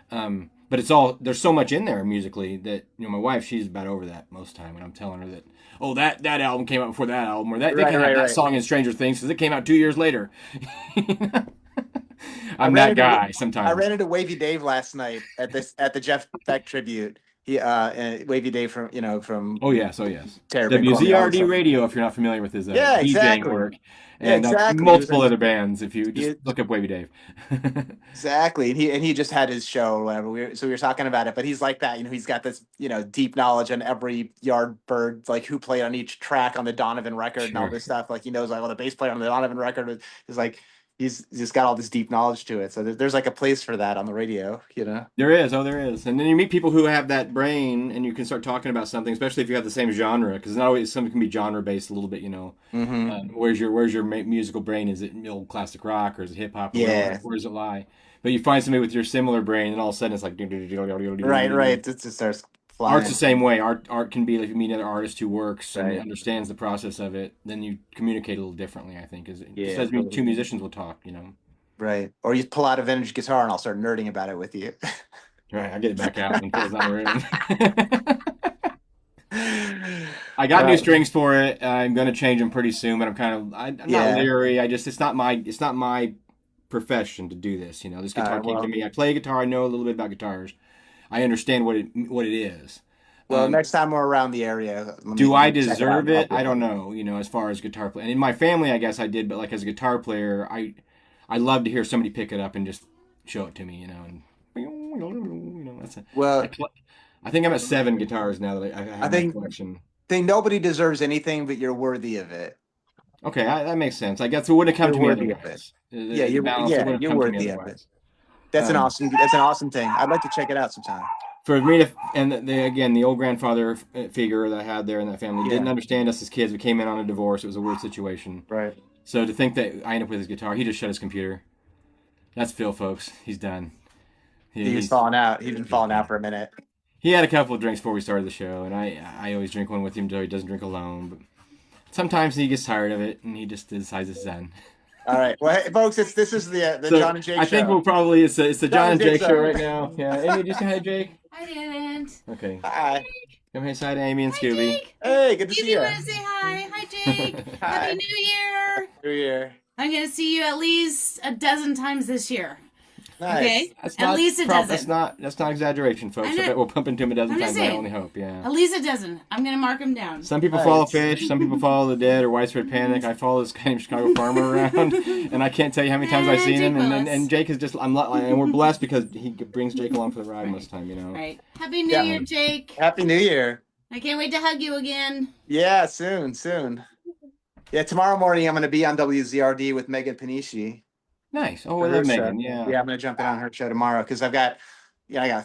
But there's so much in there musically that, my wife, she's about over that most of the time when I'm telling her that, oh, that album came out before that album, or they came out that song in Stranger Things because it came out 2 years later. I'm that guy sometimes. I ran into Wavy Dave last night at the Jeff Beck tribute. He Wavy Dave from Oh yes. Terrible WZRD Radio, if you're not familiar with his DJing work. And exactly. Multiple other bands, if you just look up Wavy Dave. Exactly, and he just had his show or whatever. We were talking about it, but he's like that. He's got this deep knowledge on every Yardbird, like who played on each track on the Donovan record and all this stuff. Like he knows like the bass player on the Donovan record is like. He's just got all this deep knowledge to it. So there's like a place for that on the radio, There is. And then you meet people who have that brain and you can start talking about something, especially if you have the same genre, because not always something can be genre based a little bit, Mm-hmm. Where's your musical brain? Is it old classic rock or is it hip hop? Yeah. Where does it lie? But you find somebody with your similar brain and all of a sudden it's like... Right. It just starts flying. Art's the same way. Art can be like you meet another artist who works and Right. understands the process of it. Then you communicate a little differently, I think. Because totally. two musicians will talk, Right. Or you pull out a vintage guitar and I'll start nerding about it with you. Right, I get it back out and put it on the room. I got new strings for it. I'm going to change them pretty soon, but I'm not leery. It's not my profession to do this. This guitar came to me. I play guitar. I know a little bit about guitars. I understand what it is. Well, next time we're around the area, do I deserve it? I don't know. As far as guitar playing, and in my family, I guess I did. But like as a guitar player, I love to hear somebody pick it up and just show it to me. And that's it. Well, I think I'm at 7 guitars now that I have my collection. I think nobody deserves anything, but you're worthy of it. Okay, that makes sense. I guess it wouldn't have come to me otherwise. You're worthy of it. That's an awesome thing. I'd like to check it out sometime. For me the old grandfather figure that I had there in that family didn't understand us as kids. We came in on a divorce. It was a weird situation. Right. So to think that I ended up with his guitar, he just shut his computer. That's Phil, folks. He's done. He's falling out. He's been falling out for a minute. He had a couple of drinks before we started the show, and I always drink one with him until he doesn't drink alone. But sometimes he gets tired of it, and he just decides it's done. All right, well, hey, folks, this is the John and Jake show. I think we'll probably it's the John and Jake show right now. Yeah, Amy, just say hi, Jake. I didn't. Okay. Hi. Come say hi to Amy and Hi, Scooby. Jake. Hey, good to If see you you. want to say hi. Hi, Jake. Hi. Happy New Year. New Year. I'm going to see you at least a dozen times this year. Nice. Okay. That's And not Lisa That's doesn't. not exaggeration, folks. I I know. bet we'll bump into him a dozen I'm just times. I saying. only hope. Yeah. Elisa doesn't. I'm gonna mark him down. Some people follow Nice. Fish, some people follow the Dead or Widespread Panic. I follow this guy named Chicago Farmer around, and I can't tell you how many times I've seen Jake him. And Willis. Jake is just, and we're blessed because he brings Jake along for the ride most of the time, you know. Right. Happy New Yeah. Year, Jake. Happy New Year. I can't wait to hug you again. Yeah, soon. Yeah, tomorrow morning I'm going to be on WZRD with Megan Panishi. Nice. Oh, for I her love show. Megan. Yeah. Yeah, I'm going to jump in on her show tomorrow because I got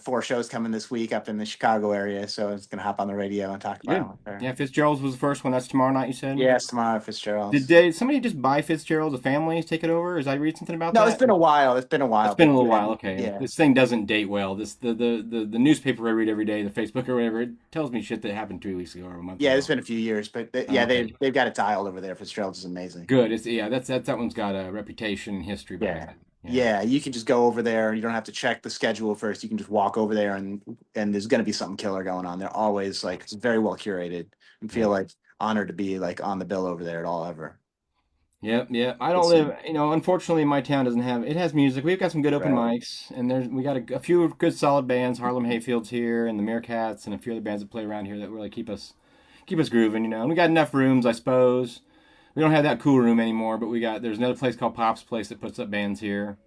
4 shows coming this week up in the Chicago area, so I was going to hop on the radio and talk about Good. it with her. Yeah, Fitzgerald's was the first one. That's tomorrow night, you said? Yes, tomorrow, Fitzgerald. Did somebody just buy Fitzgerald? The families take it over? Is I read something about that? No, it's been a while. It's been a little while. Okay. Yeah. This thing doesn't date well. The newspaper I read every day, the Facebook or whatever, it tells me shit that happened 2 weeks ago or a month ago. Yeah, it's been a few years, but Okay. they've got it dialed over there. Fitzgerald's is amazing. Good. That one's got a reputation and history behind it. Yeah, you can just go over there. You don't have to check the schedule first. You can just walk over there, and there's going to be something killer going on. They're always like, it's very well curated, and feel like honored to be like on the bill over there at all ever. Yep. I don't live, unfortunately my town doesn't have, it has music. We've got some good open Right. mics, and we got a few good solid bands. Harlem Hayfield's here, and the Meerkats, and a few other bands that play around here that really keep us grooving, And we got enough rooms, I suppose. We don't have that cool room anymore, but there's another place called Pop's Place that puts up bands here.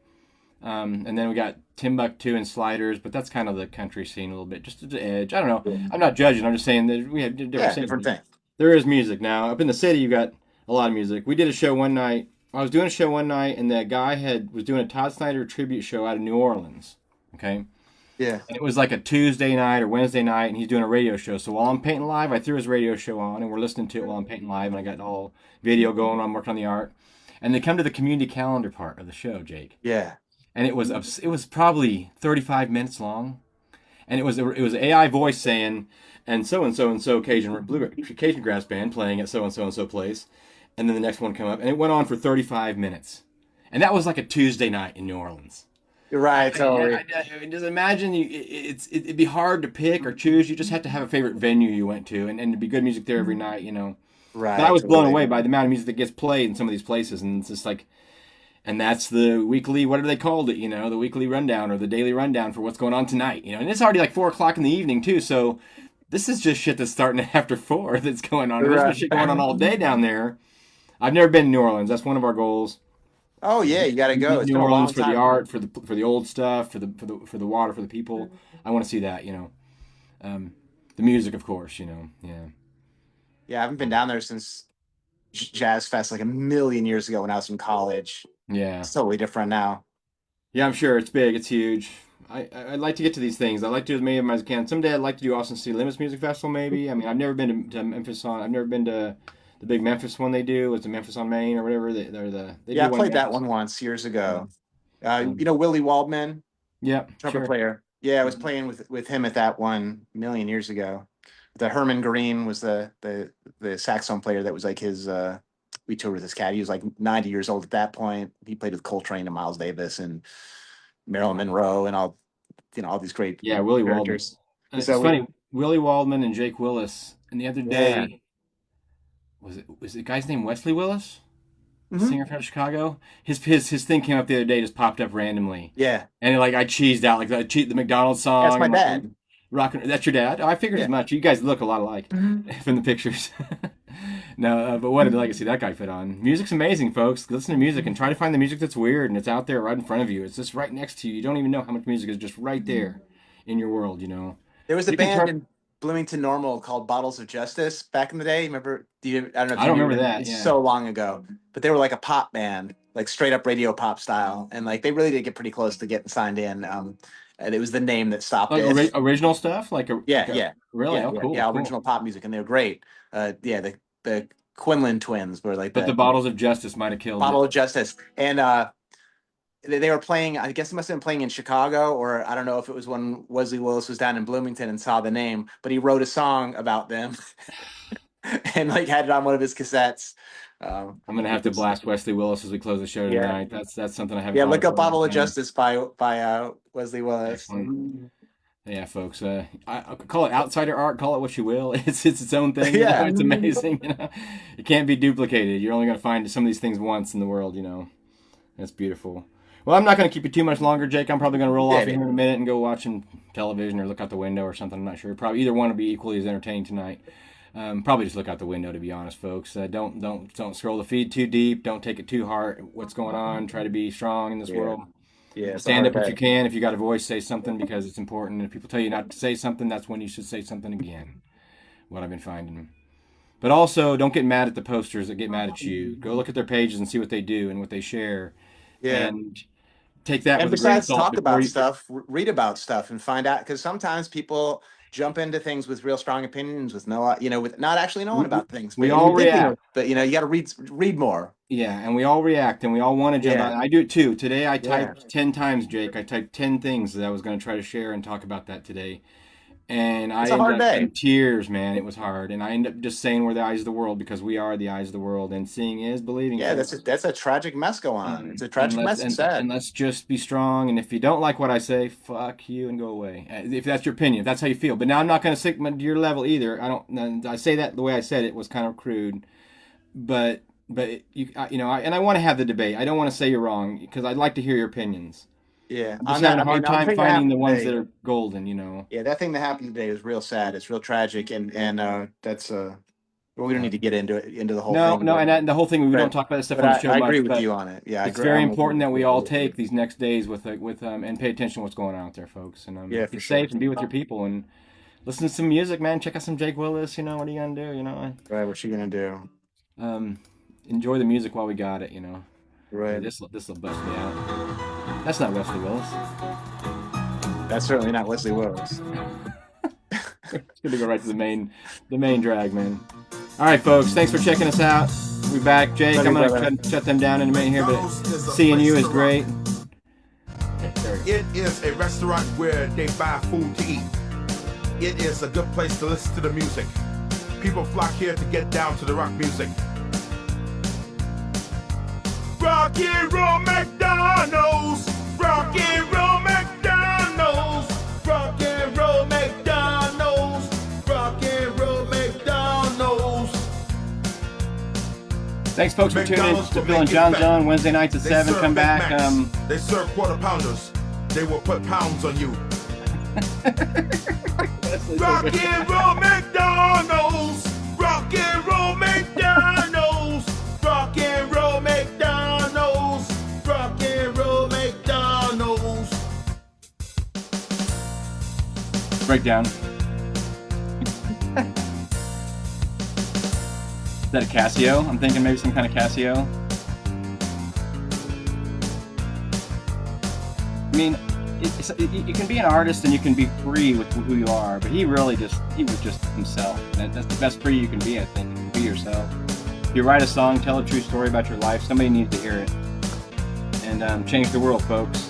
And then we got Timbuktu and Sliders, but that's kind of the country scene a little bit, just at the edge. I don't know. I'm not judging. I'm just saying that we have Different thing. There is music now. Up in the city, you got a lot of music. We did a show one night. I was doing a show one night, and that guy was doing a Todd Snyder tribute show out of New Orleans. Okay. Yeah. And it was like a Tuesday night or Wednesday night, and he's doing a radio show. So while I'm painting live, I threw his radio show on, and we're listening to it while I'm painting live, and I got all video going. I'm working on the art, and they come to the community calendar part of the show, Jake. Yeah. And it was probably 35 minutes long, and it was AI voice saying, and so Cajun grass band playing at so and so place, and then the next one come up, and it went on for 35 minutes, and that was like a Tuesday night in New Orleans. You're right. Totally. Just imagine it'd be hard to pick or choose. You just have to have a favorite venue you went to, and there'd be good music there every night, Right. But I was blown totally. away by the amount of music that gets played in some of these places, and it's just like, and that's the weekly, what do they called it, the weekly rundown or the daily rundown for what's going on tonight, and it's already like 4:00 in the evening too, so this is just shit that's starting after 4 that's going on. There's been shit going on all day down there. I've never been to New Orleans. That's one of our goals. Oh yeah, you got to go. It's New been a long Orleans for time. the art, for the old stuff, for the water, for the people. I want to see that, the music, of course, Yeah. Yeah, I haven't been down there since Jazz Fest like a million years ago when I was in college. Yeah. It's totally different now. Yeah, I'm sure it's big. It's huge. I'd like to get to these things. I'd like to do as many of them as I can. Someday I'd like to do Austin City Limits Music Festival, maybe. I mean, I've never been to Memphis I've never been to the big Memphis one they do. It's the Memphis on Main or whatever. They I played that one once years ago. Willie Waldman, trumpet sure. player. Yeah, I was playing with him at that one a million years ago. The Herman Green was the saxophone player that was like his. We toured with his cat. He was like 90 years old at that point. He played with Coltrane and Miles Davis and Marilyn Monroe and all these great Willie Waldman. characters. And it's So funny, Willie Waldman and Jake Willis. And the other day, was the guy's name Wesley Willis? Mhm. Singer from Chicago. His thing came up the other day, just popped up randomly. Yeah, And I cheesed out like the McDonald's song. that's my dad. That's your dad? Oh, I figured as much. You guys look a lot alike from the pictures. No, but what a legacy that guy put on. Music's amazing, folks. Listen to music and try to find the music that's weird and it's out there right in front of you. It's just right next to you. You don't even know how much music is just right there in your world, There was a You can band try- in Bloomington Normal called Bottles of Justice back in the day. Remember? I don't know. If I you don't knew remember them. that, It's yeah. so long ago, but they were like a pop band, like straight up radio pop style, and like they really did get pretty close to getting signed in. And it was the name that stopped Like it. original stuff? Yeah. Really? Yeah, Oh, cool. yeah, cool. original pop music, and they were great. The Quinlan twins were like But the Bottles of Justice might have killed Bottle it. of Justice, and they were playing. I guess they must have been playing in Chicago, or I don't know if it was when Wesley Willis was down in Bloomington and saw the name. But he wrote a song about them, and like had it on one of his cassettes. I'm gonna have to blast Wesley Willis as we close the show Yeah. tonight. That's something I haven't. Yeah, thought look of up for a long "Bottle of time. Justice" by Wesley Willis. Excellent. Yeah, folks. I call it outsider art. Call it what you will. It's its own thing. Yeah. It's amazing. It can't be duplicated. You're only gonna find some of these things once in the world. That's beautiful. Well, I'm not going to keep you too much longer, Jake. I'm probably going to roll Yeah, off here man. in a minute and go watching television or look out the window or something. I'm not sure. Probably either one will be equally as entertaining tonight. Probably just look out the window, to be honest, folks. Don't scroll the feed too deep. Don't take it too hard. What's going on? Try to be strong in this Yeah. world. Yeah, it's a Stand hard up if you day. can. If you got a voice, say something because it's important. And if people tell you not to say something, that's when you should say something again. What I've been finding. But also, don't get mad at the posters that get mad at you. Go look at their pages and see what they do and what they share. Yeah. And take that And with a grain of besides, salt talk before about you. stuff, read about stuff, and find out, because sometimes people jump into things with real strong opinions with no, with not actually knowing about things. We But all you think you know, react. but you got to read more. Yeah, and we all react, and we all want to jump Yeah. out. I do it too. Today I Yeah. typed 10 times, Jake. I typed 10 things that I was going to try to share and talk about that today. And I It's a ended hard up day. in tears, man. It was hard. And I ended up just saying we're the eyes of the world because we are the eyes of the world. And seeing is believing. Yeah, folks. that's a tragic mess going on. It's a And tragic mess. It's sad. and let's just be strong. And if you don't like what I say, fuck you and go away. If that's your opinion, if that's how you feel. But now I'm not going to stick to your level either. I say that the way I said it was kind of crude. But I want to have the debate. I don't want to say you're wrong because I'd like to hear your opinions. Yeah, I'm just having a hard time thing that finding the happened ones today- that are golden. Yeah, that thing that happened today is real sad. It's real tragic, and that's well, we don't need to get into the whole No, thing. and the whole thing we But- don't talk about this stuff But on the show I much. agree with but you on it. Yeah, I it's agree. very I'm important that we all with take you. these next days with and pay attention to what's going on out there, folks. And Yeah, be for sure. safe and be with your people and listen to some music, man. Check out some Jake Willis. What are you gonna do? Right, what you gonna do? Enjoy the music while we got it. Right. This will bust me out. That's not Wesley Willis. That's certainly not Wesley Willis. It's good to go right to the main drag, man. All right, folks. Thanks for checking us out. We'll be back, Jake. Love I'm you, gonna brother. shut them down in a minute here, but seeing you is great. It is a restaurant where they buy food to eat. It is a good place to listen to the music. People flock here to get down to the rock music. Rock and Roll McDonald's. Rock and Roll McDonald's. Rock and Roll McDonald's. Rock and Roll McDonald's. Thanks, folks, for tuning in McDonald's to will Bill and make you John fat. Zone Wednesday nights at They 7. serve Come Big back. Macs. They serve quarter pounders. They will put pounds on you. Rock and Roll McDonald's. Rock and Roll McDonald's. Rock and Roll McDonald's. Rock and Roll McDonald's. Breakdown. Is that a Casio? I'm thinking maybe some kind of Casio. I mean, you can be an artist and you can be free with who you are, but he was just himself. That's the best free you can be, I think. Be yourself. If you write a song, tell a true story about your life, somebody needs to hear it. And change the world, folks.